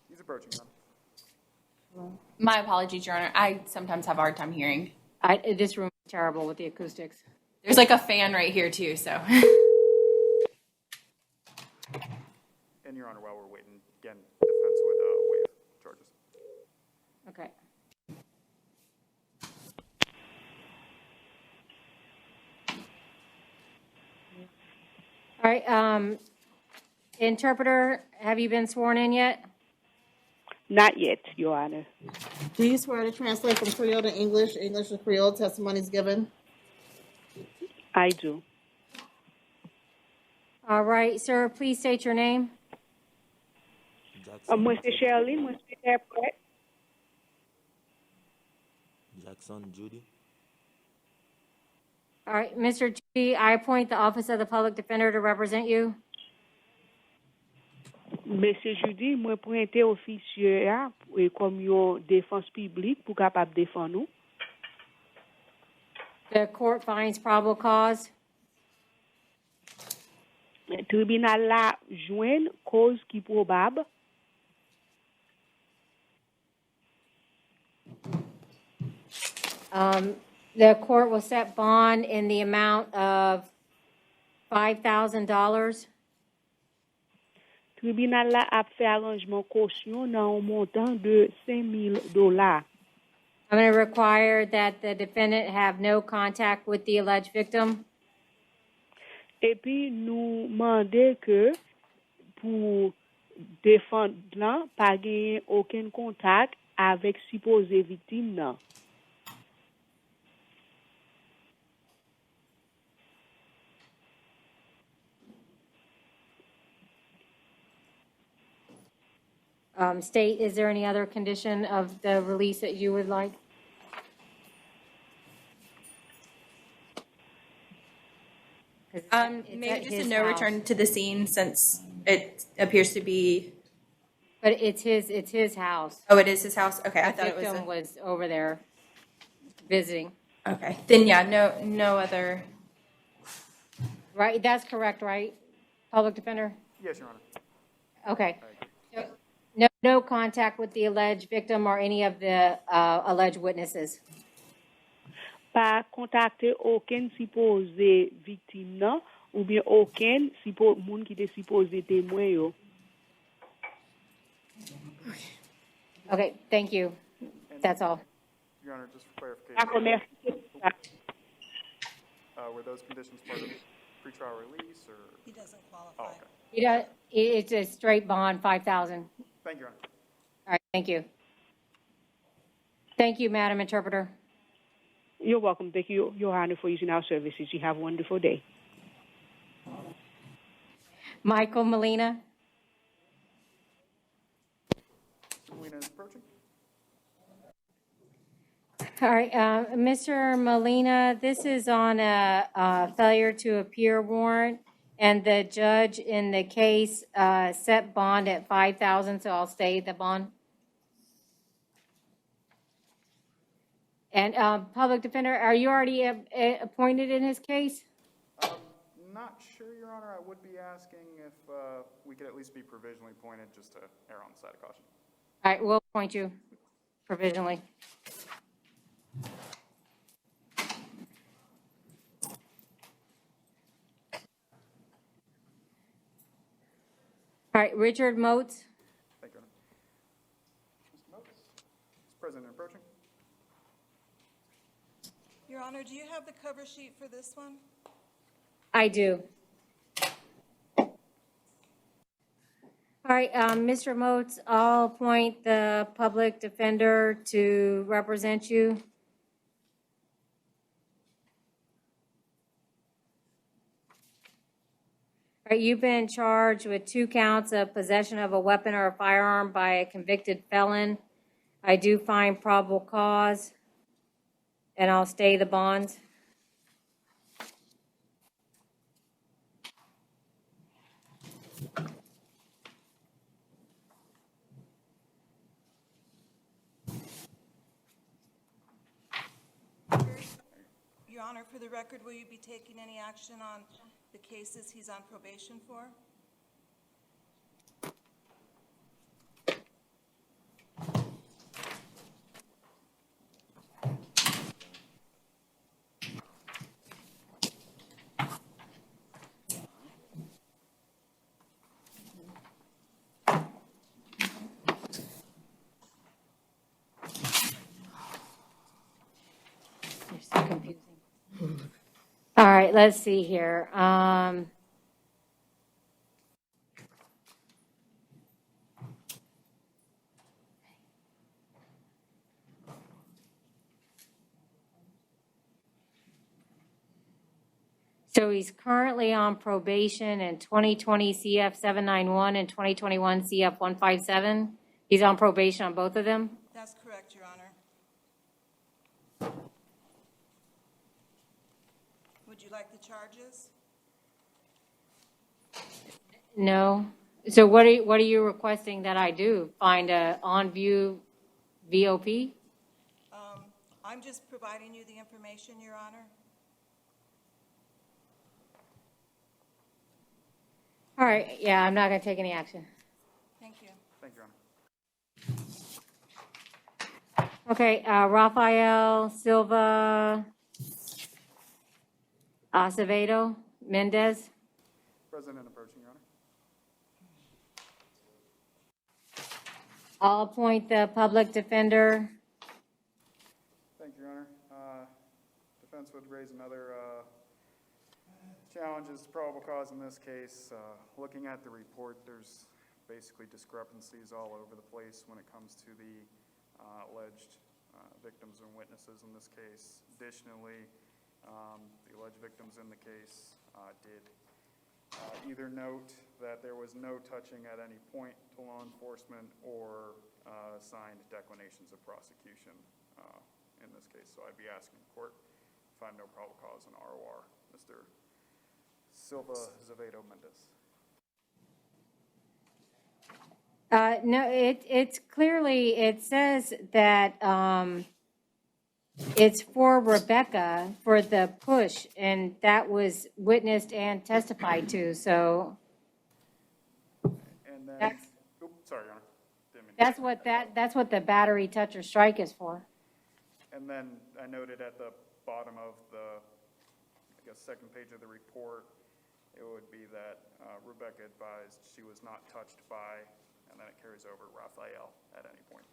He's approaching, Your Honor. My apologies, Your Honor. I sometimes have a hard time hearing. This room is terrible with the acoustics. There's like a fan right here too, so. And Your Honor, while we're waiting, again, defense would waive charges. Okay. All right, interpreter, have you been sworn in yet? Not yet, Your Honor. Do you swear to translate from Creole to English, English to Creole testimonies given? I do. All right, sir, please state your name. Moi, c'est Shirley, moi, c'est interprète. Jackson Judy. All right, Mr. Judy, I appoint the Office of the Public Defender to represent you. Monsieur Judy, moi, pointe officier comme yo défense publique pour capable défendre nous. The court finds probable cause. Tribunal la joine cause qui probable. The court will set bond in the amount of $5,000. Tribunal la a fait arrangement caution dans un montant de $5,000. I'm going to require that the defendant have no contact with the alleged victim. Et puis, nous demandons que pour défendre là, pas gagner aucun contact avec supposé victime là. State, is there any other condition of the release that you would like? Maybe just a no return to the scene since it appears to be. But it's his house. Oh, it is his house? Okay, I The thought it was. victim was over there visiting. Okay, then yeah, no other. Right, that's correct, right? Public defender? Yes, Your Honor. Okay. So, no contact with the alleged victim or any of the alleged witnesses. Pas contacter aucun supposé victime non ou bien aucun moun qui était supposé témoin yo. Okay, thank you. That's all. Your Honor, just for clarification. D'accord, merci. Were those conditions part of pretrial release or? He doesn't qualify. Oh, okay. It's a straight bond, $5,000. Thank you, Your Honor. All right, thank you. Thank you, Madam Interpreter. You're welcome. Thank you, Your Honor, for using our services. You have a wonderful day. Michael Molina. Molina is approaching. All right, Mr. Molina, this is on a failure to appear warrant, and the judge in the case set bond at $5,000, so I'll stay the bond. And public defender, are you already appointed in his case? Not sure, Your Honor. I would be asking if we could at least be provisionally appointed just to err on the side of caution. All right, we'll appoint you provisionally. All right, Richard Moats. Thank you, Your Honor. Mr. Motes, is President approaching? Honor, do you have the cover sheet for this one? I do. All right, Mr. Moats, I'll appoint the public defender to represent you. All right, you've been charged with 2 counts of possession of a weapon or a firearm by a convicted felon. I do find probable cause, and I'll stay the bonds. Your Honor, for the record, will you be taking any action on the cases he's on probation for? You're so confusing. All right, let's see here. So he's currently on probation in 2020 CF 791 and 2021 CF 157. He's on probation on both of them? That's correct, Your Honor. Would you like the charges? No. So what are you requesting that I do? Find a on-view VOP? I'm just providing you the information, Your Honor. All right, yeah, I'm not going to take any action. Thank you. Thank you, Your Honor. Okay, Rafael Silva Acevedo Mendez. President approaching, Your Honor. I'll appoint the public defender. Thank you, Your Honor. Defense would raise another challenge as probable cause in this case. Looking at the report, there's basically discrepancies all over the place when it comes to the alleged victims and witnesses in this case. Additionally, the alleged victims in the case did either note that there was no touching at any point to law enforcement or signed declinations of prosecution in this case. So I'd be asking the court to find no probable cause in ROR. Mr. Silva Azevedo Mendez. No, it's clearly, it says that it's for Rebecca for the push, and that was witnessed and testified to, so And then, That's- sorry, Your Honor. Didn't mean to- that's what the battery touch or strike is for. And then I noted at the bottom of the, I guess, second page of the report, it would be that Rebecca advised she was not touched by, and then it carries over Raphael at any point.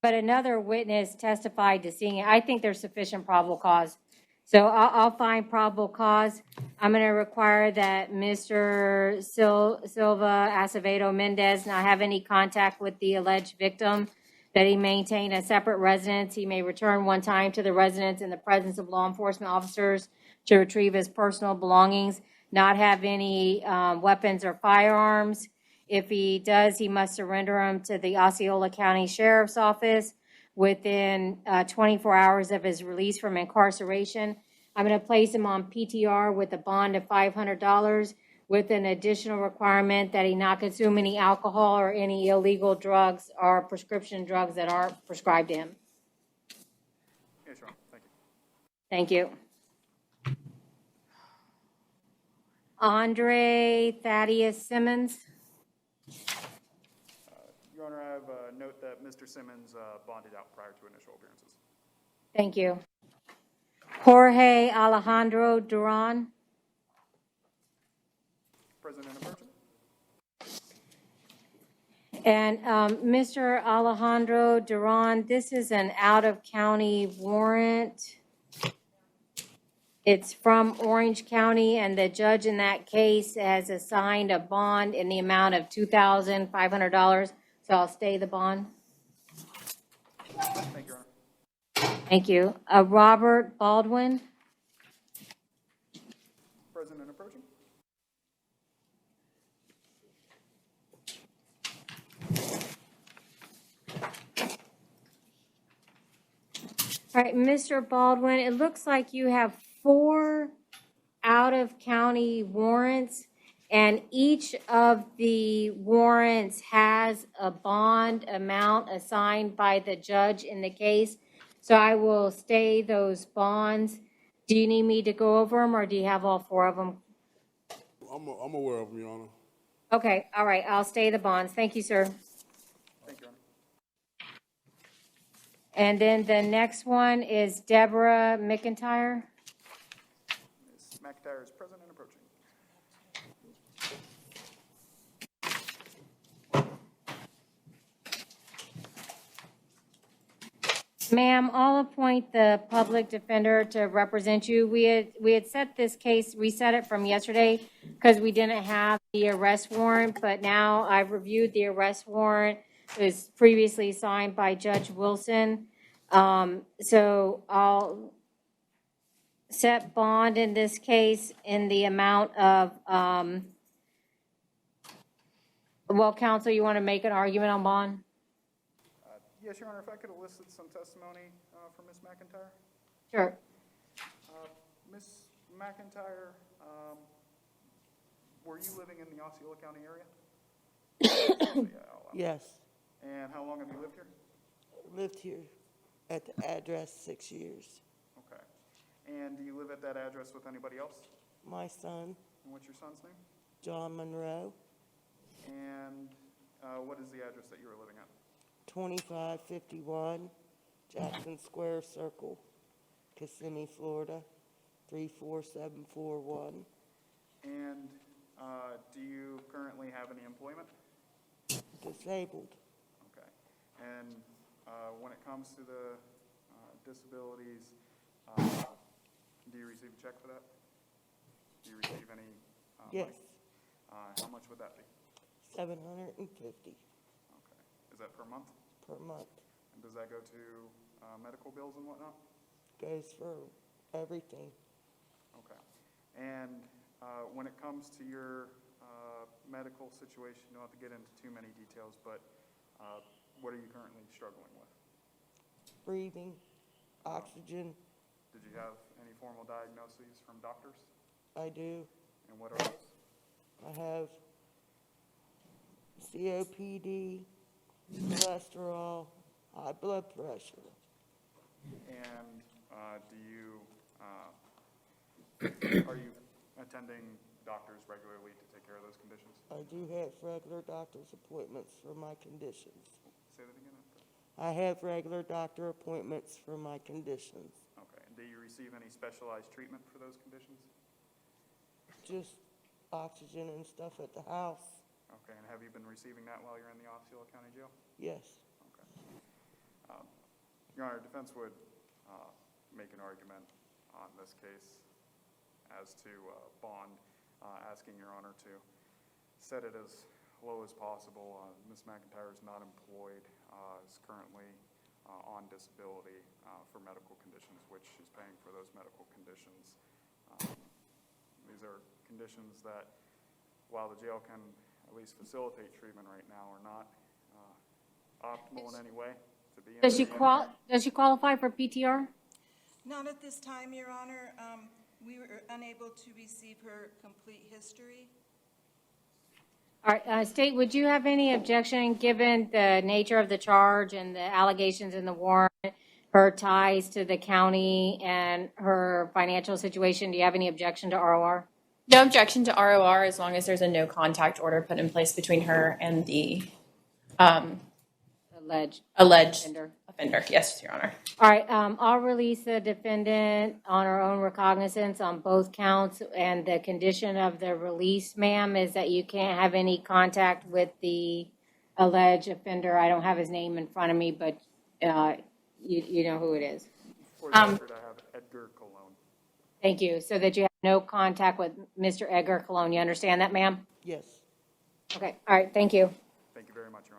But another witness testified to seeing it. I think there's sufficient probable cause. So I'll find probable cause. I'm going to require that Mr. Silva Acevedo Mendez not have any contact with the alleged victim, that he maintain a separate residence. He may return one time to the residence in the presence of law enforcement officers to retrieve his personal belongings, not have any weapons or firearms. If he does, he must surrender them to the Osceola County Sheriff's Office within 24 hours of his release from incarceration. I'm going to place him on PTR with a bond of $500 with an additional requirement that he not consume any alcohol or any illegal drugs or prescription drugs that aren't prescribed to him. Yes, Your Honor. Thank you. Thank you. Andre Thaddeus Simmons. Your Honor, I have a note that Mr. Simmons bonded out prior to initial appearances. Thank you. Jorge Alejandro Duran. President approaching. And Mr. Alejandro Duran, this is an out-of-county warrant. It's from Orange County, and the judge in that case has assigned a bond in the amount of $2,500, so I'll stay the bond. Thank you, Your Honor. Thank you. Robert Baldwin. President approaching. All right, Mr. Baldwin, it looks like you have 4 out-of-county warrants, and each of the warrants has a bond amount assigned by the judge in the case. So I will stay those bonds. Do you need me to go over them, or do you have all 4 of them? I'm aware of them, Your Honor. Okay, all right, I'll stay the bonds. Thank you, sir. Thank you, Your Honor. And then the next one is Deborah McIntyre. Ms. McIntyre is present and approaching. Ma'am, I'll appoint the public defender to represent you. We had set this case, reset it from yesterday because we didn't have the arrest warrant, but now I've reviewed the arrest warrant. It was previously signed by Judge Wilson. So I'll set bond in this case in the amount of, well, counsel, you want to make an argument on bond? Yes, Your Honor, if I could elicit some testimony from Ms. McIntyre. Sure. Ms. McIntyre, were you living in the Osceola County area? Yes. And how long have you lived here? Lived here at the address 6 years. Okay. And do you live at that address with anybody else? My son, And what's your son's name? John Monroe, And what is the address that you were living at? 2551 Jackson Square Circle, Kissimmee, Florida, 34741. And do you currently have any employment? Disabled. Okay. And when it comes to the disabilities, do you receive a check for that? Do you receive any? Yes. Money? How much would that be? $750 Okay. Is that per month? per month. And does that go to medical bills and whatnot? Goes for everything. Okay. And when it comes to your medical situation, you don't have to get into too many details, but what are you currently struggling with? Breathing, oxygen. Did you have any formal diagnoses from doctors? I do. And what are those? I have COPD, cholesterol, high blood pressure. And are you attending doctors regularly to take care of those conditions? I do have regular doctor's appointments for my conditions. Say that again. I have regular doctor appointments for my conditions. Okay. And do you receive any specialized treatment for those conditions? Just oxygen and stuff at the house. Okay. And have you been receiving that while you're in the Osceola County Jail? Yes. Okay. Your Honor, defense would make an argument on this case as to bond, asking Your Honor to set it as low as possible. Ms. McIntyre is not employed, is currently on disability for medical conditions, which she's paying for those medical conditions. These are conditions that, while the jail can at least facilitate treatment right now, are not optimal in any way to be in. Does she qualify for PTR? Not at this time, Your Honor. We were unable to receive her complete history. All right, State, would you have any objection, given the nature of the charge and the allegations in the warrant, her ties to the county and her financial situation? Do you have any objection to ROR? No objection to ROR as long as there's a no contact order put in place between her and the alleged offender. Yes, Your Honor. All right, I'll release the defendant on her own recognizance on both counts, and the condition of the release, ma'am, is that you can't have any contact with the alleged offender. I don't have his name in front of me, but you know who it is. For the record, I have Edgar Cologne. Thank you. So that you have no contact with Mr. Edgar Cologne. You understand that, ma'am? Yes. Okay, all right, thank you. Thank you very much, Your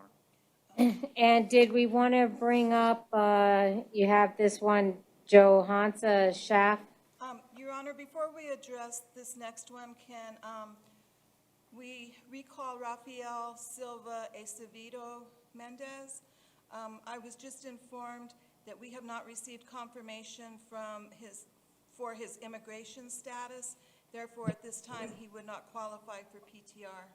Honor. And did we want to bring up, you have this one, Johansa Schaff? Your Honor, before we address this next one, can we recall Rafael Silva Acevedo Mendez? I was just informed that we have not received confirmation for his immigration status. Therefore, at this time, he would not qualify for PTR.